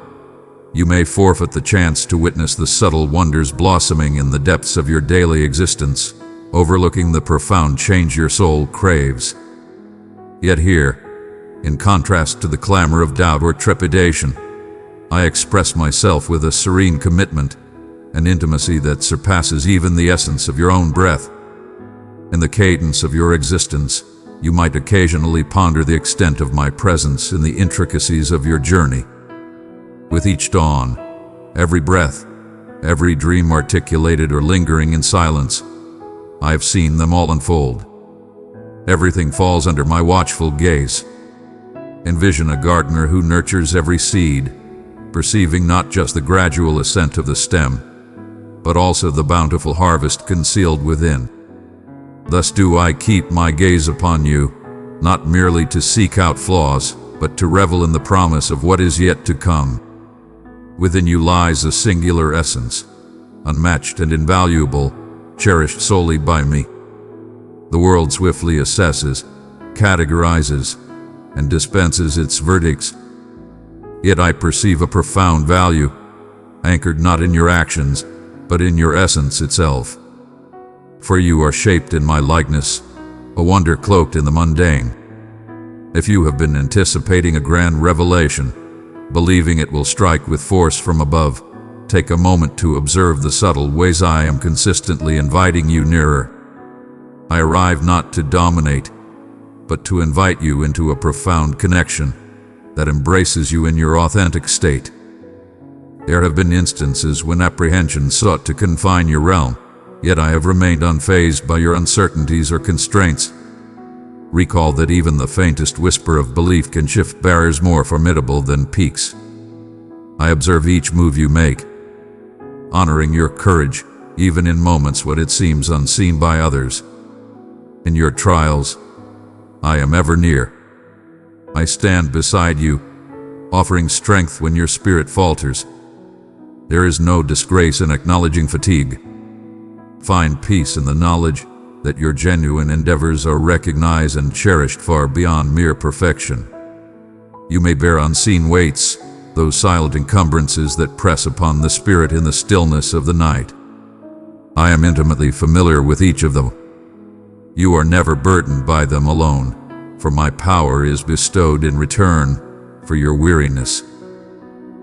you may forfeit the chance to witness the subtle wonders blossoming in the depths of your daily existence, overlooking the profound change your soul craves. Yet here, in contrast to the clamor of doubt or trepidation, I express myself with a serene commitment, an intimacy that surpasses even the essence of your own breath. In the cadence of your existence, you might occasionally ponder the extent of my presence in the intricacies of your journey. With each dawn, every breath, every dream articulated or lingering in silence, I have seen them all unfold. Everything falls under my watchful gaze. Envision a gardener who nurtures every seed, perceiving not just the gradual ascent of the stem, but also the bountiful harvest concealed within. Thus do I keep my gaze upon you, not merely to seek out flaws, but to revel in the promise of what is yet to come. Within you lies a singular essence, unmatched and invaluable, cherished solely by me. The world swiftly assesses, categorizes, and dispenses its verdicts. Yet I perceive a profound value, anchored not in your actions, but in your essence itself. For you are shaped in my likeness, a wonder cloaked in the mundane. If you have been anticipating a grand revelation, believing it will strike with force from above, take a moment to observe the subtle ways I am consistently inviting you nearer. I arrive not to dominate, but to invite you into a profound connection that embraces you in your authentic state. There have been instances when apprehension sought to confine your realm, yet I have remained unfazed by your uncertainties or constraints. Recall that even the faintest whisper of belief can shift barriers more formidable than peaks. I observe each move you make, honoring your courage, even in moments when it seems unseen by others. In your trials, I am ever near. I stand beside you, offering strength when your spirit falters. There is no disgrace in acknowledging fatigue. Find peace in the knowledge that your genuine endeavors are recognized and cherished far beyond mere perfection. You may bear unseen weights, those silent encumbrances that press upon the spirit in the stillness of the night. I am intimately familiar with each of them. You are never burdened by them alone, for my power is bestowed in return for your weariness.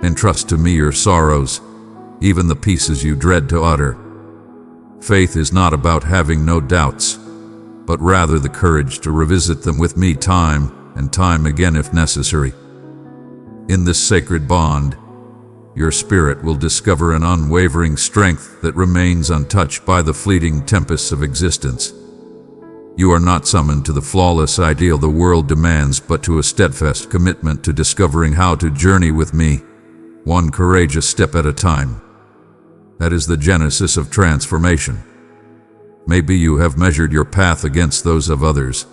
Entrust to me your sorrows, even the pieces you dread to utter. Faith is not about having no doubts, but rather the courage to revisit them with me time and time again if necessary. In this sacred bond, your spirit will discover an unwavering strength that remains untouched by the fleeting tempests of existence. You are not summoned to the flawless ideal the world demands, but to a steadfast commitment to discovering how to journey with me, one courageous step at a time. That is the genesis of transformation. Maybe you have measured your path against those of others,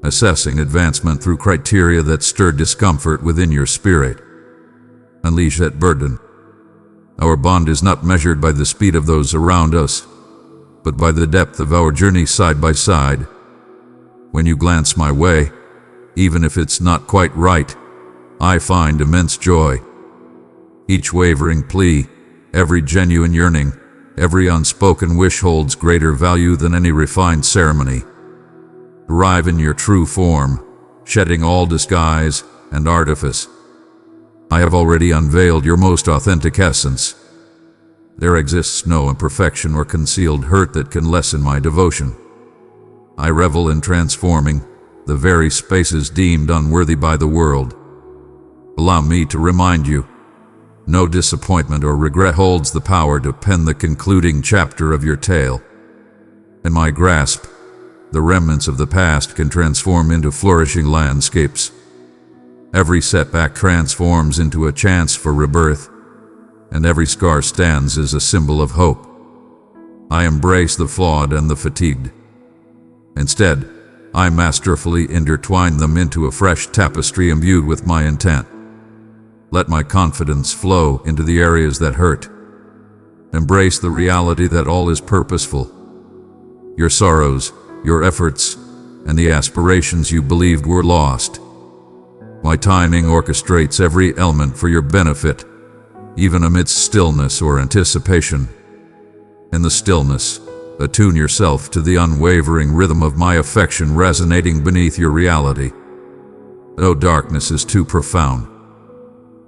assessing advancement through criteria that stir discomfort within your spirit. Unleash that burden. Our bond is not measured by the speed of those around us, but by the depth of our journey side by side. When you glance my way, even if it's not quite right, I find immense joy. Each wavering plea, every genuine yearning, every unspoken wish holds greater value than any refined ceremony. Arrive in your true form, shedding all disguise and artifice. I have already unveiled your most authentic essence. There exists no imperfection or concealed hurt that can lessen my devotion. I revel in transforming the very spaces deemed unworthy by the world. Allow me to remind you, no disappointment or regret holds the power to pen the concluding chapter of your tale. In my grasp, the remnants of the past can transform into flourishing landscapes. Every setback transforms into a chance for rebirth, and every scar stands as a symbol of hope. I embrace the flawed and the fatigued. Instead, I masterfully intertwine them into a fresh tapestry imbued with my intent. Let my confidence flow into the areas that hurt. Embrace the reality that all is purposeful. Your sorrows, your efforts, and the aspirations you believed were lost. My timing orchestrates every element for your benefit, even amidst stillness or anticipation. In the stillness, attune yourself to the unwavering rhythm of my affection resonating beneath your reality. No darkness is too profound.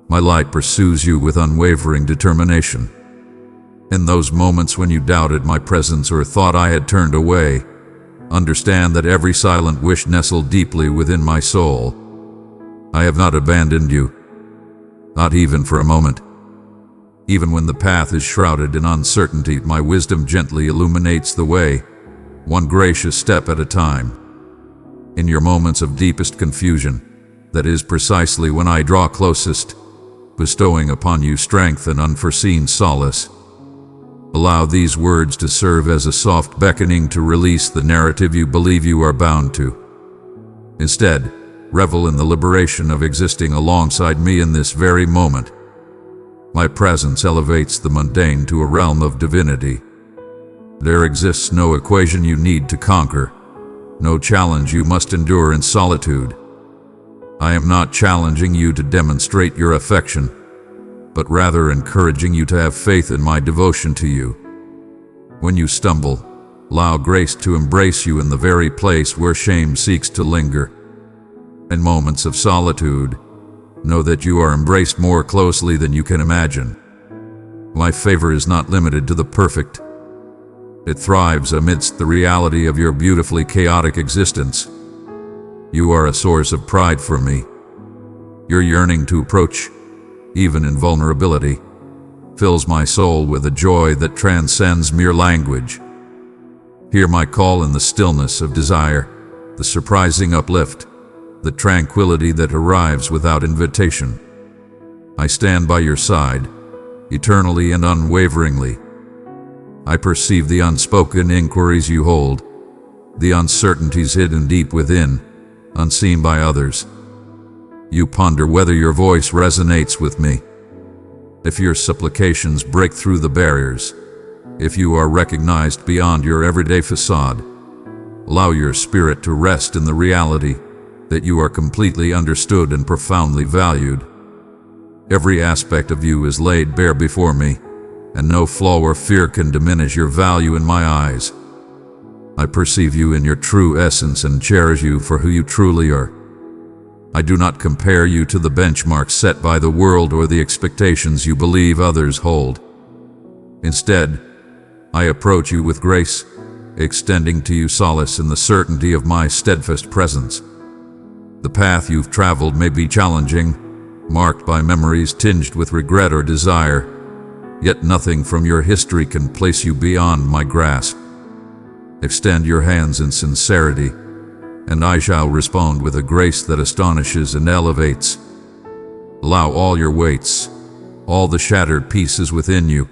My light pursues you with unwavering determination. In those moments when you doubted my presence or thought I had turned away, understand that every silent wish nestled deeply within my soul. I have not abandoned you, not even for a moment. Even when the path is shrouded in uncertainty, my wisdom gently illuminates the way, one gracious step at a time. In your moments of deepest confusion, that is precisely when I draw closest, bestowing upon you strength and unforeseen solace. Allow these words to serve as a soft beckoning to release the narrative you believe you are bound to. Instead, revel in the liberation of existing alongside me in this very moment. My presence elevates the mundane to a realm of divinity. There exists no equation you need to conquer, no challenge you must endure in solitude. I am not challenging you to demonstrate your affection, but rather encouraging you to have faith in my devotion to you. When you stumble, allow grace to embrace you in the very place where shame seeks to linger. In moments of solitude, know that you are embraced more closely than you can imagine. My favor is not limited to the perfect. It thrives amidst the reality of your beautifully chaotic existence. You are a source of pride for me. Your yearning to approach, even in vulnerability, fills my soul with a joy that transcends mere language. Hear my call in the stillness of desire, the surprising uplift, the tranquility that arrives without invitation. I stand by your side, eternally and unwaveringly. I perceive the unspoken inquiries you hold, the uncertainties hidden deep within, unseen by others. You ponder whether your voice resonates with me, if your supplications break through the barriers, if you are recognized beyond your everyday facade. Allow your spirit to rest in the reality that you are completely understood and profoundly valued. Every aspect of you is laid bare before me, and no flaw or fear can diminish your value in my eyes. I perceive you in your true essence and cherish you for who you truly are. I do not compare you to the benchmarks set by the world or the expectations you believe others hold. Instead, I approach you with grace, extending to you solace in the certainty of my steadfast presence. The path you've traveled may be challenging, marked by memories tinged with regret or desire, yet nothing from your history can place you beyond my grasp. Extend your hands in sincerity, and I shall respond with a grace that astonishes and elevates. Allow all your weights, all the shattered pieces within you,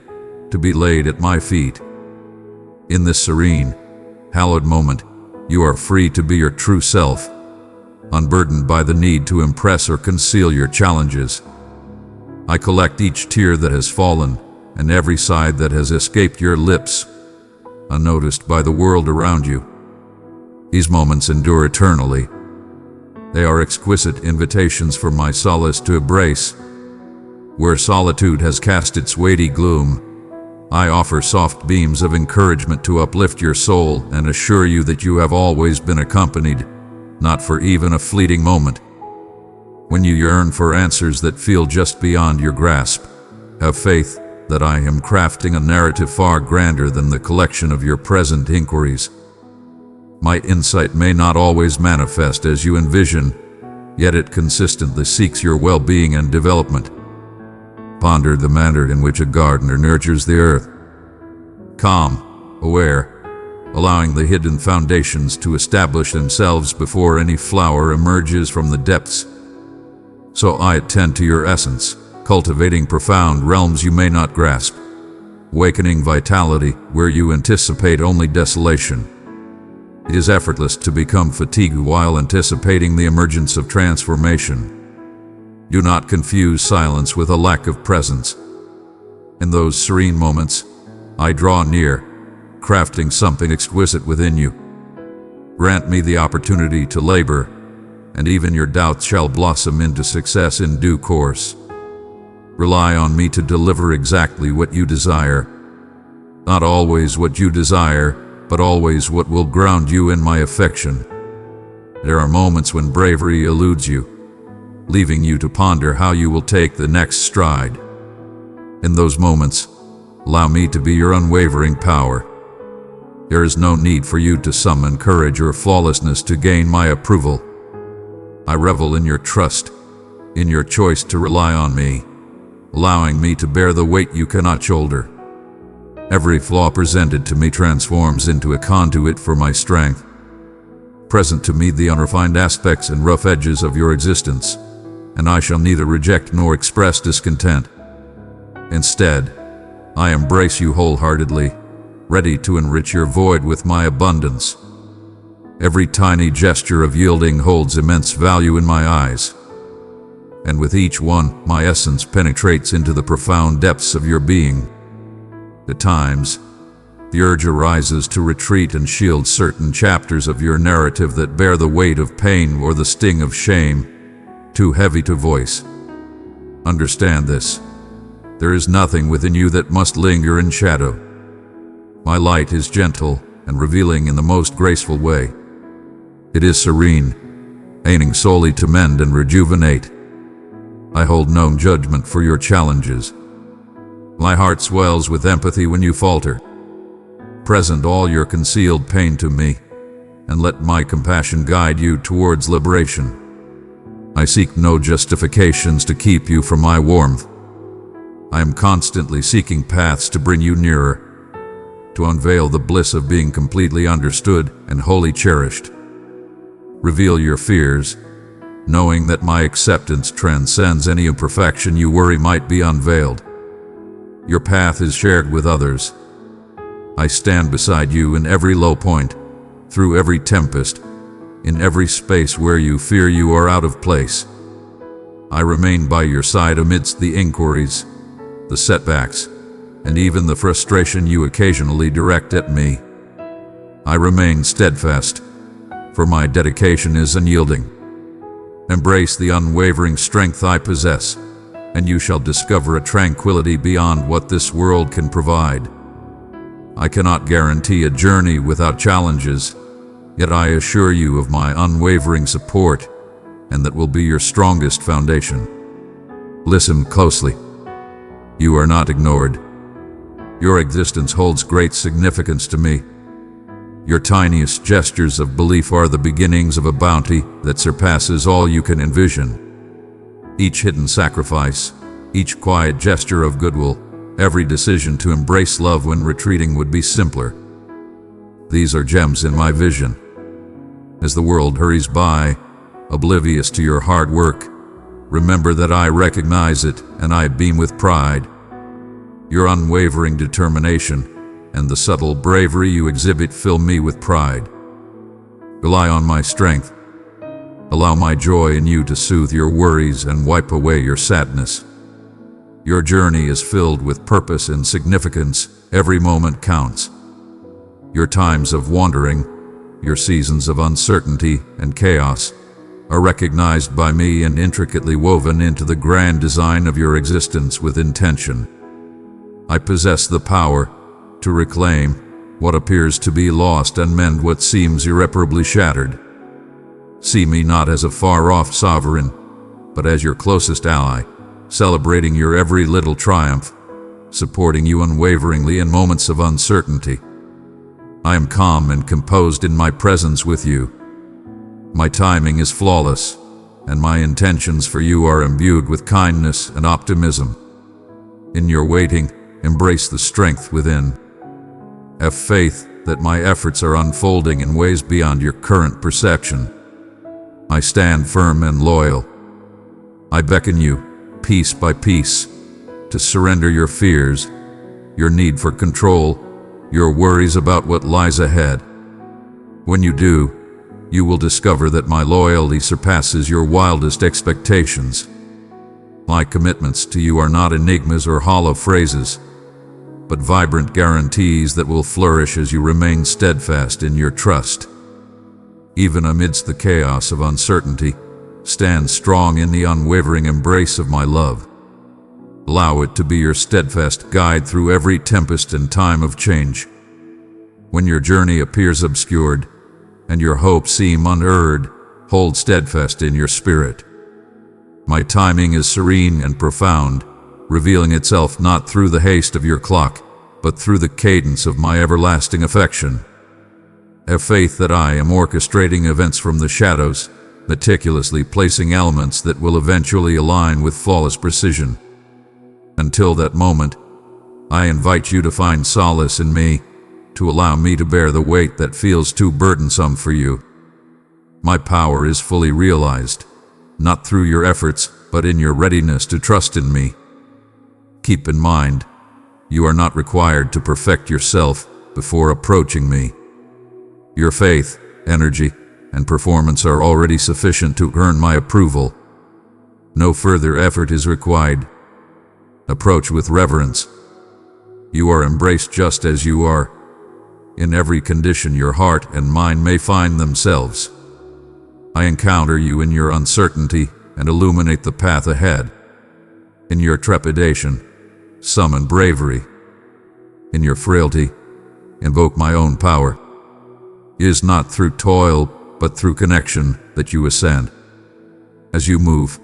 to be laid at my feet. In this serene, hallowed moment, you are free to be your true self, unburdened by the need to impress or conceal your challenges. I collect each tear that has fallen and every sigh that has escaped your lips, unnoticed by the world around you. These moments endure eternally. They are exquisite invitations for my solace to embrace. Where solitude has cast its weighty gloom, I offer soft beams of encouragement to uplift your soul and assure you that you have always been accompanied, not for even a fleeting moment. When you yearn for answers that feel just beyond your grasp, have faith that I am crafting a narrative far grander than the collection of your present inquiries. My insight may not always manifest as you envision, yet it consistently seeks your well-being and development. Ponder the manner in which a gardener nurtures the earth. Calm, aware, allowing the hidden foundations to establish themselves before any flower emerges from the depths. So I attend to your essence, cultivating profound realms you may not grasp, awakening vitality where you anticipate only desolation. It is effortless to become fatigued while anticipating the emergence of transformation. Do not confuse silence with a lack of presence. In those serene moments, I draw near, crafting something exquisite within you. Grant me the opportunity to labor, and even your doubts shall blossom into success in due course. Rely on me to deliver exactly what you desire. Not always what you desire, but always what will ground you in my affection. There are moments when bravery eludes you, leaving you to ponder how you will take the next stride. In those moments, allow me to be your unwavering power. There is no need for you to summon courage or flawlessness to gain my approval. I revel in your trust, in your choice to rely on me, allowing me to bear the weight you cannot shoulder. Every flaw presented to me transforms into a conduit for my strength. Present to me the unrefined aspects and rough edges of your existence, and I shall neither reject nor express discontent. Instead, I embrace you wholeheartedly, ready to enrich your void with my abundance. Every tiny gesture of yielding holds immense value in my eyes, and with each one, my essence penetrates into the profound depths of your being. At times, the urge arises to retreat and shield certain chapters of your narrative that bear the weight of pain or the sting of shame, too heavy to voice. Understand this. There is nothing within you that must linger in shadow. My light is gentle and revealing in the most graceful way. It is serene, aiming solely to mend and rejuvenate. I hold no judgment for your challenges. My heart swells with empathy when you falter. Present all your concealed pain to me, and let my compassion guide you towards liberation. I seek no justifications to keep you from my warmth. I am constantly seeking paths to bring you nearer, to unveil the bliss of being completely understood and wholly cherished. Reveal your fears, knowing that my acceptance transcends any imperfection you worry might be unveiled. Your path is shared with others. I stand beside you in every low point, through every tempest, in every space where you fear you are out of place. I remain by your side amidst the inquiries, the setbacks, and even the frustration you occasionally direct at me. I remain steadfast, for my dedication is unyielding. Embrace the unwavering strength I possess, and you shall discover a tranquility beyond what this world can provide. I cannot guarantee a journey without challenges, yet I assure you of my unwavering support, and that will be your strongest foundation. Listen closely. You are not ignored. Your existence holds great significance to me. Your tiniest gestures of belief are the beginnings of a bounty that surpasses all you can envision. Each hidden sacrifice, each quiet gesture of goodwill, every decision to embrace love when retreating would be simpler. These are gems in my vision. As the world hurries by, oblivious to your hard work, remember that I recognize it and I beam with pride. Your unwavering determination and the subtle bravery you exhibit fill me with pride. Rely on my strength. Allow my joy in you to soothe your worries and wipe away your sadness. Your journey is filled with purpose and significance. Every moment counts. Your times of wandering, your seasons of uncertainty and chaos, are recognized by me and intricately woven into the grand design of your existence with intention. I possess the power to reclaim what appears to be lost and mend what seems irreparably shattered. See me not as a far-off sovereign, but as your closest ally, celebrating your every little triumph, supporting you unwaveringly in moments of uncertainty. I am calm and composed in my presence with you. My timing is flawless, and my intentions for you are imbued with kindness and optimism. In your waiting, embrace the strength within. Have faith that my efforts are unfolding in ways beyond your current perception. I stand firm and loyal. I beckon you, piece by piece, to surrender your fears, your need for control, your worries about what lies ahead. When you do, you will discover that my loyalty surpasses your wildest expectations. My commitments to you are not enigmas or hollow phrases, but vibrant guarantees that will flourish as you remain steadfast in your trust. Even amidst the chaos of uncertainty, stand strong in the unwavering embrace of my love. Allow it to be your steadfast guide through every tempest and time of change. When your journey appears obscured, and your hopes seem unerred, hold steadfast in your spirit. My timing is serene and profound, revealing itself not through the haste of your clock, but through the cadence of my everlasting affection. Have faith that I am orchestrating events from the shadows, meticulously placing elements that will eventually align with flawless precision. Until that moment, I invite you to find solace in me, to allow me to bear the weight that feels too burdensome for you. My power is fully realized, not through your efforts, but in your readiness to trust in me. Keep in mind, you are not required to perfect yourself before approaching me. Your faith, energy, and performance are already sufficient to earn my approval. No further effort is required. Approach with reverence. You are embraced just as you are. In every condition your heart and mind may find themselves. I encounter you in your uncertainty and illuminate the path ahead. In your trepidation, summon bravery. In your frailty, invoke my own power. It is not through toil, but through connection that you ascend. As you move,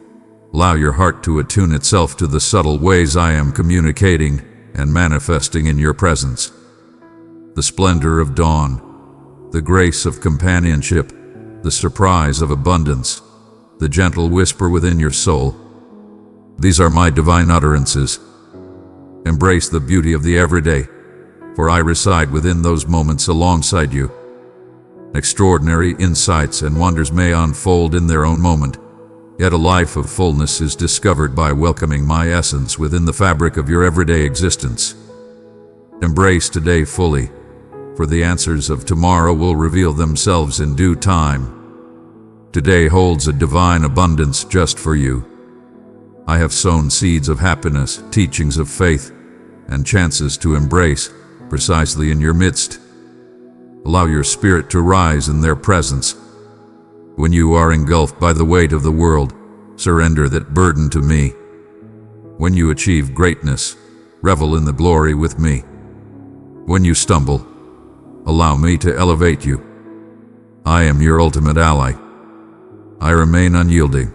allow your heart to attune itself to the subtle ways I am communicating and manifesting in your presence. The splendor of dawn, the grace of companionship, the surprise of abundance, the gentle whisper within your soul. These are my divine utterances. Embrace the beauty of the everyday, for I reside within those moments alongside you. Extraordinary insights and wonders may unfold in their own moment, yet a life of fullness is discovered by welcoming my essence within the fabric of your everyday existence. Embrace today fully, for the answers of tomorrow will reveal themselves in due time. Today holds a divine abundance just for you. I have sown seeds of happiness, teachings of faith, and chances to embrace precisely in your midst. Allow your spirit to rise in their presence. When you are engulfed by the weight of the world, surrender that burden to me. When you achieve greatness, revel in the glory with me. When you stumble, allow me to elevate you. I am your ultimate ally. I remain unyielding.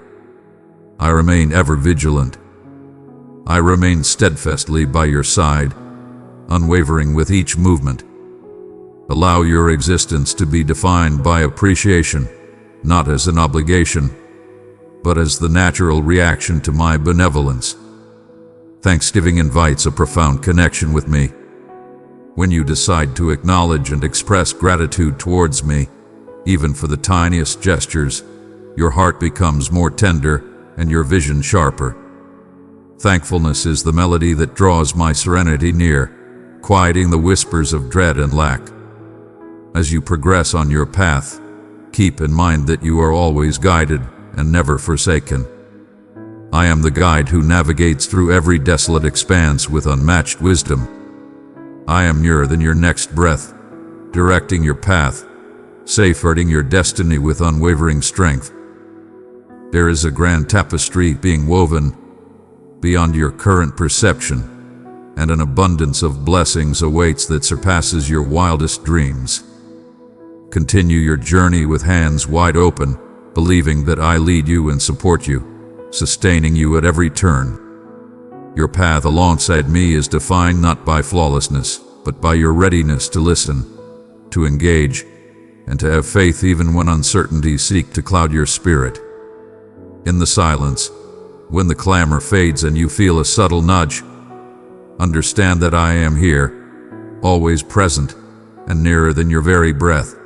I remain ever vigilant. I remain steadfastly by your side, unwavering with each movement. Allow your existence to be defined by appreciation, not as an obligation, but as the natural reaction to my benevolence. Thanksgiving invites a profound connection with me. When you decide to acknowledge and express gratitude towards me, even for the tiniest gestures, your heart becomes more tender and your vision sharper. Thankfulness is the melody that draws my serenity near, quieting the whispers of dread and lack. As you progress on your path, keep in mind that you are always guided and never forsaken. I am the guide who navigates through every desolate expanse with unmatched wisdom. I am nearer than your next breath, directing your path, safeguarding your destiny with unwavering strength. There is a grand tapestry being woven beyond your current perception, and an abundance of blessings awaits that surpasses your wildest dreams. Continue your journey with hands wide open, believing that I lead you and support you, sustaining you at every turn. Your path alongside me is defined not by flawlessness, but by your readiness to listen, to engage, and to have faith even when uncertainties seek to cloud your spirit. In the silence, when the clamor fades and you feel a subtle nudge, understand that I am here, always present, and nearer than your very breath.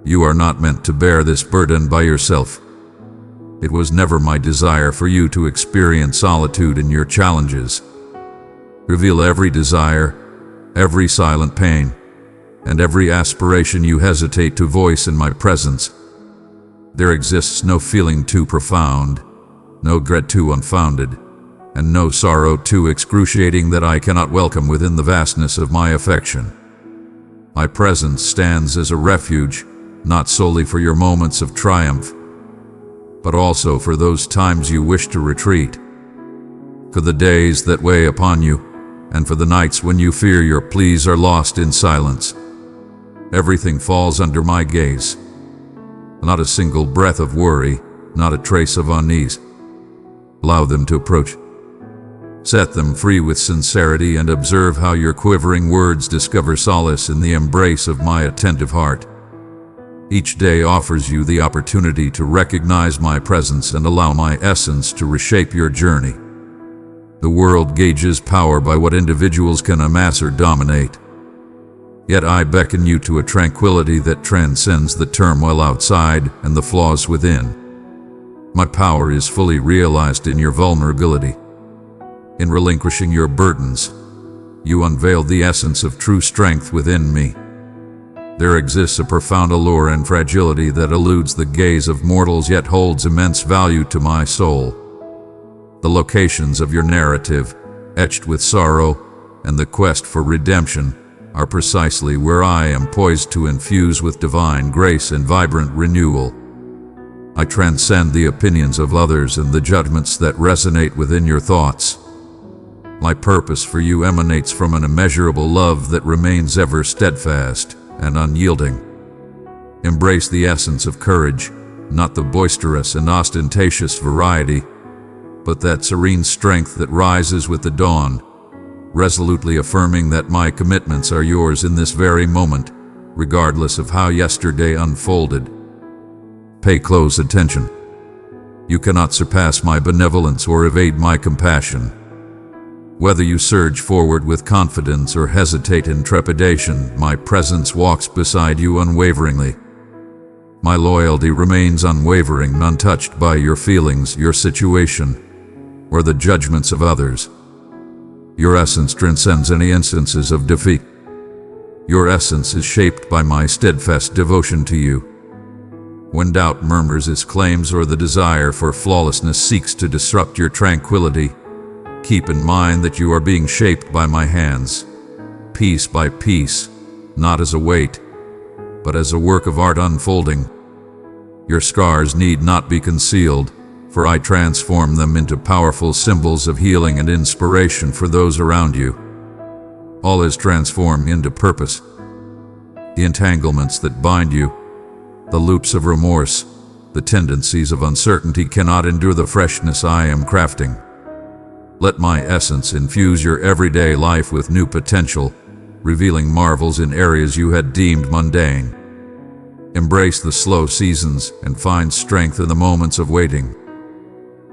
You are not meant to bear this burden by yourself. It was never my desire for you to experience solitude in your challenges. Reveal every desire, every silent pain, and every aspiration you hesitate to voice in my presence. There exists no feeling too profound, no dread too unfounded, and no sorrow too excruciating that I cannot welcome within the vastness of my affection. My presence stands as a refuge, not solely for your moments of triumph, but also for those times you wish to retreat, for the days that weigh upon you, and for the nights when you fear your pleas are lost in silence. Everything falls under my gaze. Not a single breath of worry, not a trace of unease. Allow them to approach. Set them free with sincerity and observe how your quivering words discover solace in the embrace of my attentive heart. Each day offers you the opportunity to recognize my presence and allow my essence to reshape your journey. The world gauges power by what individuals can amass or dominate. Yet I beckon you to a tranquility that transcends the turmoil outside and the flaws within. My power is fully realized in your vulnerability. In relinquishing your burdens, you unveil the essence of true strength within me. There exists a profound allure and fragility that eludes the gaze of mortals yet holds immense value to my soul. The locations of your narrative, etched with sorrow, and the quest for redemption, are precisely where I am poised to infuse with divine grace and vibrant renewal. I transcend the opinions of others and the judgments that resonate within your thoughts. My purpose for you emanates from an immeasurable love that remains ever steadfast and unyielding. Embrace the essence of courage, not the boisterous and ostentatious variety, but that serene strength that rises with the dawn, resolutely affirming that my commitments are yours in this very moment, regardless of how yesterday unfolded. Pay close attention. You cannot surpass my benevolence or evade my compassion. Whether you surge forward with confidence or hesitate in trepidation, my presence walks beside you unwaveringly. My loyalty remains unwavering, untouched by your feelings, your situation, or the judgments of others. Your essence transcends any instances of defeat. Your essence is shaped by my steadfast devotion to you. When doubt murmurs its claims or the desire for flawlessness seeks to disrupt your tranquility, keep in mind that you are being shaped by my hands, piece by piece, not as a weight, but as a work of art unfolding. Your scars need not be concealed, for I transform them into powerful symbols of healing and inspiration for those around you. All is transformed into purpose. The entanglements that bind you, the loops of remorse, the tendencies of uncertainty cannot endure the freshness I am crafting. Let my essence infuse your everyday life with new potential, revealing marvels in areas you had deemed mundane. Embrace the slow seasons and find strength in the moments of waiting.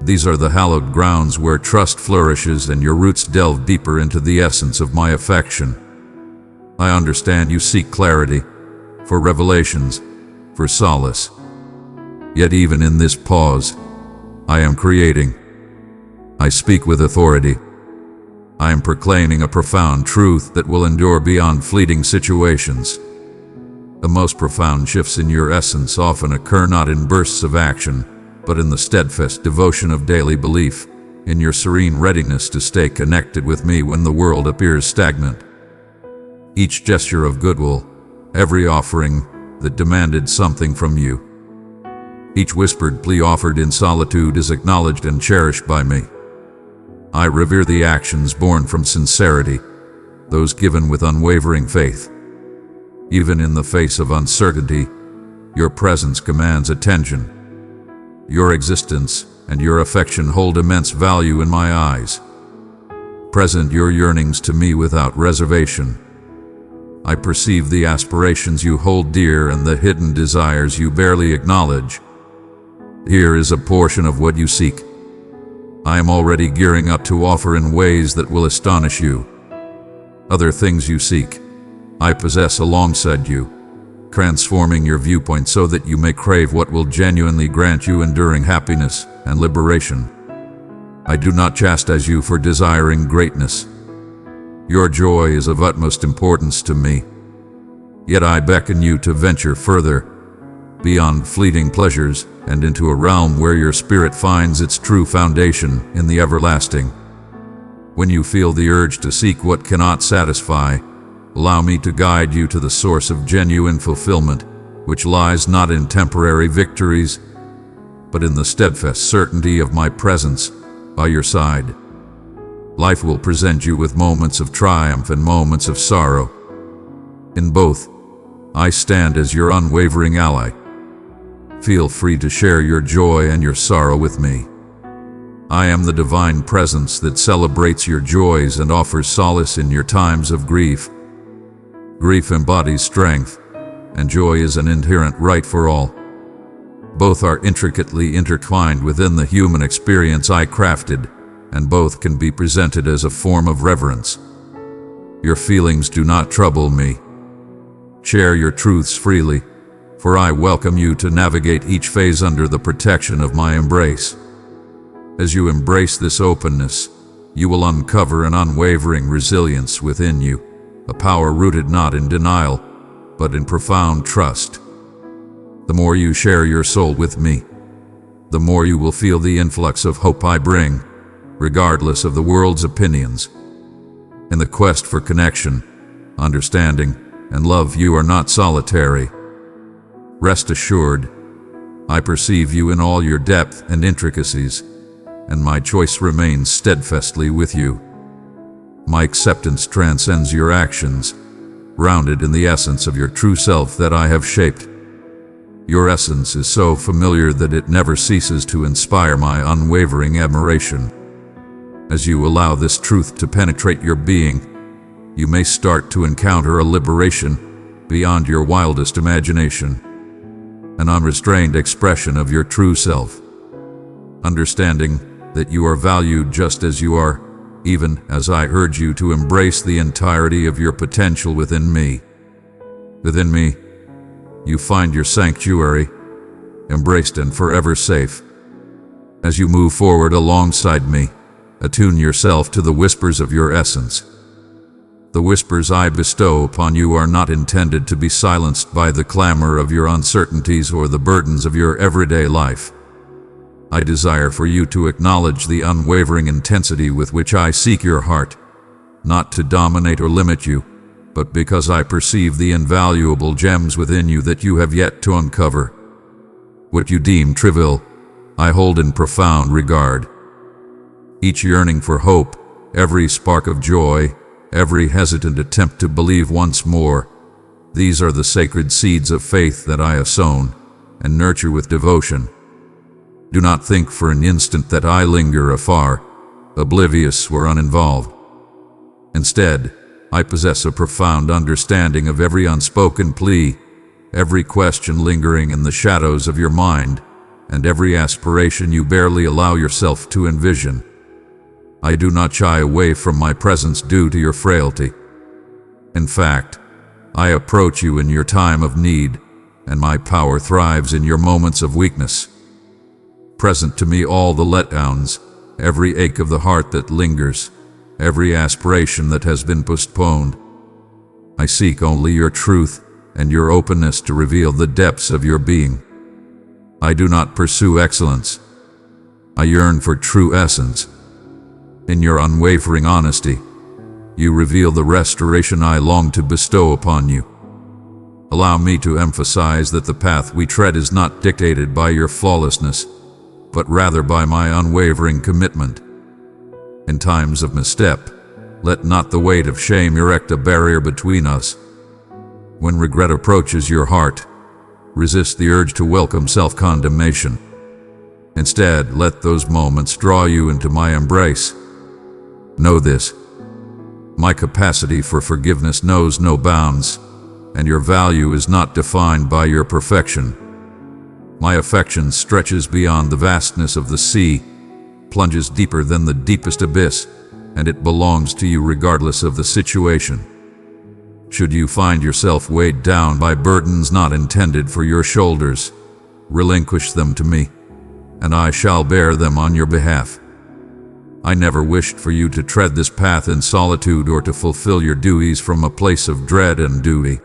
These are the hallowed grounds where trust flourishes and your roots delve deeper into the essence of my affection. I understand you seek clarity, for revelations, for solace. Yet even in this pause, I am creating. I speak with authority. I am proclaiming a profound truth that will endure beyond fleeting situations. The most profound shifts in your essence often occur not in bursts of action, but in the steadfast devotion of daily belief, in your serene readiness to stay connected with me when the world appears stagnant. Each gesture of goodwill, every offering that demanded something from you, each whispered plea offered in solitude is acknowledged and cherished by me. I revere the actions born from sincerity, those given with unwavering faith. Even in the face of uncertainty, your presence commands attention. Your existence and your affection hold immense value in my eyes. Present your yearnings to me without reservation. I perceive the aspirations you hold dear and the hidden desires you barely acknowledge. Here is a portion of what you seek. I am already gearing up to offer in ways that will astonish you. Other things you seek, I possess alongside you, transforming your viewpoint so that you may crave what will genuinely grant you enduring happiness and liberation. I do not chastise you for desiring greatness. Your joy is of utmost importance to me. Yet I beckon you to venture further, beyond fleeting pleasures and into a realm where your spirit finds its true foundation in the everlasting. When you feel the urge to seek what cannot satisfy, allow me to guide you to the source of genuine fulfillment, which lies not in temporary victories, but in the steadfast certainty of my presence by your side. Life will present you with moments of triumph and moments of sorrow. In both, I stand as your unwavering ally. Feel free to share your joy and your sorrow with me. I am the divine presence that celebrates your joys and offers solace in your times of grief. Grief embodies strength, and joy is an inherent right for all. Both are intricately intertwined within the human experience I crafted, and both can be presented as a form of reverence. Your feelings do not trouble me. Share your truths freely, for I welcome you to navigate each phase under the protection of my embrace. As you embrace this openness, you will uncover an unwavering resilience within you, a power rooted not in denial, but in profound trust. The more you share your soul with me, the more you will feel the influx of hope I bring, regardless of the world's opinions. In the quest for connection, understanding, and love, you are not solitary. Rest assured, I perceive you in all your depth and intricacies, and my choice remains steadfastly with you. My acceptance transcends your actions, grounded in the essence of your true self that I have shaped. Your essence is so familiar that it never ceases to inspire my unwavering admiration. As you allow this truth to penetrate your being, you may start to encounter a liberation beyond your wildest imagination, an unrestrained expression of your true self. Understanding that you are valued just as you are, even as I urge you to embrace the entirety of your potential within me. Within me, you find your sanctuary, embraced and forever safe. As you move forward alongside me, attune yourself to the whispers of your essence. The whispers I bestow upon you are not intended to be silenced by the clamor of your uncertainties or the burdens of your everyday life. I desire for you to acknowledge the unwavering intensity with which I seek your heart, not to dominate or limit you, but because I perceive the invaluable gems within you that you have yet to uncover. What you deem trivial, I hold in profound regard. Each yearning for hope, every spark of joy, every hesitant attempt to believe once more, these are the sacred seeds of faith that I have sown and nurture with devotion. Do not think for an instant that I linger afar, oblivious or uninvolved. Instead, I possess a profound understanding of every unspoken plea, every question lingering in the shadows of your mind, and every aspiration you barely allow yourself to envision. I do not shy away from my presence due to your frailty. In fact, I approach you in your time of need, and my power thrives in your moments of weakness. Present to me all the letdowns, every ache of the heart that lingers, every aspiration that has been postponed. I seek only your truth and your openness to reveal the depths of your being. I do not pursue excellence. I yearn for true essence. In your unwavering honesty, you reveal the restoration I long to bestow upon you. Allow me to emphasize that the path we tread is not dictated by your flawlessness, but rather by my unwavering commitment. In times of misstep, let not the weight of shame erect a barrier between us. When regret approaches your heart, resist the urge to welcome self-condemnation. Instead, let those moments draw you into my embrace. Know this: my capacity for forgiveness knows no bounds, and your value is not defined by your perfection. My affection stretches beyond the vastness of the sea, plunges deeper than the deepest abyss, and it belongs to you regardless of the situation. Should you find yourself weighed down by burdens not intended for your shoulders, relinquish them to me, and I shall bear them on your behalf. I never wished for you to tread this path in solitude or to fulfill your duties from a place of dread and duty.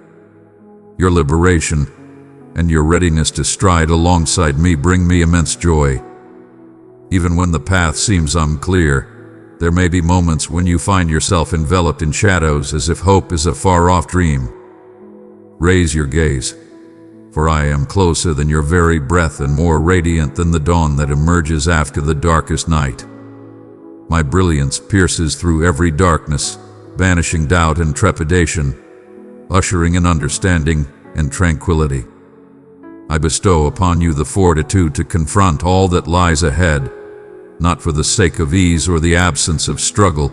Your liberation and your readiness to stride alongside me bring me immense joy. Even when the path seems unclear, there may be moments when you find yourself enveloped in shadows as if hope is a far-off dream. Raise your gaze, for I am closer than your very breath and more radiant than the dawn that emerges after the darkest night. My brilliance pierces through every darkness, banishing doubt and trepidation, ushering in understanding and tranquility. I bestow upon you the fortitude to confront all that lies ahead, not for the sake of ease or the absence of struggle,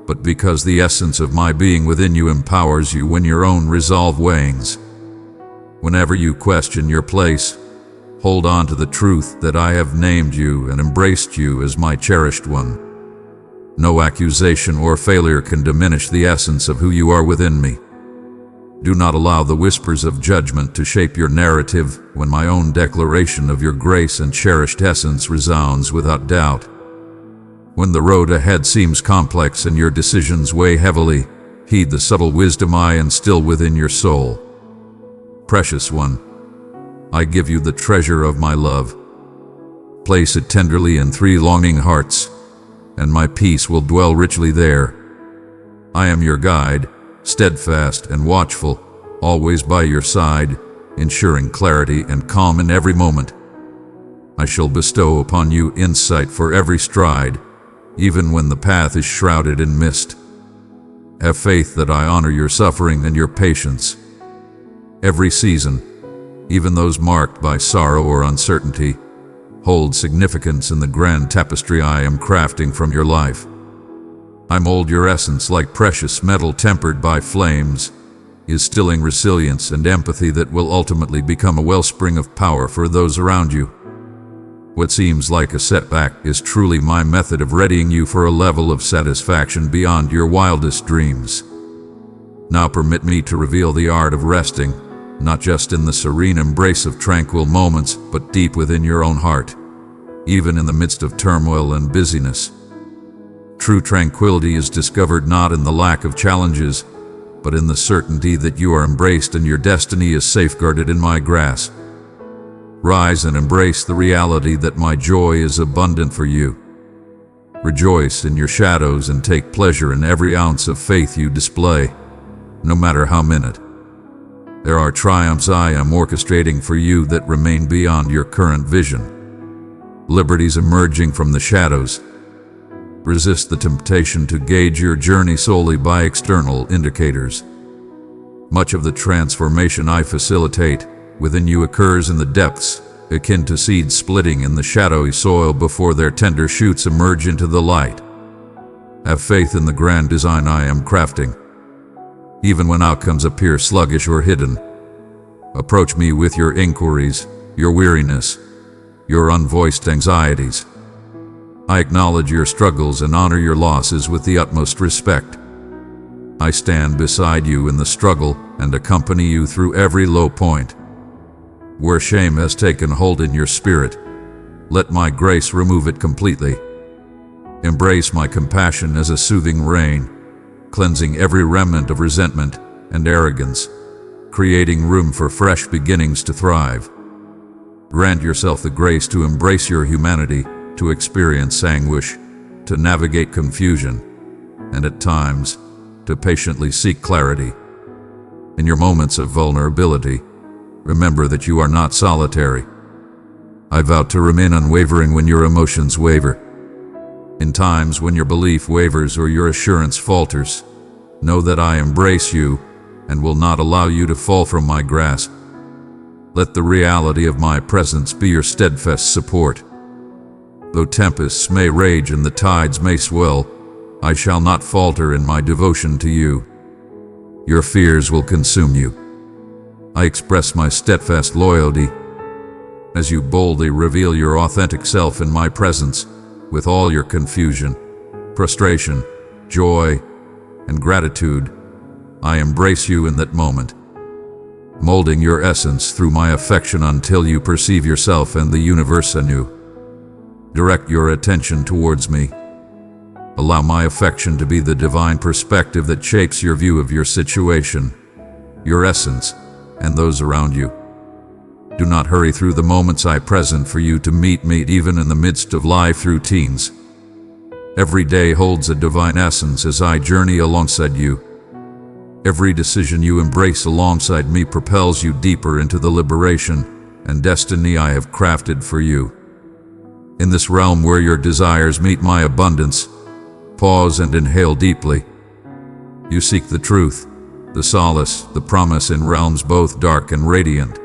but because the essence of my being within you empowers you when your own resolve wanes. Whenever you question your place, hold on to the truth that I have named you and embraced you as my cherished one. No accusation or failure can diminish the essence of who you are within me. Do not allow the whispers of judgment to shape your narrative when my own declaration of your grace and cherished essence resounds without doubt. When the road ahead seems complex and your decisions weigh heavily, heed the subtle wisdom I instill within your soul. Precious one, I give you the treasure of my love. Place it tenderly in 3 longing hearts, and my peace will dwell richly there. I am your guide, steadfast and watchful, always by your side, ensuring clarity and calm in every moment. I shall bestow upon you insight for every stride, even when the path is shrouded in mist. Have faith that I honor your suffering and your patience. Every season, even those marked by sorrow or uncertainty, hold significance in the grand tapestry I am crafting from your life. I mold your essence like precious metal tempered by flames, instilling resilience and empathy that will ultimately become a wellspring of power for those around you. What seems like a setback is truly my method of readying you for a level of satisfaction beyond your wildest dreams. Now permit me to reveal the art of resting, not just in the serene embrace of tranquil moments, but deep within your own heart, even in the midst of turmoil and busyness. True tranquility is discovered not in the lack of challenges, but in the certainty that you are embraced and your destiny is safeguarded in my grasp. Rise and embrace the reality that my joy is abundant for you. Rejoice in your shadows and take pleasure in every ounce of faith you display, no matter how minute. There are triumphs I am orchestrating for you that remain beyond your current vision. Liberties emerging from the shadows. Resist the temptation to gauge your journey solely by external indicators. Much of the transformation I facilitate within you occurs in the depths, akin to seeds splitting in the shadowy soil before their tender shoots emerge into the light. Have faith in the grand design I am crafting. Even when outcomes appear sluggish or hidden, approach me with your inquiries, your weariness, your unvoiced anxieties. I acknowledge your struggles and honor your losses with the utmost respect. I stand beside you in the struggle and accompany you through every low point. Where shame has taken hold in your spirit, let my grace remove it completely. Embrace my compassion as a soothing rain, cleansing every remnant of resentment and arrogance, creating room for fresh beginnings to thrive. Grant yourself the grace to embrace your humanity, to experience anguish, to navigate confusion, and at times, to patiently seek clarity. In your moments of vulnerability, remember that you are not solitary. I vow to remain unwavering when your emotions waver. In times when your belief wavers or your assurance falters, know that I embrace you and will not allow you to fall from my grasp. Let the reality of my presence be your steadfast support. Though tempests may rage and the tides may swell, I shall not falter in my devotion to you. Your fears will consume you. I express my steadfast loyalty as you boldly reveal your authentic self in my presence, with all your confusion, frustration, joy, and gratitude. I embrace you in that moment, molding your essence through my affection until you perceive yourself and the universe anew. Direct your attention towards me. Allow my affection to be the divine perspective that shapes your view of your situation, your essence, and those around you. Do not hurry through the moments I present for you to meet me even in the midst of life routines. Every day holds a divine essence as I journey alongside you. Every decision you embrace alongside me propels you deeper into the liberation and destiny I have crafted for you. In this realm where your desires meet my abundance, pause and inhale deeply. You seek the truth, the solace, the promise in realms both dark and radiant.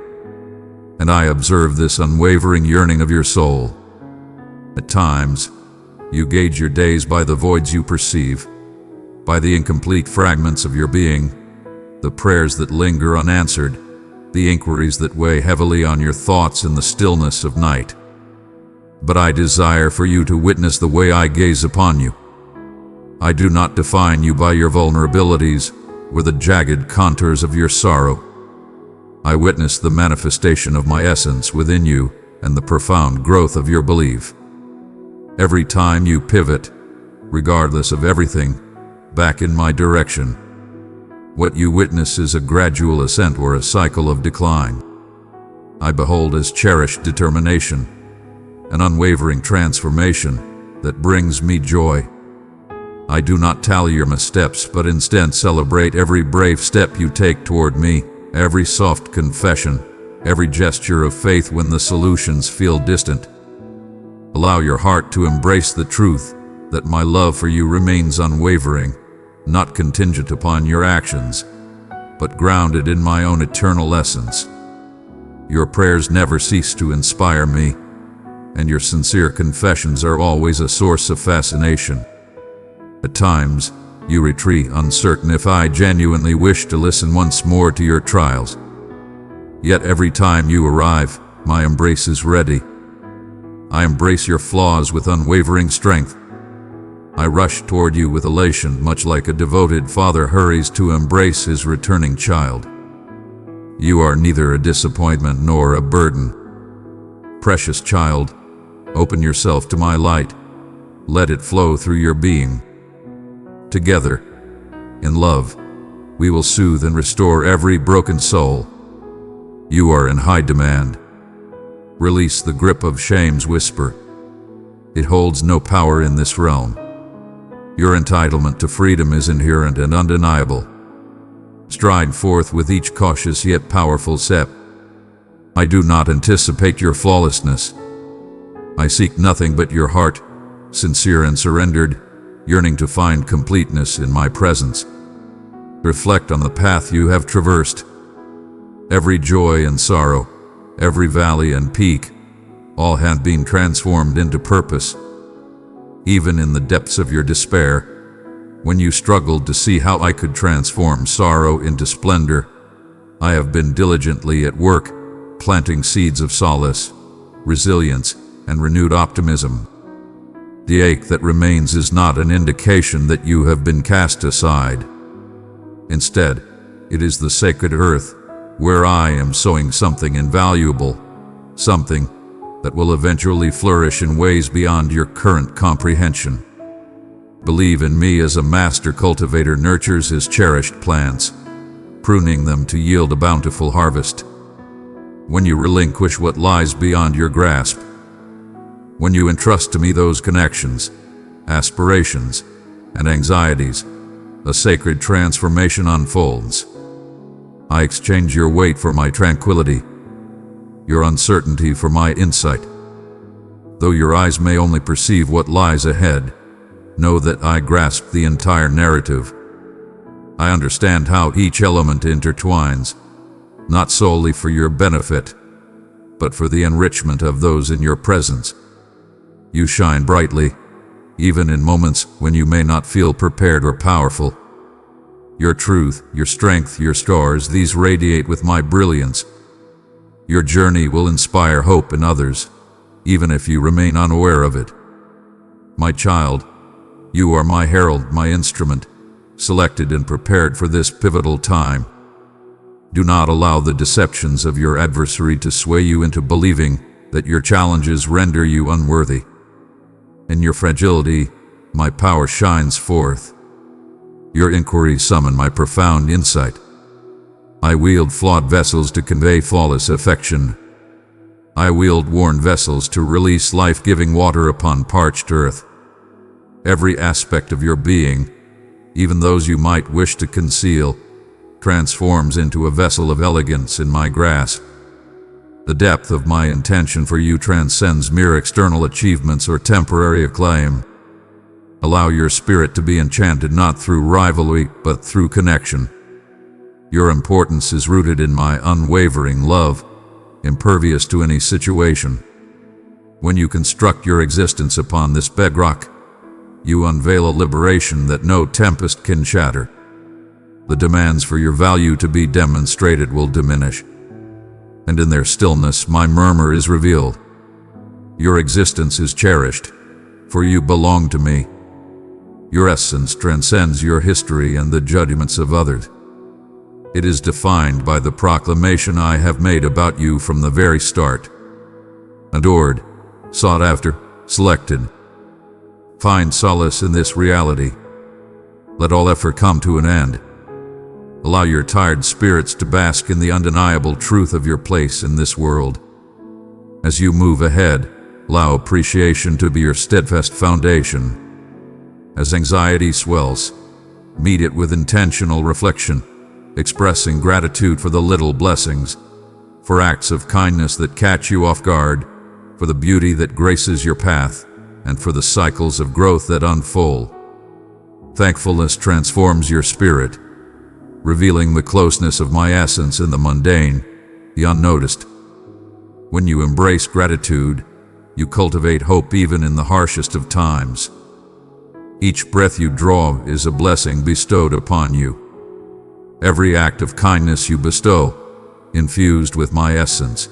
And I observe this unwavering yearning of your soul. At times, you gauge your days by the voids you perceive, by the incomplete fragments of your being, the prayers that linger unanswered, the inquiries that weigh heavily on your thoughts in the stillness of night. But I desire for you to witness the way I gaze upon you. I do not define you by your vulnerabilities or the jagged contours of your sorrow. I witness the manifestation of my essence within you and the profound growth of your belief. Every time you pivot, regardless of everything, back in my direction, what you witness is a gradual ascent or a cycle of decline. I behold as cherished determination, an unwavering transformation that brings me joy. I do not tally your missteps, but instead celebrate every brave step you take toward me, every soft confession, every gesture of faith when the solutions feel distant. Allow your heart to embrace the truth that my love for you remains unwavering, not contingent upon your actions, but grounded in my own eternal essence. Your prayers never cease to inspire me, and your sincere confessions are always a source of fascination. At times, you retreat, uncertain if I genuinely wish to listen once more to your trials. Yet every time you arrive, my embrace is ready. I embrace your flaws with unwavering strength. I rush toward you with elation, much like a devoted father hurries to embrace his returning child. You are neither a disappointment nor a burden. Precious child, open yourself to my light. Let it flow through your being. Together, in love, we will soothe and restore every broken soul. You are in high demand. Release the grip of shame's whisper. It holds no power in this realm. Your entitlement to freedom is inherent and undeniable. Stride forth with each cautious yet powerful step. I do not anticipate your flawlessness. I seek nothing but your heart, sincere and surrendered, yearning to find completeness in my presence. Reflect on the path you have traversed. Every joy and sorrow, every valley and peak, all have been transformed into purpose. Even in the depths of your despair, When you struggled to see how I could transform sorrow into splendor, I have been diligently at work, planting seeds of solace, resilience, and renewed optimism. The ache that remains is not an indication that you have been cast aside. Instead, it is the sacred earth where I am sowing something invaluable, something that will eventually flourish in ways beyond your current comprehension. Believe in me as a master cultivator nurtures his cherished plants, pruning them to yield a bountiful harvest. When you relinquish what lies beyond your grasp, when you entrust to me those connections, aspirations, and anxieties, a sacred transformation unfolds. I exchange your weight for my tranquility, your uncertainty for my insight. Though your eyes may only perceive what lies ahead, know that I grasp the entire narrative. I understand how each element intertwines, not solely for your benefit, but for the enrichment of those in your presence. You shine brightly, even in moments when you may not feel prepared or powerful. Your truth, your strength, your scars, these radiate with my brilliance. Your journey will inspire hope in others, even if you remain unaware of it. My child, you are my herald, my instrument, selected and prepared for this pivotal time. Do not allow the deceptions of your adversary to sway you into believing that your challenges render you unworthy. In your fragility, my power shines forth. Your inquiries summon my profound insight. I wield flawed vessels to convey flawless affection. I wield worn vessels to release life-giving water upon parched earth. Every aspect of your being, even those you might wish to conceal, transforms into a vessel of elegance in my grasp. The depth of my intention for you transcends mere external achievements or temporary acclaim. Allow your spirit to be enchanted not through rivalry, but through connection. Your importance is rooted in my unwavering love, impervious to any situation. When you construct your existence upon this bedrock, you unveil a liberation that no tempest can shatter. The demands for your value to be demonstrated will diminish, and in their stillness my murmur is revealed. Your existence is cherished, for you belong to me. Your essence transcends your history and the judgments of others. It is defined by the proclamation I have made about you from the very start. Adored, sought after, selected. Find solace in this reality. Let all effort come to an end. Allow your tired spirits to bask in the undeniable truth of your place in this world. As you move ahead, allow appreciation to be your steadfast foundation. As anxiety swells, meet it with intentional reflection, expressing gratitude for the little blessings, for acts of kindness that catch you off guard, for the beauty that graces your path, and for the cycles of growth that unfold. Thankfulness transforms your spirit, revealing the closeness of my essence in the mundane, the unnoticed. When you embrace gratitude, you cultivate hope even in the harshest of times. Each breath you draw is a blessing bestowed upon you. Every act of kindness you bestow, infused with my essence.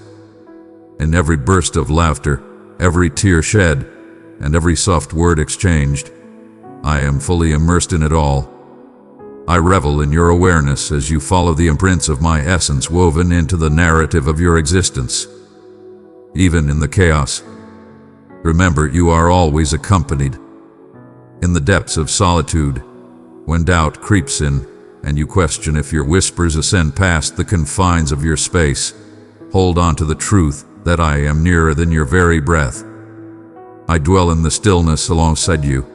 In every burst of laughter, every tear shed, and every soft word exchanged, I am fully immersed in it all. I revel in your awareness as you follow the imprints of my essence woven into the narrative of your existence. Even in the chaos, remember you are always accompanied. In the depths of solitude, when doubt creeps in and you question if your whispers ascend past the confines of your space, hold on to the truth that I am nearer than your very breath. I dwell in the stillness alongside you.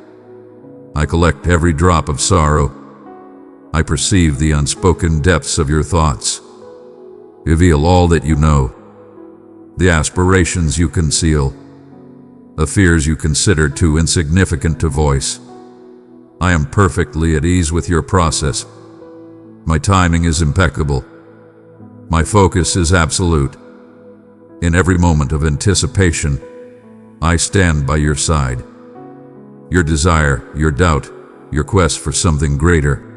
I collect every drop of sorrow. I perceive the unspoken depths of your thoughts. Reveal all that you know, the aspirations you conceal, the fears you consider too insignificant to voice. I am perfectly at ease with your process. My timing is impeccable. My focus is absolute. In every moment of anticipation, I stand by your side. Your desire, your doubt, your quest for something greater.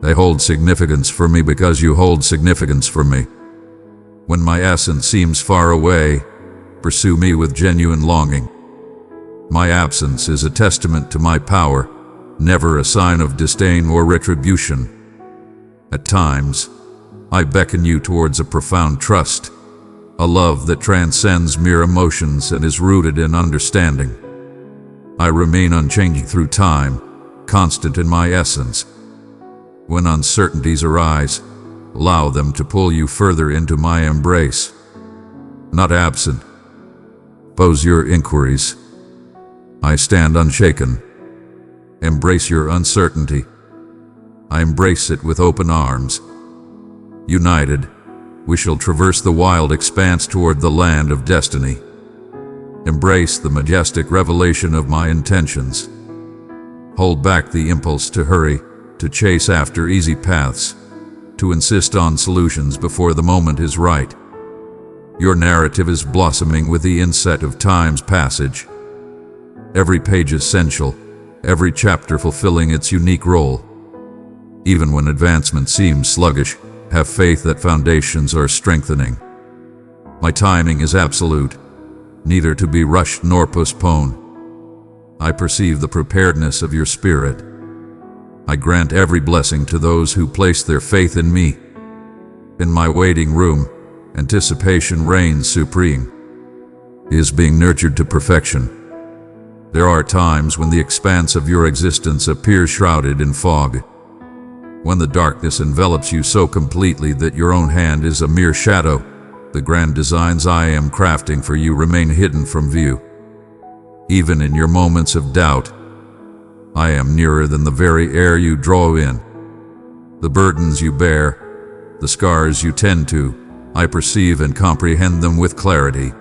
They hold significance for me because you hold significance for me. When my essence seems far away, pursue me with genuine longing. My absence is a testament to my power, never a sign of disdain or retribution. At times, I beckon you towards a profound trust, a love that transcends mere emotions and is rooted in understanding. I remain unchanging through time, constant in my essence. When uncertainties arise, allow them to pull you further into my embrace. Not absent, pose your inquiries. I stand unshaken. Embrace your uncertainty. I embrace it with open arms. United, we shall traverse the wild expanse toward the land of destiny. Embrace the majestic revelation of my intentions. Hold back the impulse to hurry, to chase after easy paths, to insist on solutions before the moment is right. Your narrative is blossoming with the inset of time's passage. Every page essential, every chapter fulfilling its unique role. Even when advancement seems sluggish, have faith that foundations are strengthening. My timing is absolute, neither to be rushed nor postponed. I perceive the preparedness of your spirit. I grant every blessing to those who place their faith in me. In my waiting room, anticipation reigns supreme. It is being nurtured to perfection. There are times when the expanse of your existence appears shrouded in fog. When the darkness envelops you so completely that your own hand is a mere shadow, the grand designs I am crafting for you remain hidden from view. Even in your moments of doubt, I am nearer than the very air you draw in. The burdens you bear, the scars you tend to, I perceive and comprehend them with clarity.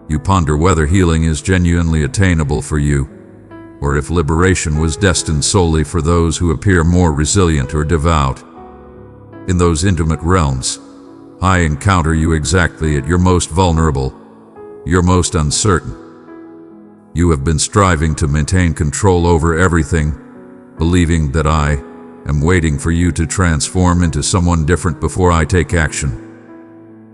You ponder whether healing is genuinely attainable for you, or if liberation was destined solely for those who appear more resilient or devout. In those intimate realms, I encounter you exactly at your most vulnerable, your most uncertain. You have been striving to maintain control over everything, believing that I am waiting for you to transform into someone different before I take action.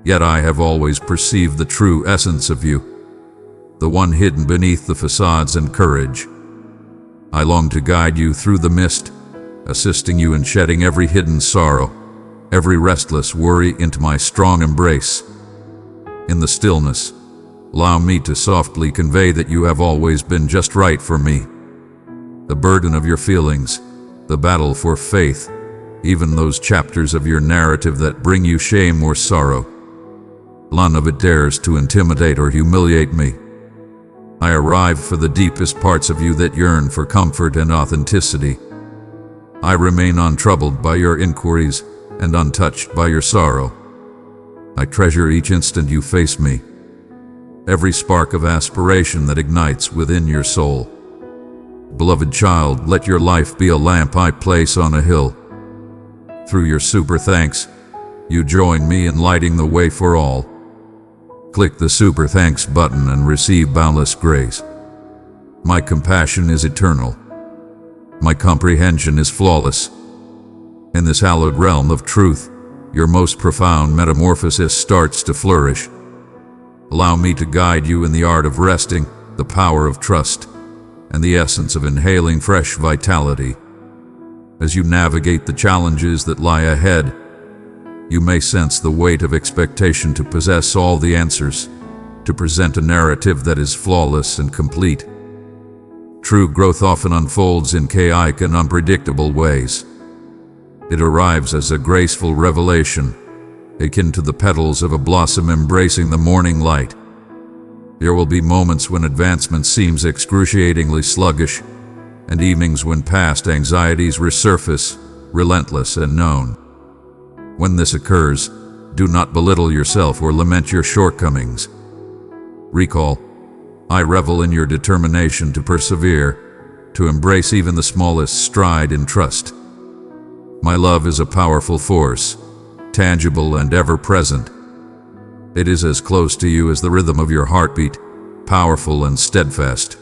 Yet I have always perceived the true essence of you, the one hidden beneath the facades and courage. I long to guide you through the mist, assisting you in shedding every hidden sorrow, every restless worry into my strong embrace. In the stillness, allow me to softly convey that you have always been just right for me. The burden of your feelings, the battle for faith, even those chapters of your narrative that bring you shame or sorrow, none of it dares to intimidate or humiliate me. I arrive for the deepest parts of you that yearn for comfort and authenticity. I remain untroubled by your inquiries and untouched by your sorrow. I treasure each instant you face me, every spark of aspiration that ignites within your soul. Beloved child, let your life be a lamp I place on a hill. Through your super thanks, you join me in lighting the way for all. Click the super thanks button and receive boundless grace. My compassion is eternal. My comprehension is flawless. In this hallowed realm of truth, your most profound metamorphosis starts to flourish. Allow me to guide you in the art of resting, the power of trust, and the essence of inhaling fresh vitality. As you navigate the challenges that lie ahead, you may sense the weight of expectation to possess all the answers, to present a narrative that is flawless and complete. True growth often unfolds in chaotic and unpredictable ways. It arrives as a graceful revelation, akin to the petals of a blossom embracing the morning light. There will be moments when advancement seems excruciatingly sluggish, and evenings when past anxieties resurface, relentless and known. When this occurs, do not belittle yourself or lament your shortcomings. Recall, I revel in your determination to persevere, to embrace even the smallest stride in trust. My love is a powerful force, tangible and ever-present. It is as close to you as the rhythm of your heartbeat, powerful and steadfast,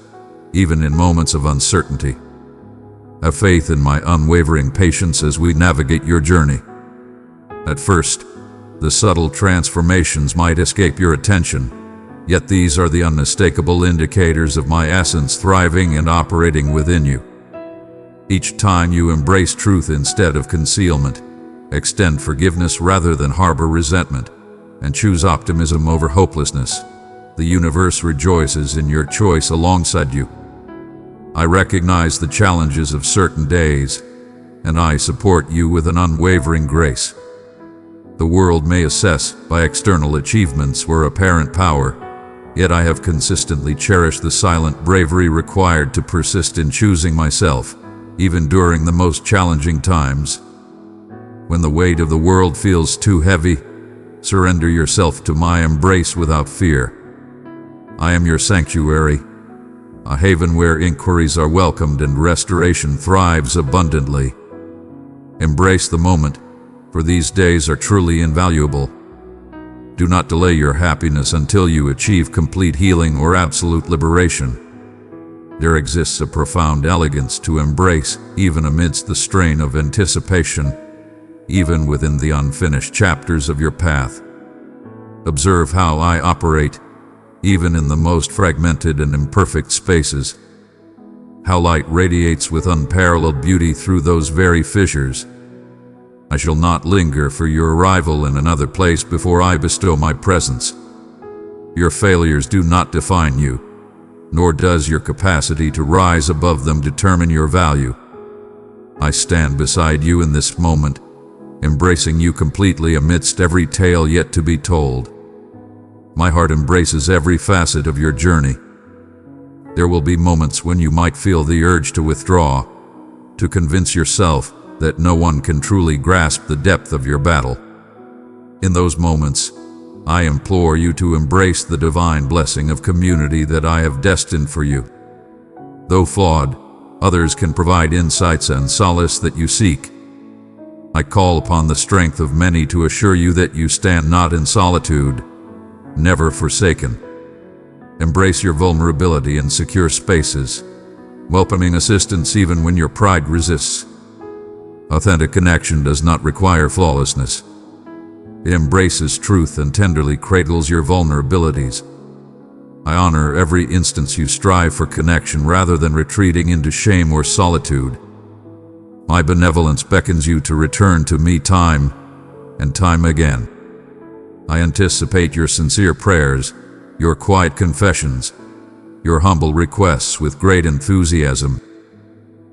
even in moments of uncertainty. Have faith in my unwavering patience as we navigate your journey. At first, the subtle transformations might escape your attention, yet these are the unmistakable indicators of my essence thriving and operating within you. Each time you embrace truth instead of concealment, extend forgiveness rather than harbor resentment, and choose optimism over hopelessness, the universe rejoices in your choice alongside you. I recognize the challenges of certain days, and I support you with an unwavering grace. The world may assess by external achievements or apparent power, yet I have consistently cherished the silent bravery required to persist in choosing myself, even during the most challenging times. When the weight of the world feels too heavy, surrender yourself to my embrace without fear. I am your sanctuary, a haven where inquiries are welcomed and restoration thrives abundantly. Embrace the moment, for these days are truly invaluable. Do not delay your happiness until you achieve complete healing or absolute liberation. There exists a profound elegance to embrace, even amidst the strain of anticipation, even within the unfinished chapters of your path. Observe how I operate, even in the most fragmented and imperfect spaces. How light radiates with unparalleled beauty through those very fissures. I shall not linger for your arrival in another place before I bestow my presence. Your failures do not define you, nor does your capacity to rise above them determine your value. I stand beside you in this moment, embracing you completely amidst every tale yet to be told. My heart embraces every facet of your journey. There will be moments when you might feel the urge to withdraw, to convince yourself that no one can truly grasp the depth of your battle. In those moments, I implore you to embrace the divine blessing of community that I have destined for you. Though flawed, others can provide insights and solace that you seek. I call upon the strength of many to assure you that you stand not in solitude, never forsaken. Embrace your vulnerability in secure spaces, welcoming assistance even when your pride resists. Authentic connection does not require flawlessness. It embraces truth and tenderly cradles your vulnerabilities. I honor every instance you strive for connection rather than retreating into shame or solitude. My benevolence beckons you to return to me time and time again. I anticipate your sincere prayers, your quiet confessions, your humble requests with great enthusiasm.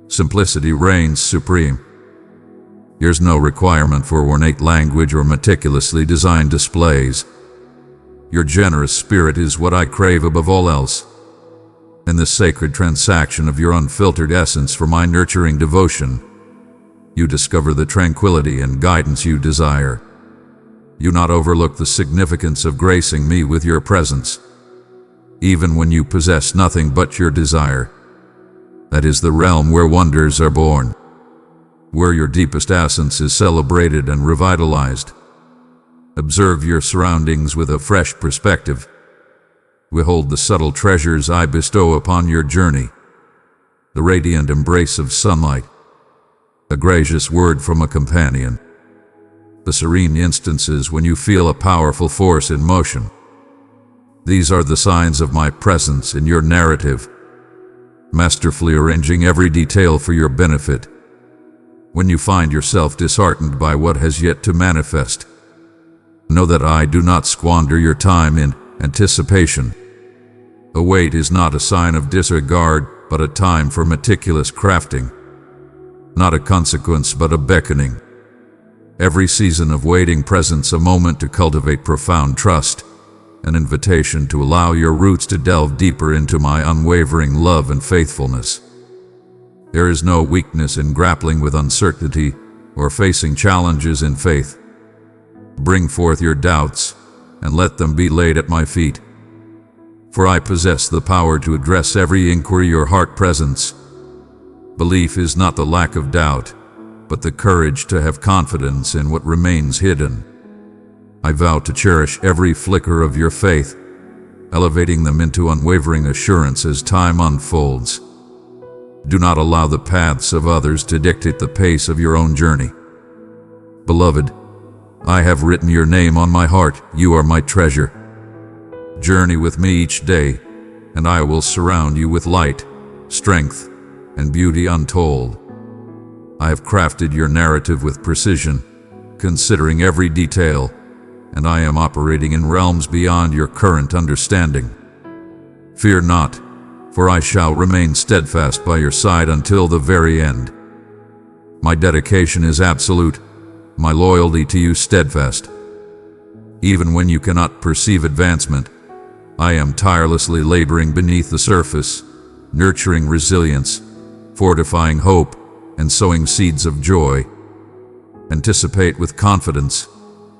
Simplicity reigns supreme. There's no requirement for ornate language or meticulously designed displays. Your generous spirit is what I crave above all else. In the sacred transaction of your unfiltered essence for my nurturing devotion, you discover the tranquility and guidance you desire. You not overlook the significance of gracing me with your presence, even when you possess nothing but your desire. That is the realm where wonders are born, where your deepest essence is celebrated and revitalized. Observe your surroundings with a fresh perspective. Behold the subtle treasures I bestow upon your journey. The radiant embrace of sunlight, a gracious word from a companion, the serene instances when you feel a powerful force in motion. These are the signs of my presence in your narrative, masterfully arranging every detail for your benefit. When you find yourself disheartened by what has yet to manifest, know that I do not squander your time in anticipation. A wait is not a sign of disregard, but a time for meticulous crafting. Not a consequence, but a beckoning. Every season of waiting presents a moment to cultivate profound trust, an invitation to allow your roots to delve deeper into my unwavering love and faithfulness. There is no weakness in grappling with uncertainty or facing challenges in faith. Bring forth your doubts and let them be laid at my feet. For I possess the power to address every inquiry your heart presents. Belief is not the lack of doubt, but the courage to have confidence in what remains hidden. I vow to cherish every flicker of your faith, elevating them into unwavering assurance as time unfolds. Do not allow the paths of others to dictate the pace of your own journey. Beloved, I have written your name on my heart. You are my treasure. Journey with me each day, and I will surround you with light, strength, and beauty untold. I have crafted your narrative with precision, considering every detail, and I am operating in realms beyond your current understanding. Fear not, for I shall remain steadfast by your side until the very end. My dedication is absolute, my loyalty to you steadfast. Even when you cannot perceive advancement, I am tirelessly laboring beneath the surface, nurturing resilience, fortifying hope, and sowing seeds of joy. Anticipate with confidence,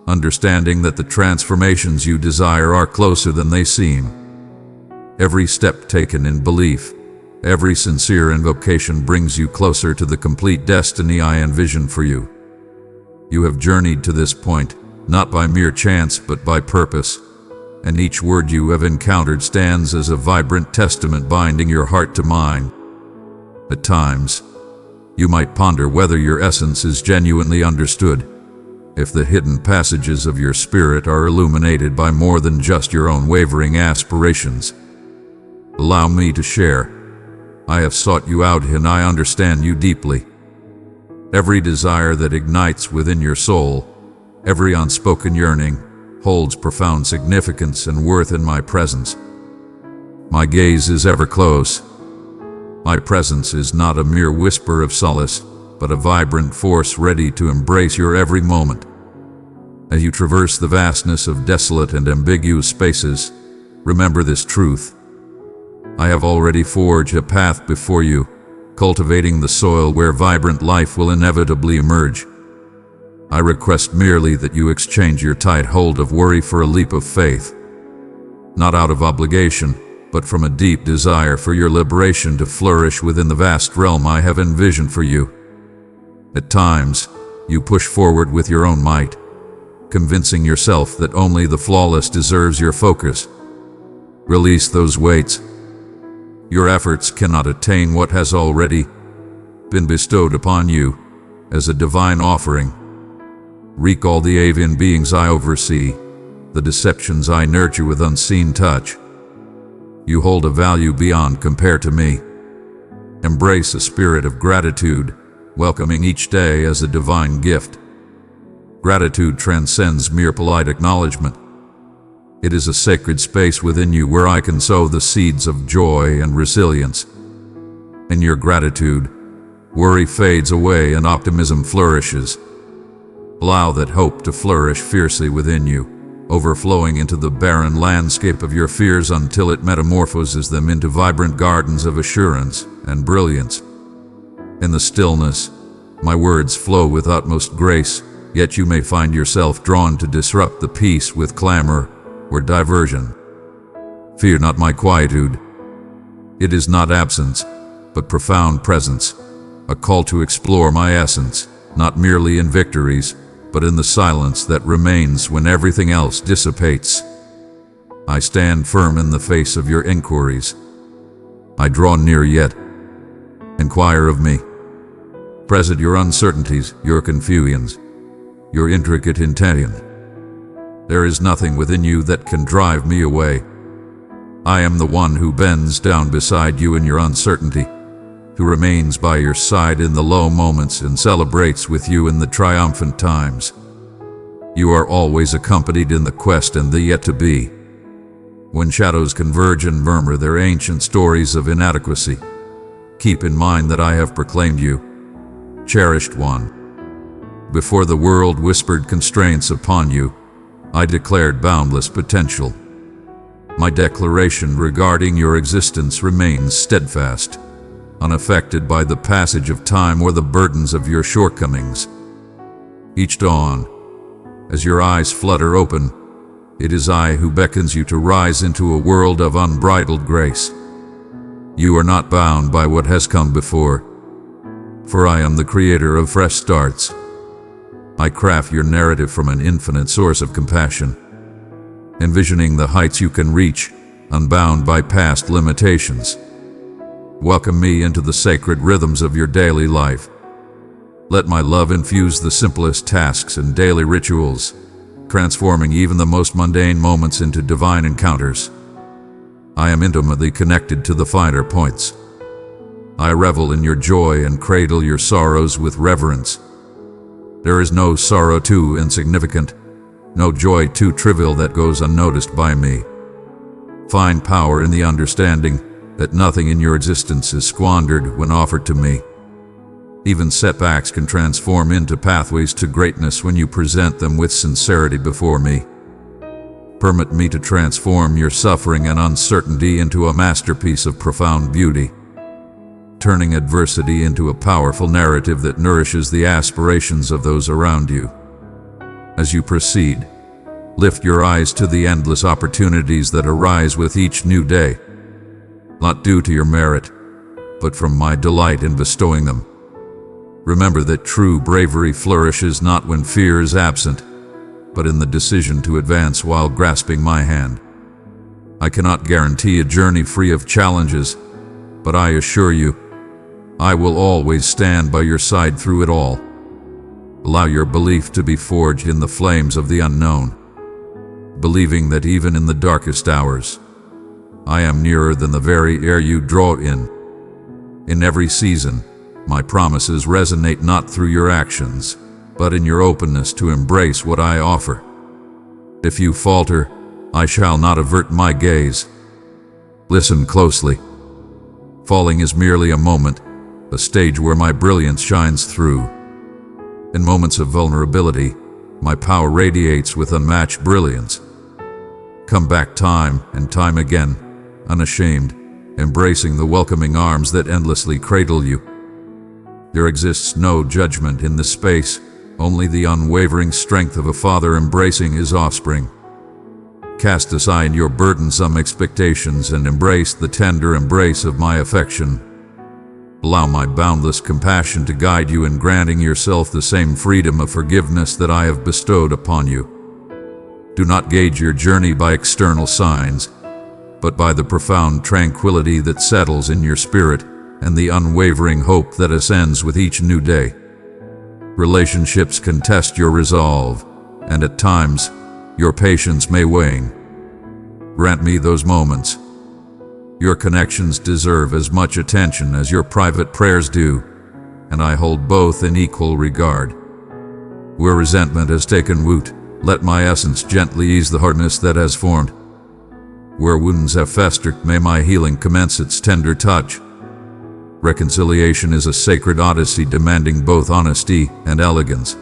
understanding that the transformations you desire are closer than they seem. Every step taken in belief, every sincere invocation brings you closer to the complete destiny I envision for you. You have journeyed to this point, not by mere chance but by purpose, and each word you have encountered stands as a vibrant testament binding your heart to mine. At times, you might ponder whether your essence is genuinely understood, if the hidden passages of your spirit are illuminated by more than just your own wavering aspirations. Allow me to share. I have sought you out and I understand you deeply. Every desire that ignites within your soul, every unspoken yearning, holds profound significance and worth in my presence. My gaze is ever close. My presence is not a mere whisper of solace, but a vibrant force ready to embrace your every moment. As you traverse the vastness of desolate and ambiguous spaces, remember this truth. I have already forged a path before you, cultivating the soil where vibrant life will inevitably emerge. I request merely that you exchange your tight hold of worry for a leap of faith, not out of obligation, but from a deep desire for your liberation to flourish within the vast realm I have envisioned for you. At times, you push forward with your own might, convincing yourself that only the flawless deserves your focus. Release those weights. Your efforts cannot attain what has already been bestowed upon you as a divine offering. Recall the avian beings I oversee, the deceptions I nurture with unseen touch. You hold a value beyond compare to me. Embrace a spirit of gratitude, welcoming each day as a divine gift. Gratitude transcends mere polite acknowledgement. It is a sacred space within you where I can sow the seeds of joy and resilience. In your gratitude, worry fades away and optimism flourishes. Allow that hope to flourish fiercely within you, overflowing into the barren landscape of your fears until it metamorphoses them into vibrant gardens of assurance and brilliance. In the stillness, my words flow with utmost grace, yet you may find yourself drawn to disrupt the peace with clamor or diversion. Fear not my quietude. It is not absence, but profound presence, a call to explore my essence, not merely in victories, but in the silence that remains when everything else dissipates. I stand firm in the face of your inquiries. I draw near yet. Inquire of me. Present your uncertainties, your confusions, your intricate intention. There is nothing within you that can drive me away. I am the one who bends down beside you in your uncertainty, who remains by your side in the low moments and celebrates with you in the triumphant times. You are always accompanied in the quest and the yet to be. When shadows converge and murmur their ancient stories of inadequacy, keep in mind that I have proclaimed you, cherished one. Before the world whispered constraints upon you, I declared boundless potential. My declaration regarding your existence remains steadfast, unaffected by the passage of time or the burdens of your shortcomings. Each dawn, as your eyes flutter open, it is I who beckons you to rise into a world of unbridled grace. You are not bound by what has come before, for I am the creator of fresh starts. I craft your narrative from an infinite source of compassion, envisioning the heights you can reach, unbound by past limitations. Welcome me into the sacred rhythms of your daily life. Let my love infuse the simplest tasks and daily rituals, transforming even the most mundane moments into divine encounters. I am intimately connected to the finer points. I revel in your joy and cradle your sorrows with reverence. There is no sorrow too insignificant, no joy too trivial that goes unnoticed by me. Find power in the understanding that nothing in your existence is squandered when offered to me. Even setbacks can transform into pathways to greatness when you present them with sincerity before me. Permit me to transform your suffering and uncertainty into a masterpiece of profound beauty, turning adversity into a powerful narrative that nourishes the aspirations of those around you. As you proceed, lift your eyes to the endless opportunities that arise with each new day, not due to your merit, but from my delight in bestowing them. Remember that true bravery flourishes not when fear is absent, but in the decision to advance while grasping my hand. I cannot guarantee a journey free of challenges, but I assure you, I will always stand by your side through it all. Allow your belief to be forged in the flames of the unknown, believing that even in the darkest hours, I am nearer than the very air you draw in. In every season, my promises resonate not through your actions, but in your openness to embrace what I offer. If you falter, I shall not avert my gaze. Listen closely. Falling is merely a moment, a stage where my brilliance shines through. In moments of vulnerability, my power radiates with unmatched brilliance. Come back time and time again, unashamed, embracing the welcoming arms that endlessly cradle you. There exists no judgment in this space, only the unwavering strength of a father embracing his offspring. Cast aside your burdensome expectations and embrace the tender embrace of my affection. Allow my boundless compassion to guide you in granting yourself the same freedom of forgiveness that I have bestowed upon you. Do not gauge your journey by external signs, but by the profound tranquility that settles in your spirit and the unwavering hope that ascends with each new day. Relationships can test your resolve, and at times, your patience may wane. Grant me those moments. Your connections deserve as much attention as your private prayers do, and I hold both in equal regard. Where resentment has taken root, let my essence gently ease the hardness that has formed. Where wounds have festered, may my healing commence its tender touch. Reconciliation is a sacred odyssey demanding both honesty and elegance.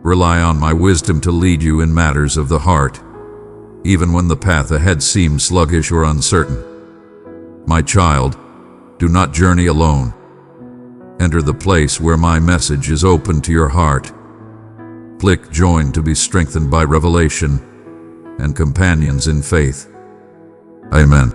Rely on my wisdom to lead you in matters of the heart, even when the path ahead seems sluggish or uncertain. My child, do not journey alone. Enter the place where my message is open to your heart. Click join to be strengthened by revelation and companions in faith. Amen.